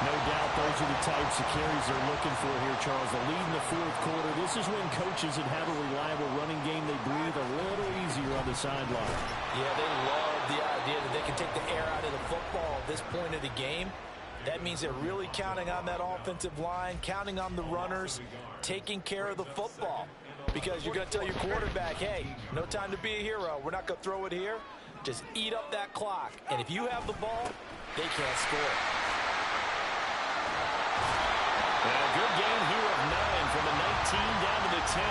No doubt those are the types of carries they're looking for here, Charles. The lead in the 4th quarter. This is when coaches that have a reliable running game, they breathe a little easier on the sideline. Yeah, they love the idea that they can take the air out of the football at this point of the game. That means they're really counting on that offensive line, counting on the runners, taking care of the football. Because you're going to tell your quarterback, hey, no time to be a hero. We're not going to throw it here. Just eat up that clock. And if you have the ball, they can't score. And a good game here of 9 and 10.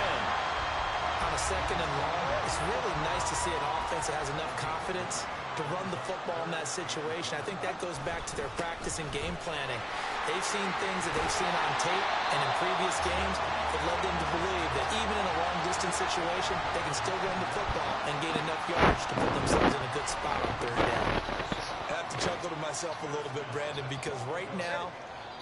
On a second and long, it's really nice to see an offense that has enough confidence to run the football in that situation. I think that goes back to their practice and game planning. They've seen things that they've seen on tape and in previous games that led them to believe that even in a long-distance situation, they can still run the football and gain enough yards to put themselves in a good spot on third down. I have to chuckle to myself a little bit, Brandon, because right now,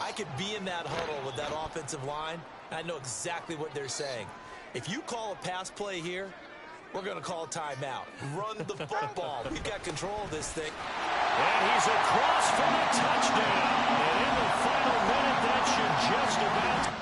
I could be in that huddle with that offensive line, and I know exactly what they're saying. If you call a pass play here, we're going to call a timeout. Run the football. We've got control of this thing. And he's across for the touchdown. And in the final minute, that should just about...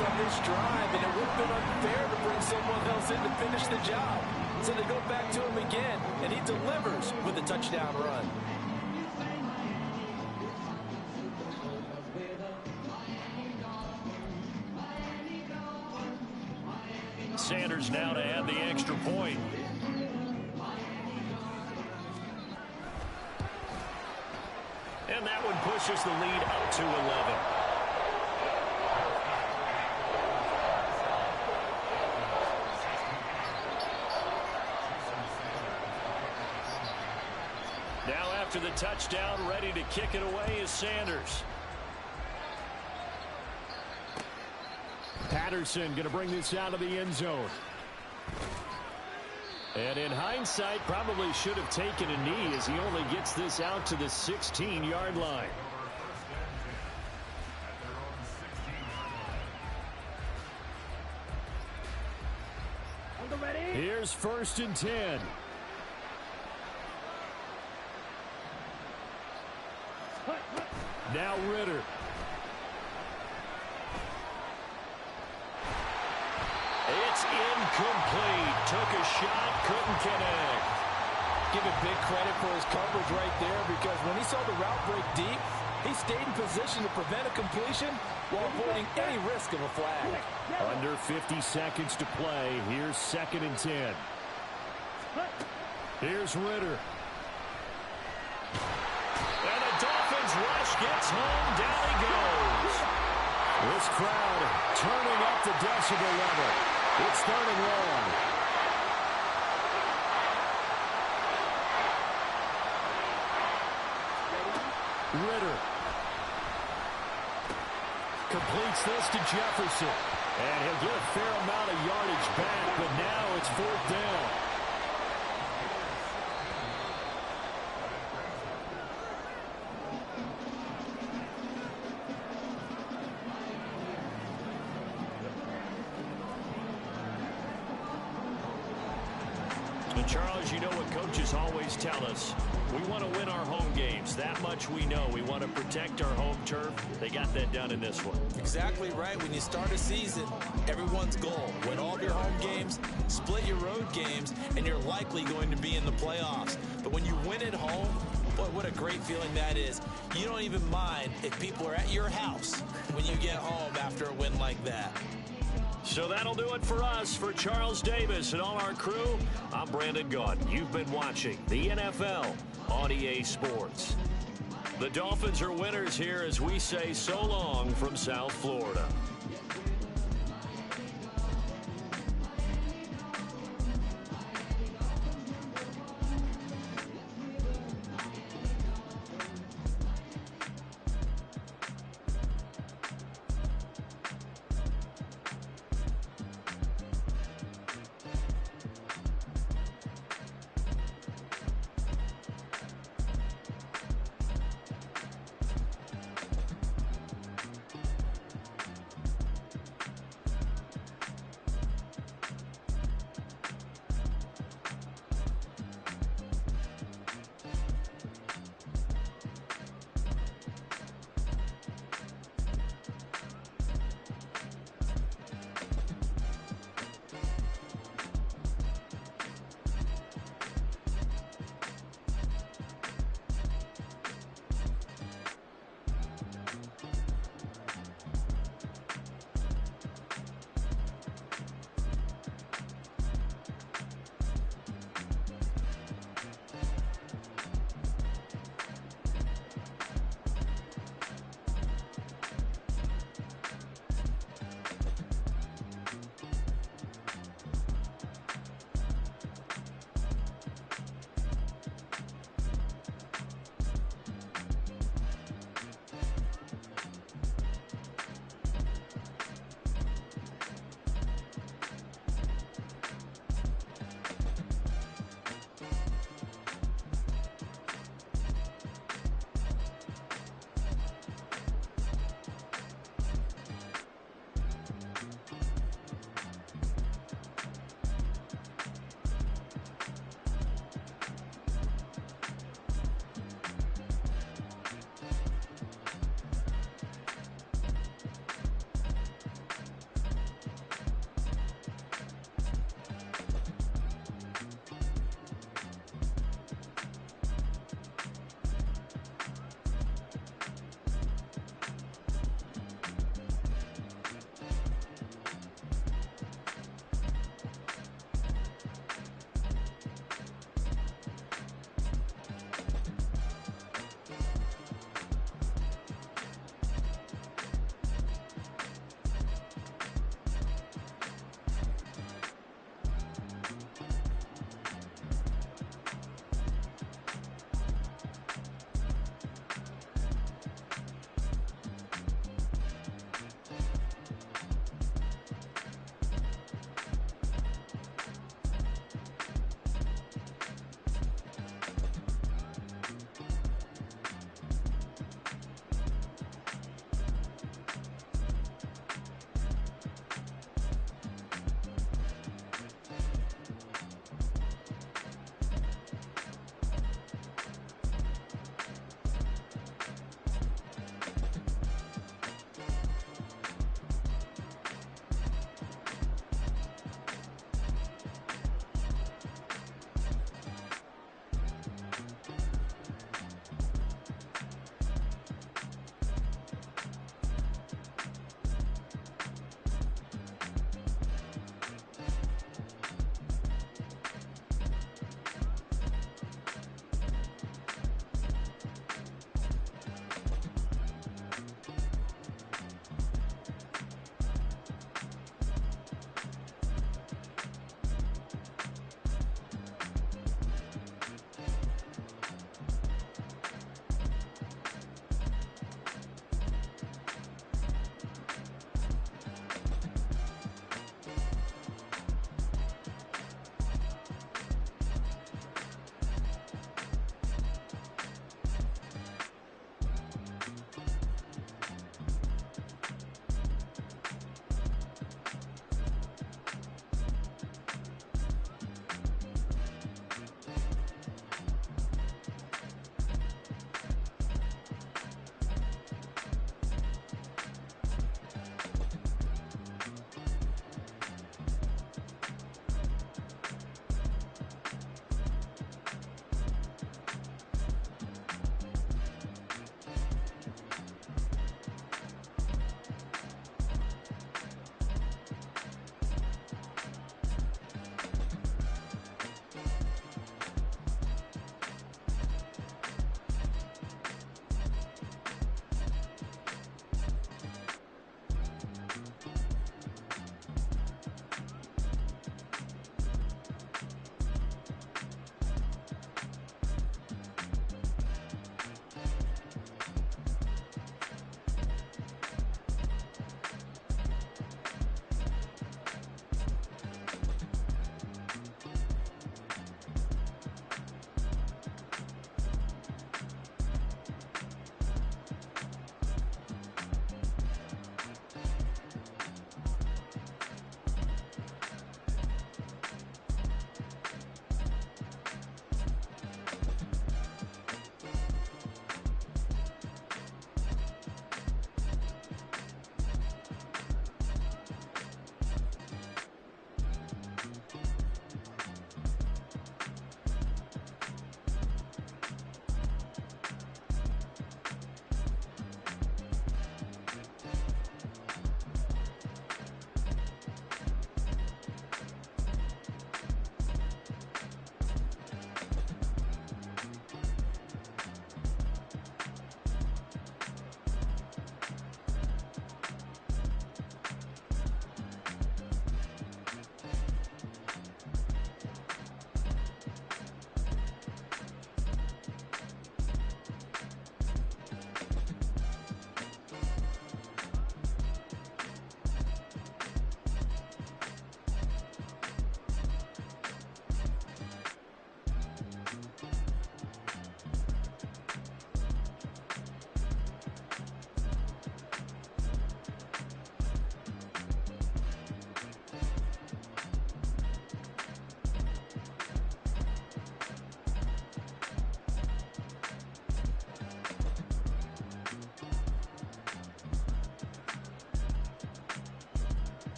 On this drive, and it would have been unfair to bring someone else in to finish the job. So they go back to him again, and he delivers with a touchdown run. Sanders now to add the extra point. And that one pushes the lead up to 11. Now after the touchdown, ready to kick it away is Sanders. Patterson going to bring this out of the end zone. And in hindsight, probably should have taken a knee as he only gets this out to the 16-yard line. Here's 1st and 10. Now Ritter. It's incomplete. Took a shot, couldn't connect. Give him big credit for his coverage right there, because when he saw the route break deep, he stayed in position to prevent a completion while avoiding any risk of a flag. Under 50 seconds to play. Here's 2nd and 10. Here's Ritter. And a Dolphins rush gets home. Down he goes. This crowd turning up the decibel level. It's 3rd and long. Ritter completes this to Jefferson. And he'll get a fair amount of yardage back, but now it's 4th down. Charles, you know what coaches always tell us. We want to win our home games. that much we know. We want to protect our home turf. They got that done in this one. Exactly right. When you start a season, everyone's goal: win all of your home games, split your road games, and you're likely going to be in the playoffs. But when you win at home, boy, what a great feeling that is. You don't even mind if people are at your house when you get home after a win like that. So that'll do it for us. For Charles Davis and all our crew, I'm Brandon Gaudin. You've been watching the NFL on EA Sports. The Dolphins are winners here as we say so long from South Florida.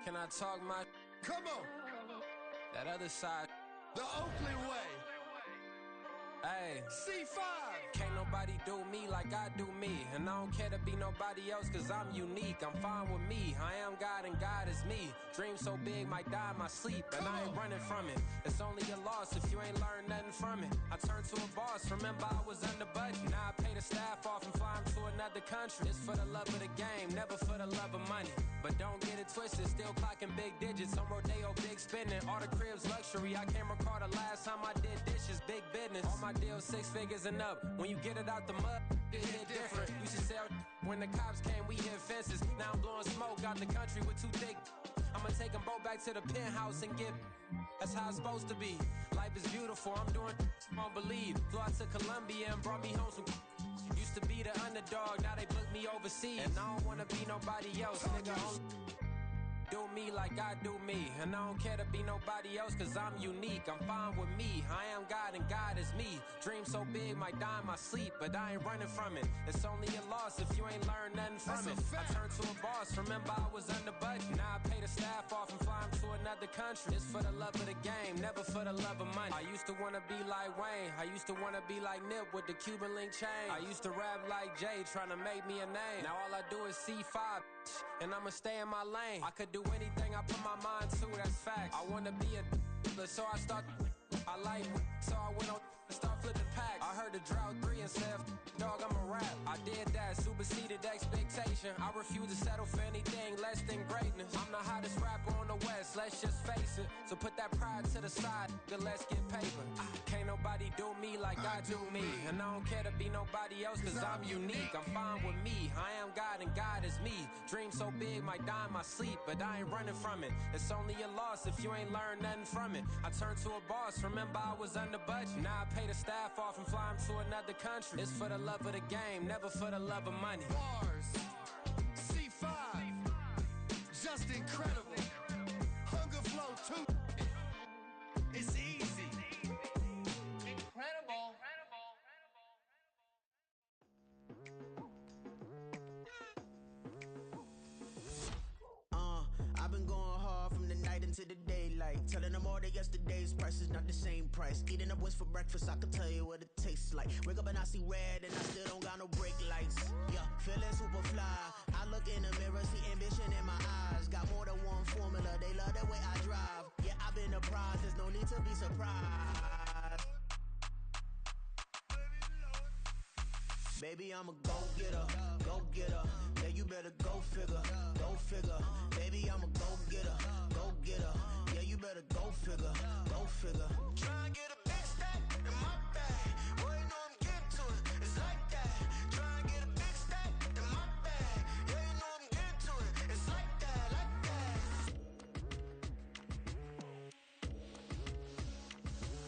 Can I talk my? Come on. That other side. The Oakland way. Hey. C5. Can't nobody do me like I do me. And I don't care to be nobody else cause I'm unique. I'm fine with me. I am God and God is me. Dream so big might die in my sleep. And I ain't running from it. It's only a loss if you ain't learned nothing from it. I turned to a boss. Remember I was under budget. Now I pay the staff off and fly them to another country. It's for the love of the game, never for the love of money. But don't get it twisted, still clocking big digits. On Rodeo, big spending. All the cribs luxury. I can't recall the last time I did dishes. Big business. All my deals 6 figures and up. When you get it out the mud, it hit different. Used to sell when the cops came, we hit fences. Now I'm blowing smoke out the country with 2 thick. I'ma take them both back to the penthouse and get. That's how it's supposed to be. Life is beautiful, I'm doing won't believe. Flew out to Colombia and brought me home some. Used to be the underdog, now they booked me overseas. And I don't wanna be nobody else, nigga. Do me like I do me. And I don't care to be nobody else cause I'm unique. I'm fine with me. I am God and God is me. Dream so big might die in my sleep, but I ain't running from it. It's only a loss if you ain't learned nothing from it. I turned to a boss. Remember I was under budget. Now I pay the staff off and fly them to another country. It's for the love of the game, never for the love of money. I used to wanna be like Wayne. I used to wanna be like Nip with the Cuban link chain. I used to rap like Jay, trying to make me a name. Now all I do is C5, and I'ma stay in my lane. I could do anything I put my mind to, that's facts. I wanna be a so I start. I like so I went on and start flipping packs. I heard the drought 3 and said, dog, I'm a rap. I did that, superseded expectation. I refuse to settle for anything less than greatness. I'm the hottest rapper on the West, let's just face it. So put that pride to the side, then let's get paper. Can't nobody do me like I do me. And I don't care to be nobody else cause I'm unique. I'm fine with me. I am God and God is me. Dream so big might die in my sleep, but I ain't running from it. It's only a loss if you ain't learned nothing from it. I turned to a boss, remember I was under budget. Now I pay the staff off and fly them to another country. It's for the love of the game, never for the love of money. Bars. C5. Just incredible. Hunger flow too. It's easy. Incredible. I've been going hard from the night into the daylight. Telling them all that yesterday's price is not the same price. Eating up wings for breakfast, I can tell you what it tastes like. Wake up and I see red and I still don't got no brake lights. Yeah, feeling super fly. I look in the mirror, see ambition in my eyes. Got more than one formula, they love the way I drive. Yeah, I've been apprised, there's no need to be surprised. Baby, I'm a go-getter, go-getter. Yeah, you better go figure, go figure. Baby, I'm a go-getter, go-getter. Yeah, you better go figure, go figure. Try and get a big stack in my bag. Boy, you know I'm getting to it, it's like that. Try and get a big stack in my bag. Yeah, you know I'm getting to it, it's like that, like that.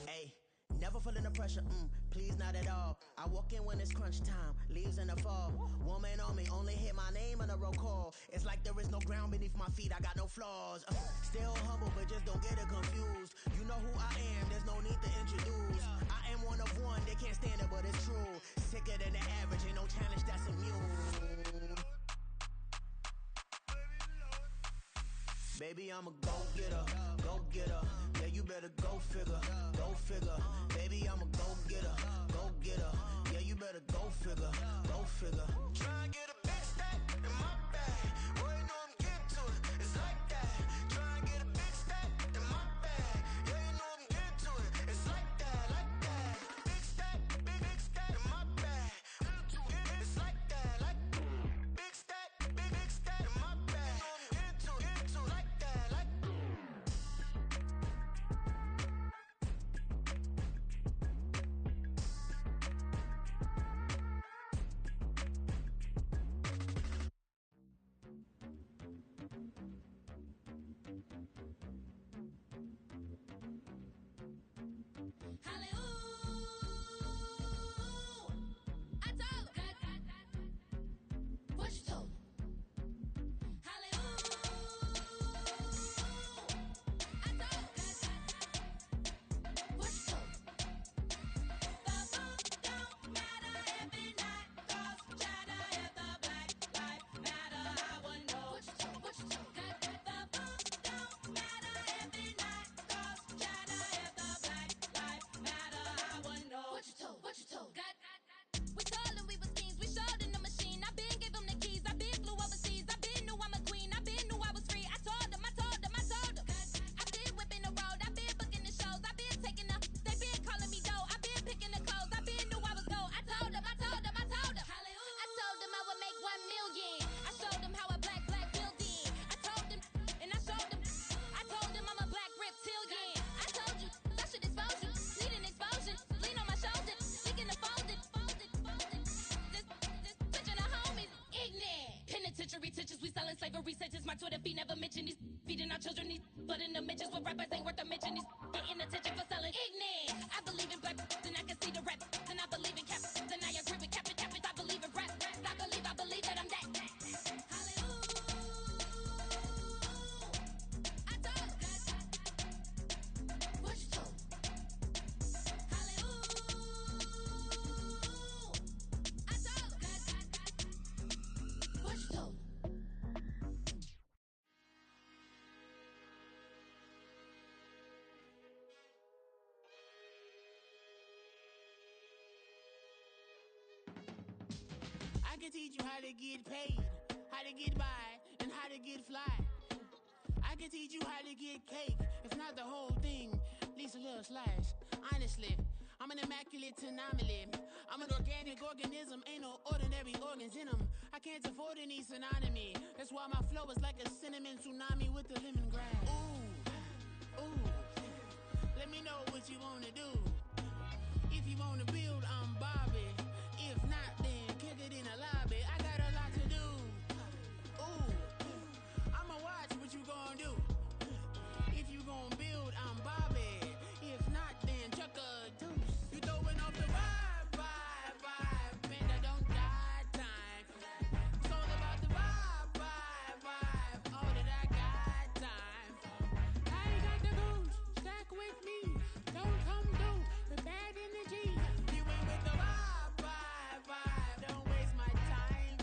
Hey, never feeling the pressure, please not at all. I walk in when it's crunch time, leaves in the fall. Woman on me, only hit my name on a roll call. It's like there is no ground beneath my feet, I got no flaws. Still humble, but just don't get it confused. You know who I am, there's no need to introduce. I am one of one, they can't stand it, but it's true. Sicker than the average, ain't no challenge that's immune. Baby, I'm a go-getter, go-getter. Yeah, you better go figure, go figure. Baby, I'm a go-getter, go-getter. Yeah, you better go figure, go figure. Try and get a big stack in my bag. Boy, you know I'm getting to it, it's like that. Try and get a big stack in my bag. Yeah, you know I'm getting to it, it's like that, like that. Big stack in my bag. It's like that, like big stack in my bag. You know I'm getting to it, like that, like. bitches. My Twitter feed never mention these feeding our children. These but in the mentions with rappers ain't worth a mention. These getting attention for selling ignorant. I believe in black and I can see the rap. And I believe in cap and I agree with cap. I believe in rap. I believe that I'm that. I can teach you how to get paid, how to get by, and how to get fly. I can teach you how to get cake, if not the whole thing, at least a little slice. Honestly, I'm an immaculate anomaly. I'm an organic organism, ain't no ordinary organs in them. I can't afford any synonymy. That's why my flow is like a cinnamon tsunami with the lemongrass. Ooh, ooh, let me know what you wanna do. If you wanna build, I'm Bobby. If not, then kick it in the lobby. I got a lot to do. Ooh, I'ma watch what you gonna do. If you gonna build, I'm Bobby. If not, then chuck a deuce. You throwing off the vibe, and I don't got time. It's all about the vibe, all that I got time. I ain't got the goose, stack with me. Don't come through with bad energy. You ain't with the vibe, don't waste my time.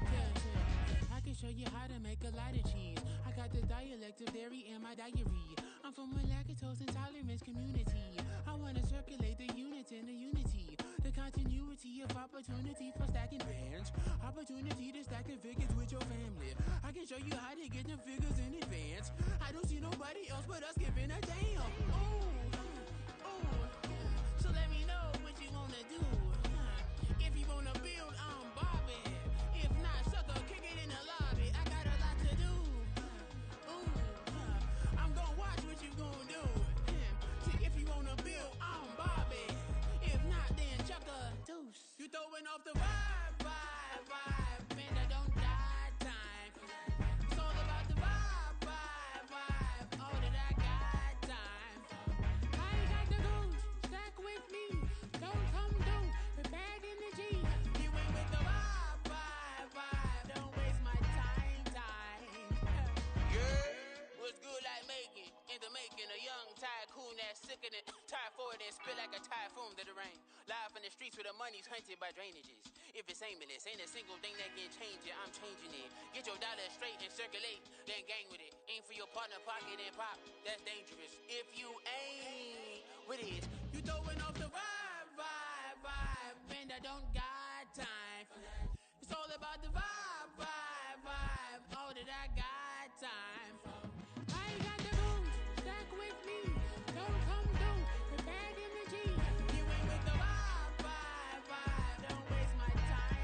Yeah, I can show you how to make a lot of cheese. I got the dialect of dairy in my diary. I'm from a lactose intolerance community. I wanna circulate the units and the unity. The continuity of opportunity for stacking bands. Opportunity to stack the figures with your family. I can show you how to get the figures in advance. I don't see nobody else but us giving a damn. Ooh, so let me know what you wanna do. If you wanna build, I'm Bobby. If not, sucker, kick it in the lobby. I got a lot to do. I'm gonna watch what you gonna do. See, if you wanna build, I'm Bobby. If not, then chuck a deuce. You throwing off the vibe, and I don't got time. It's all about the vibe, all that I got time. I ain't got the goose, stack with me. Don't come through with bad energy. You ain't with the vibe, don't waste my time. Yeah, what's good like making, in the making, a young tycoon that's sick of it. Tired for it and spit like a typhoon to the rain. Live in the streets where the money's hunted by drainages. If it's aimless, ain't a single thing that can change it, I'm changing it. Get your dollar straight and circulate, then gang with it. Aim for your partner pocket and pop, that's dangerous. If you ain't with it, you throwing off the vibe, and I don't got time. It's all about the vibe, all that I got time. I ain't got the goose, stack with me. Don't come through with bad energy. You ain't with the vibe, don't waste my time.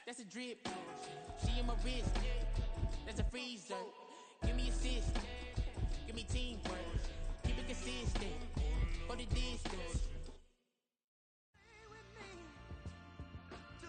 That's a drip. She in my wrist. That's a freezer. Give me assist. Give me teamwork. Keep it consistent. For the distance. To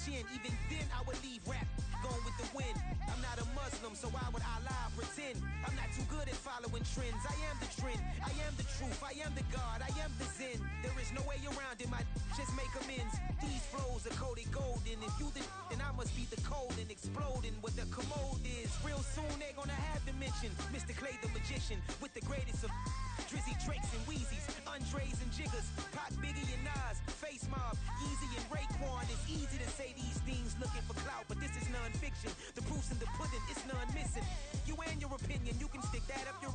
chin. Even then, I would leave rap going with the wind. I'm not a Muslim, so why would Allah pretend? I'm not too good at following trends. I am the trend, I am the truth, I am the God, I am the Zen. There is no way around it, my just make amends. These flows are coated golden. If you the then I must be the cold and exploding what the commode is. Real soon they gonna have to mention Mr. Clay the magician with the greatest of Drizzy, Drakes, and Wheezies, Andres and Jiggers, Pac, Biggie, and Nas, Face Mob, Easy, and Raekwon. It's easy to say these things looking for clout, but this is non-fiction. The proof's in the pudding, it's none missing. You and your opinion, you can stick that up your...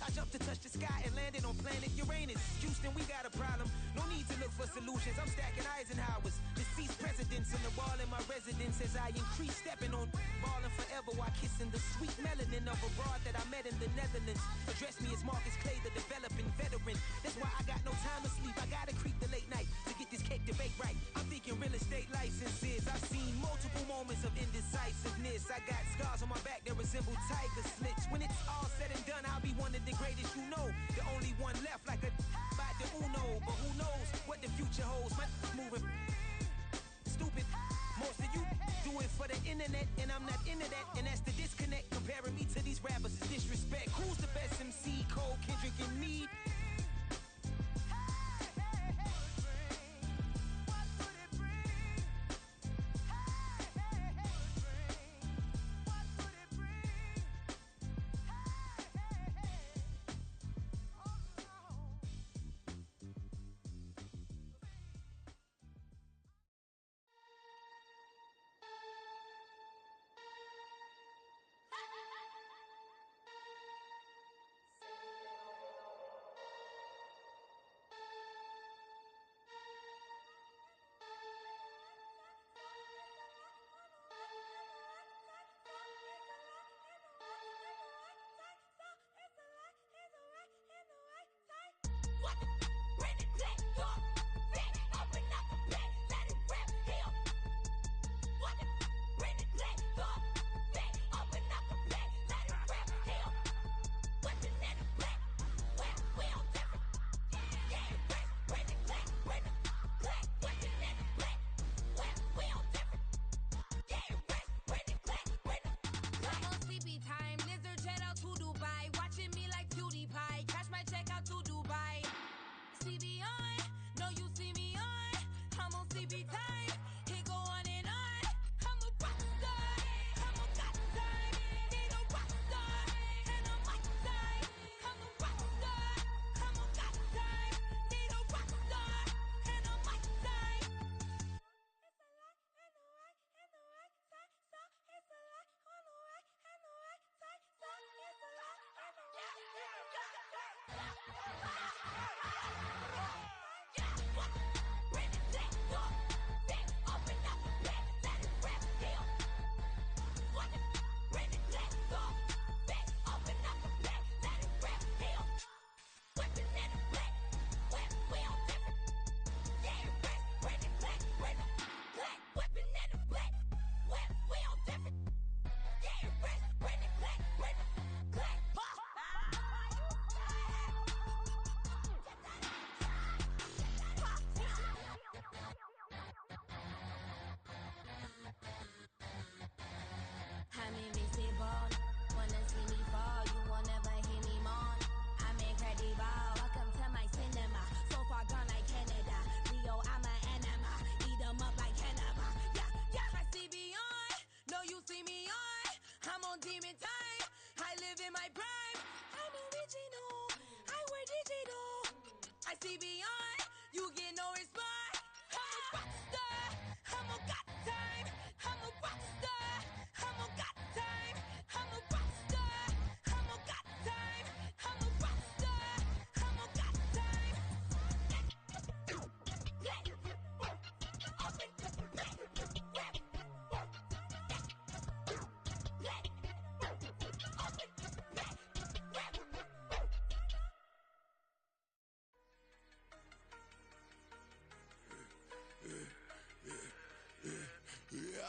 I jumped to touch the sky and landed on planet Uranus. Houston, we got a problem. No need to look for solutions. I'm stacking Eisenhowers. Deceased presidents on the wall in my residence as I increase stepping on ballin' forever while kissing the sweet melanin of a broad that I met in the Netherlands. Address me as Marcus Clay, the developing veteran. That's why I got no time to sleep. I gotta creep the late night to get this cake debate right. I'm thinking real estate licenses. I've seen multiple moments of indecisiveness. I got scars on my back that resemble tiger slits. When it's all said and done, I'll be one of the greatest you know. The only one left like a by the Uno. But who knows what the future holds. My moving stupid. Most of you do it for the internet, and I'm not into that. And that's the disconnect. Comparing me to these rappers is disrespect. Who's the best MC? Cole, Kendrick, and me?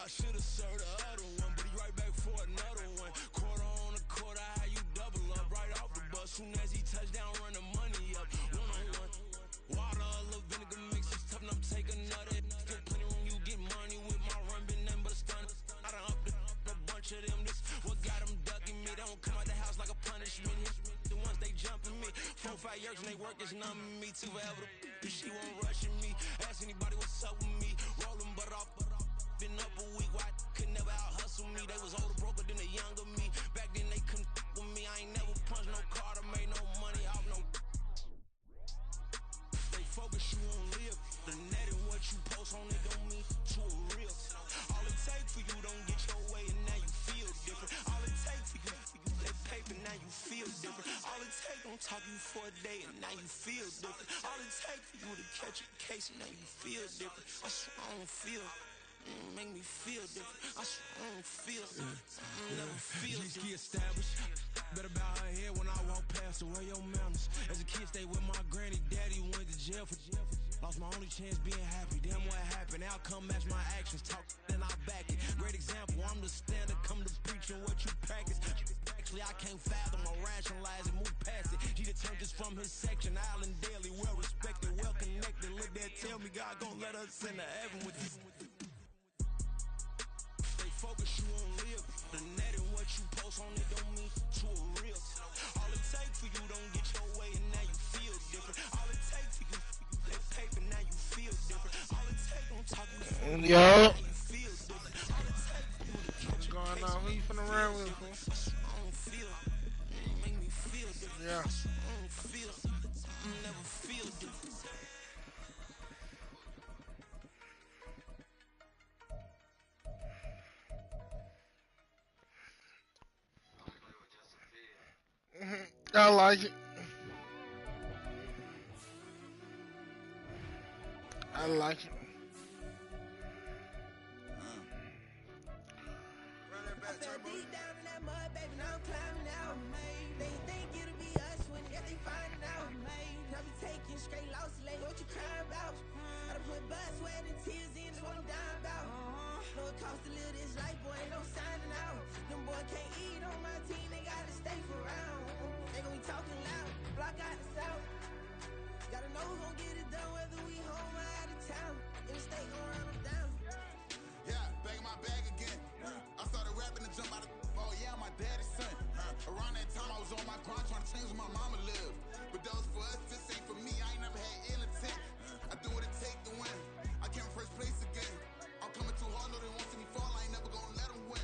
I should've served the other one, but he right back for another one. Quarter on a quarter, how you double up right off the bus. Soon as he touch down, run the money up. One-on-one. Water, a little vinegar mix, it's tough enough to take another. Still plenty room, you get money with my run work is numbing me too forever. She won't rush me. Ask anybody what's up with me. Rolling but off. Been up a week, why could never out hustle me? They was older, broker than the younger me. Back then they couldn't with me. I ain't never punched no card or made no money off no. They focus, you won't live. The net and what you post on it don't mean to a real. All it take for you don't get your way and now you feel different. All it take for you that paper, now you feel different. All it take don't talk you for a day and now you feel different. All it take for you to catch a case and now you feel different. I swear I don't feel. Make me feel different. I swear I don't feel. Never feel different. Established. Better bow her head when I walk past her. Where your manners? As a kid, stayed with my granny. Daddy went to jail for. Lost my only chance being happy. Damn, what happened? Outcome match my actions. Talk then I back it. Great example. I'm the standard. Come to preaching what you practice. Actually, I can't fathom or rationalize and move past it. He turned this from his section. Island daily, well respected, well connected. Look there, tell me God gon' let us into heaven with this. Focus, you won't live. The net and what you post on it don't mean to a real. All it take for you don't get your way and now you feel different. All it take for you that paper, now you feel different. All it take don't talk you for now you feel different. All it take for you to catch a going case. on? Who you finna run with, fool? I don't feel. Make me feel different. Yeah. I don't feel. I never feel different. I like it. I like it. I fell deep down in that mud, baby, now I'm climbing out. They think it'll be us when they finding out. I be taking straight losses, like what you crying about? I done put blood, sweat, and tears in, that's what I'm dying about. Know it costs to live this life, boy, ain't no signing out. Them boy can't eat on my team, they gotta stay for round. They gon' be talking loud, block out the south. Gotta know who's gon' get it done, whether we home or out of town. In the state gon' run them down. Yeah, back in my bag again. I started rapping to jump out of. Oh yeah, I'm my daddy's son. Around that time, I was on my grind trying to change where my mama lived. But that was for us, this ain't for me. I ain't never had ill intent. I do what it take to win. I came in first place again. I'm coming too hard, know they won't see me fall. I ain't never gonna let them win.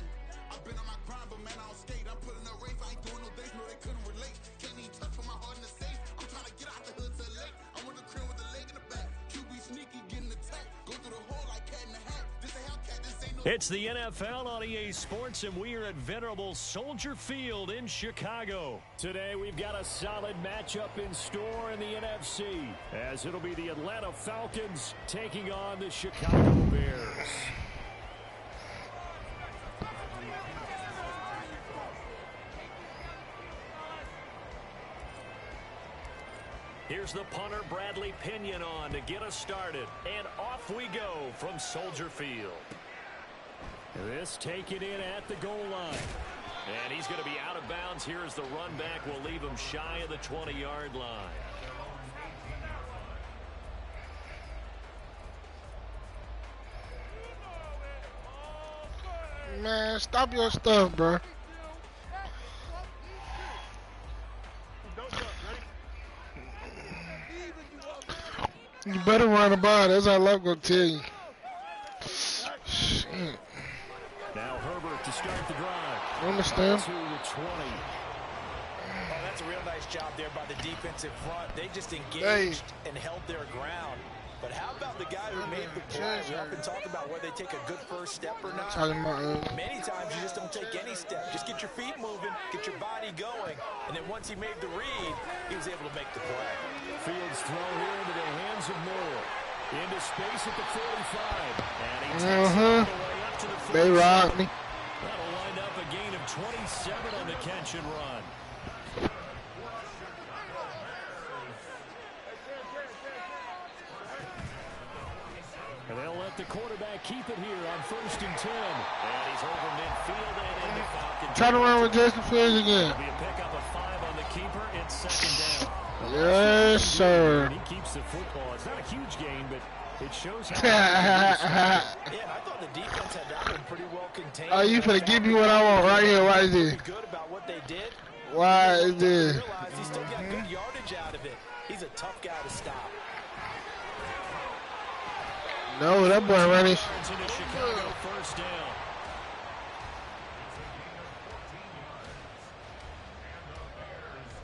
I've been on my grind, but man, I don't skate. I'm putting up race. I ain't doing no days, no, they couldn't relate. Can't even touch for my heart in the safe. I'm trying to get out the hood to the lake. I want the crib with the leg in the back. QB sneaky, getting attacked. Go through the hole like cat in the hat. This a Hellcat, this ain't no. It's the NFL on EA Sports, and we are at venerable Soldier Field in Chicago. Today, we've got a solid matchup in store in the NFC, as it'll be the Atlanta Falcons taking on the Chicago Bears. Here's the punter, Bradley Pinion, on to get us started. And off we go from Soldier Field. This taken in at the goal line. And he's going to be out of bounds here as the run back will leave him shy of the 20-yard line. Man, stop your stuff, bro. You better run the ball. That's all I'm going to tell you. Shit. Now Herbert to start the drive. Understand? To the 20. Oh, that's a real nice job there by the defensive front. They just engaged and held their ground. But how about the guy who made the play? We often talk about whether they take a good first step or not. Many times you just don't take any step. Just get your feet moving, get your body going. And then once he made the read, he was able to make the play. Fields throw here into the hands of Moore. Into space at the 45. And he takes it all the way up to the 46. They robbed me. That'll wind up a gain of 27 on the catch and run. And they'll let the quarterback keep it here on 1st and 10. And he's over midfield and into Falcon. Try to run with Justin Fields again. It'll be a pickup of 5 on the keeper. It's 2nd down. Yes, sir. He keeps the football. It's not a huge gain, but it shows how. Yeah, I thought the defense had that one pretty well contained. Oh, you finna give me what I want right here. Why is this? Good about what they did. Why is this? He still got good yardage out of it. He's a tough guy to stop. No, that boy running. Chicago first down.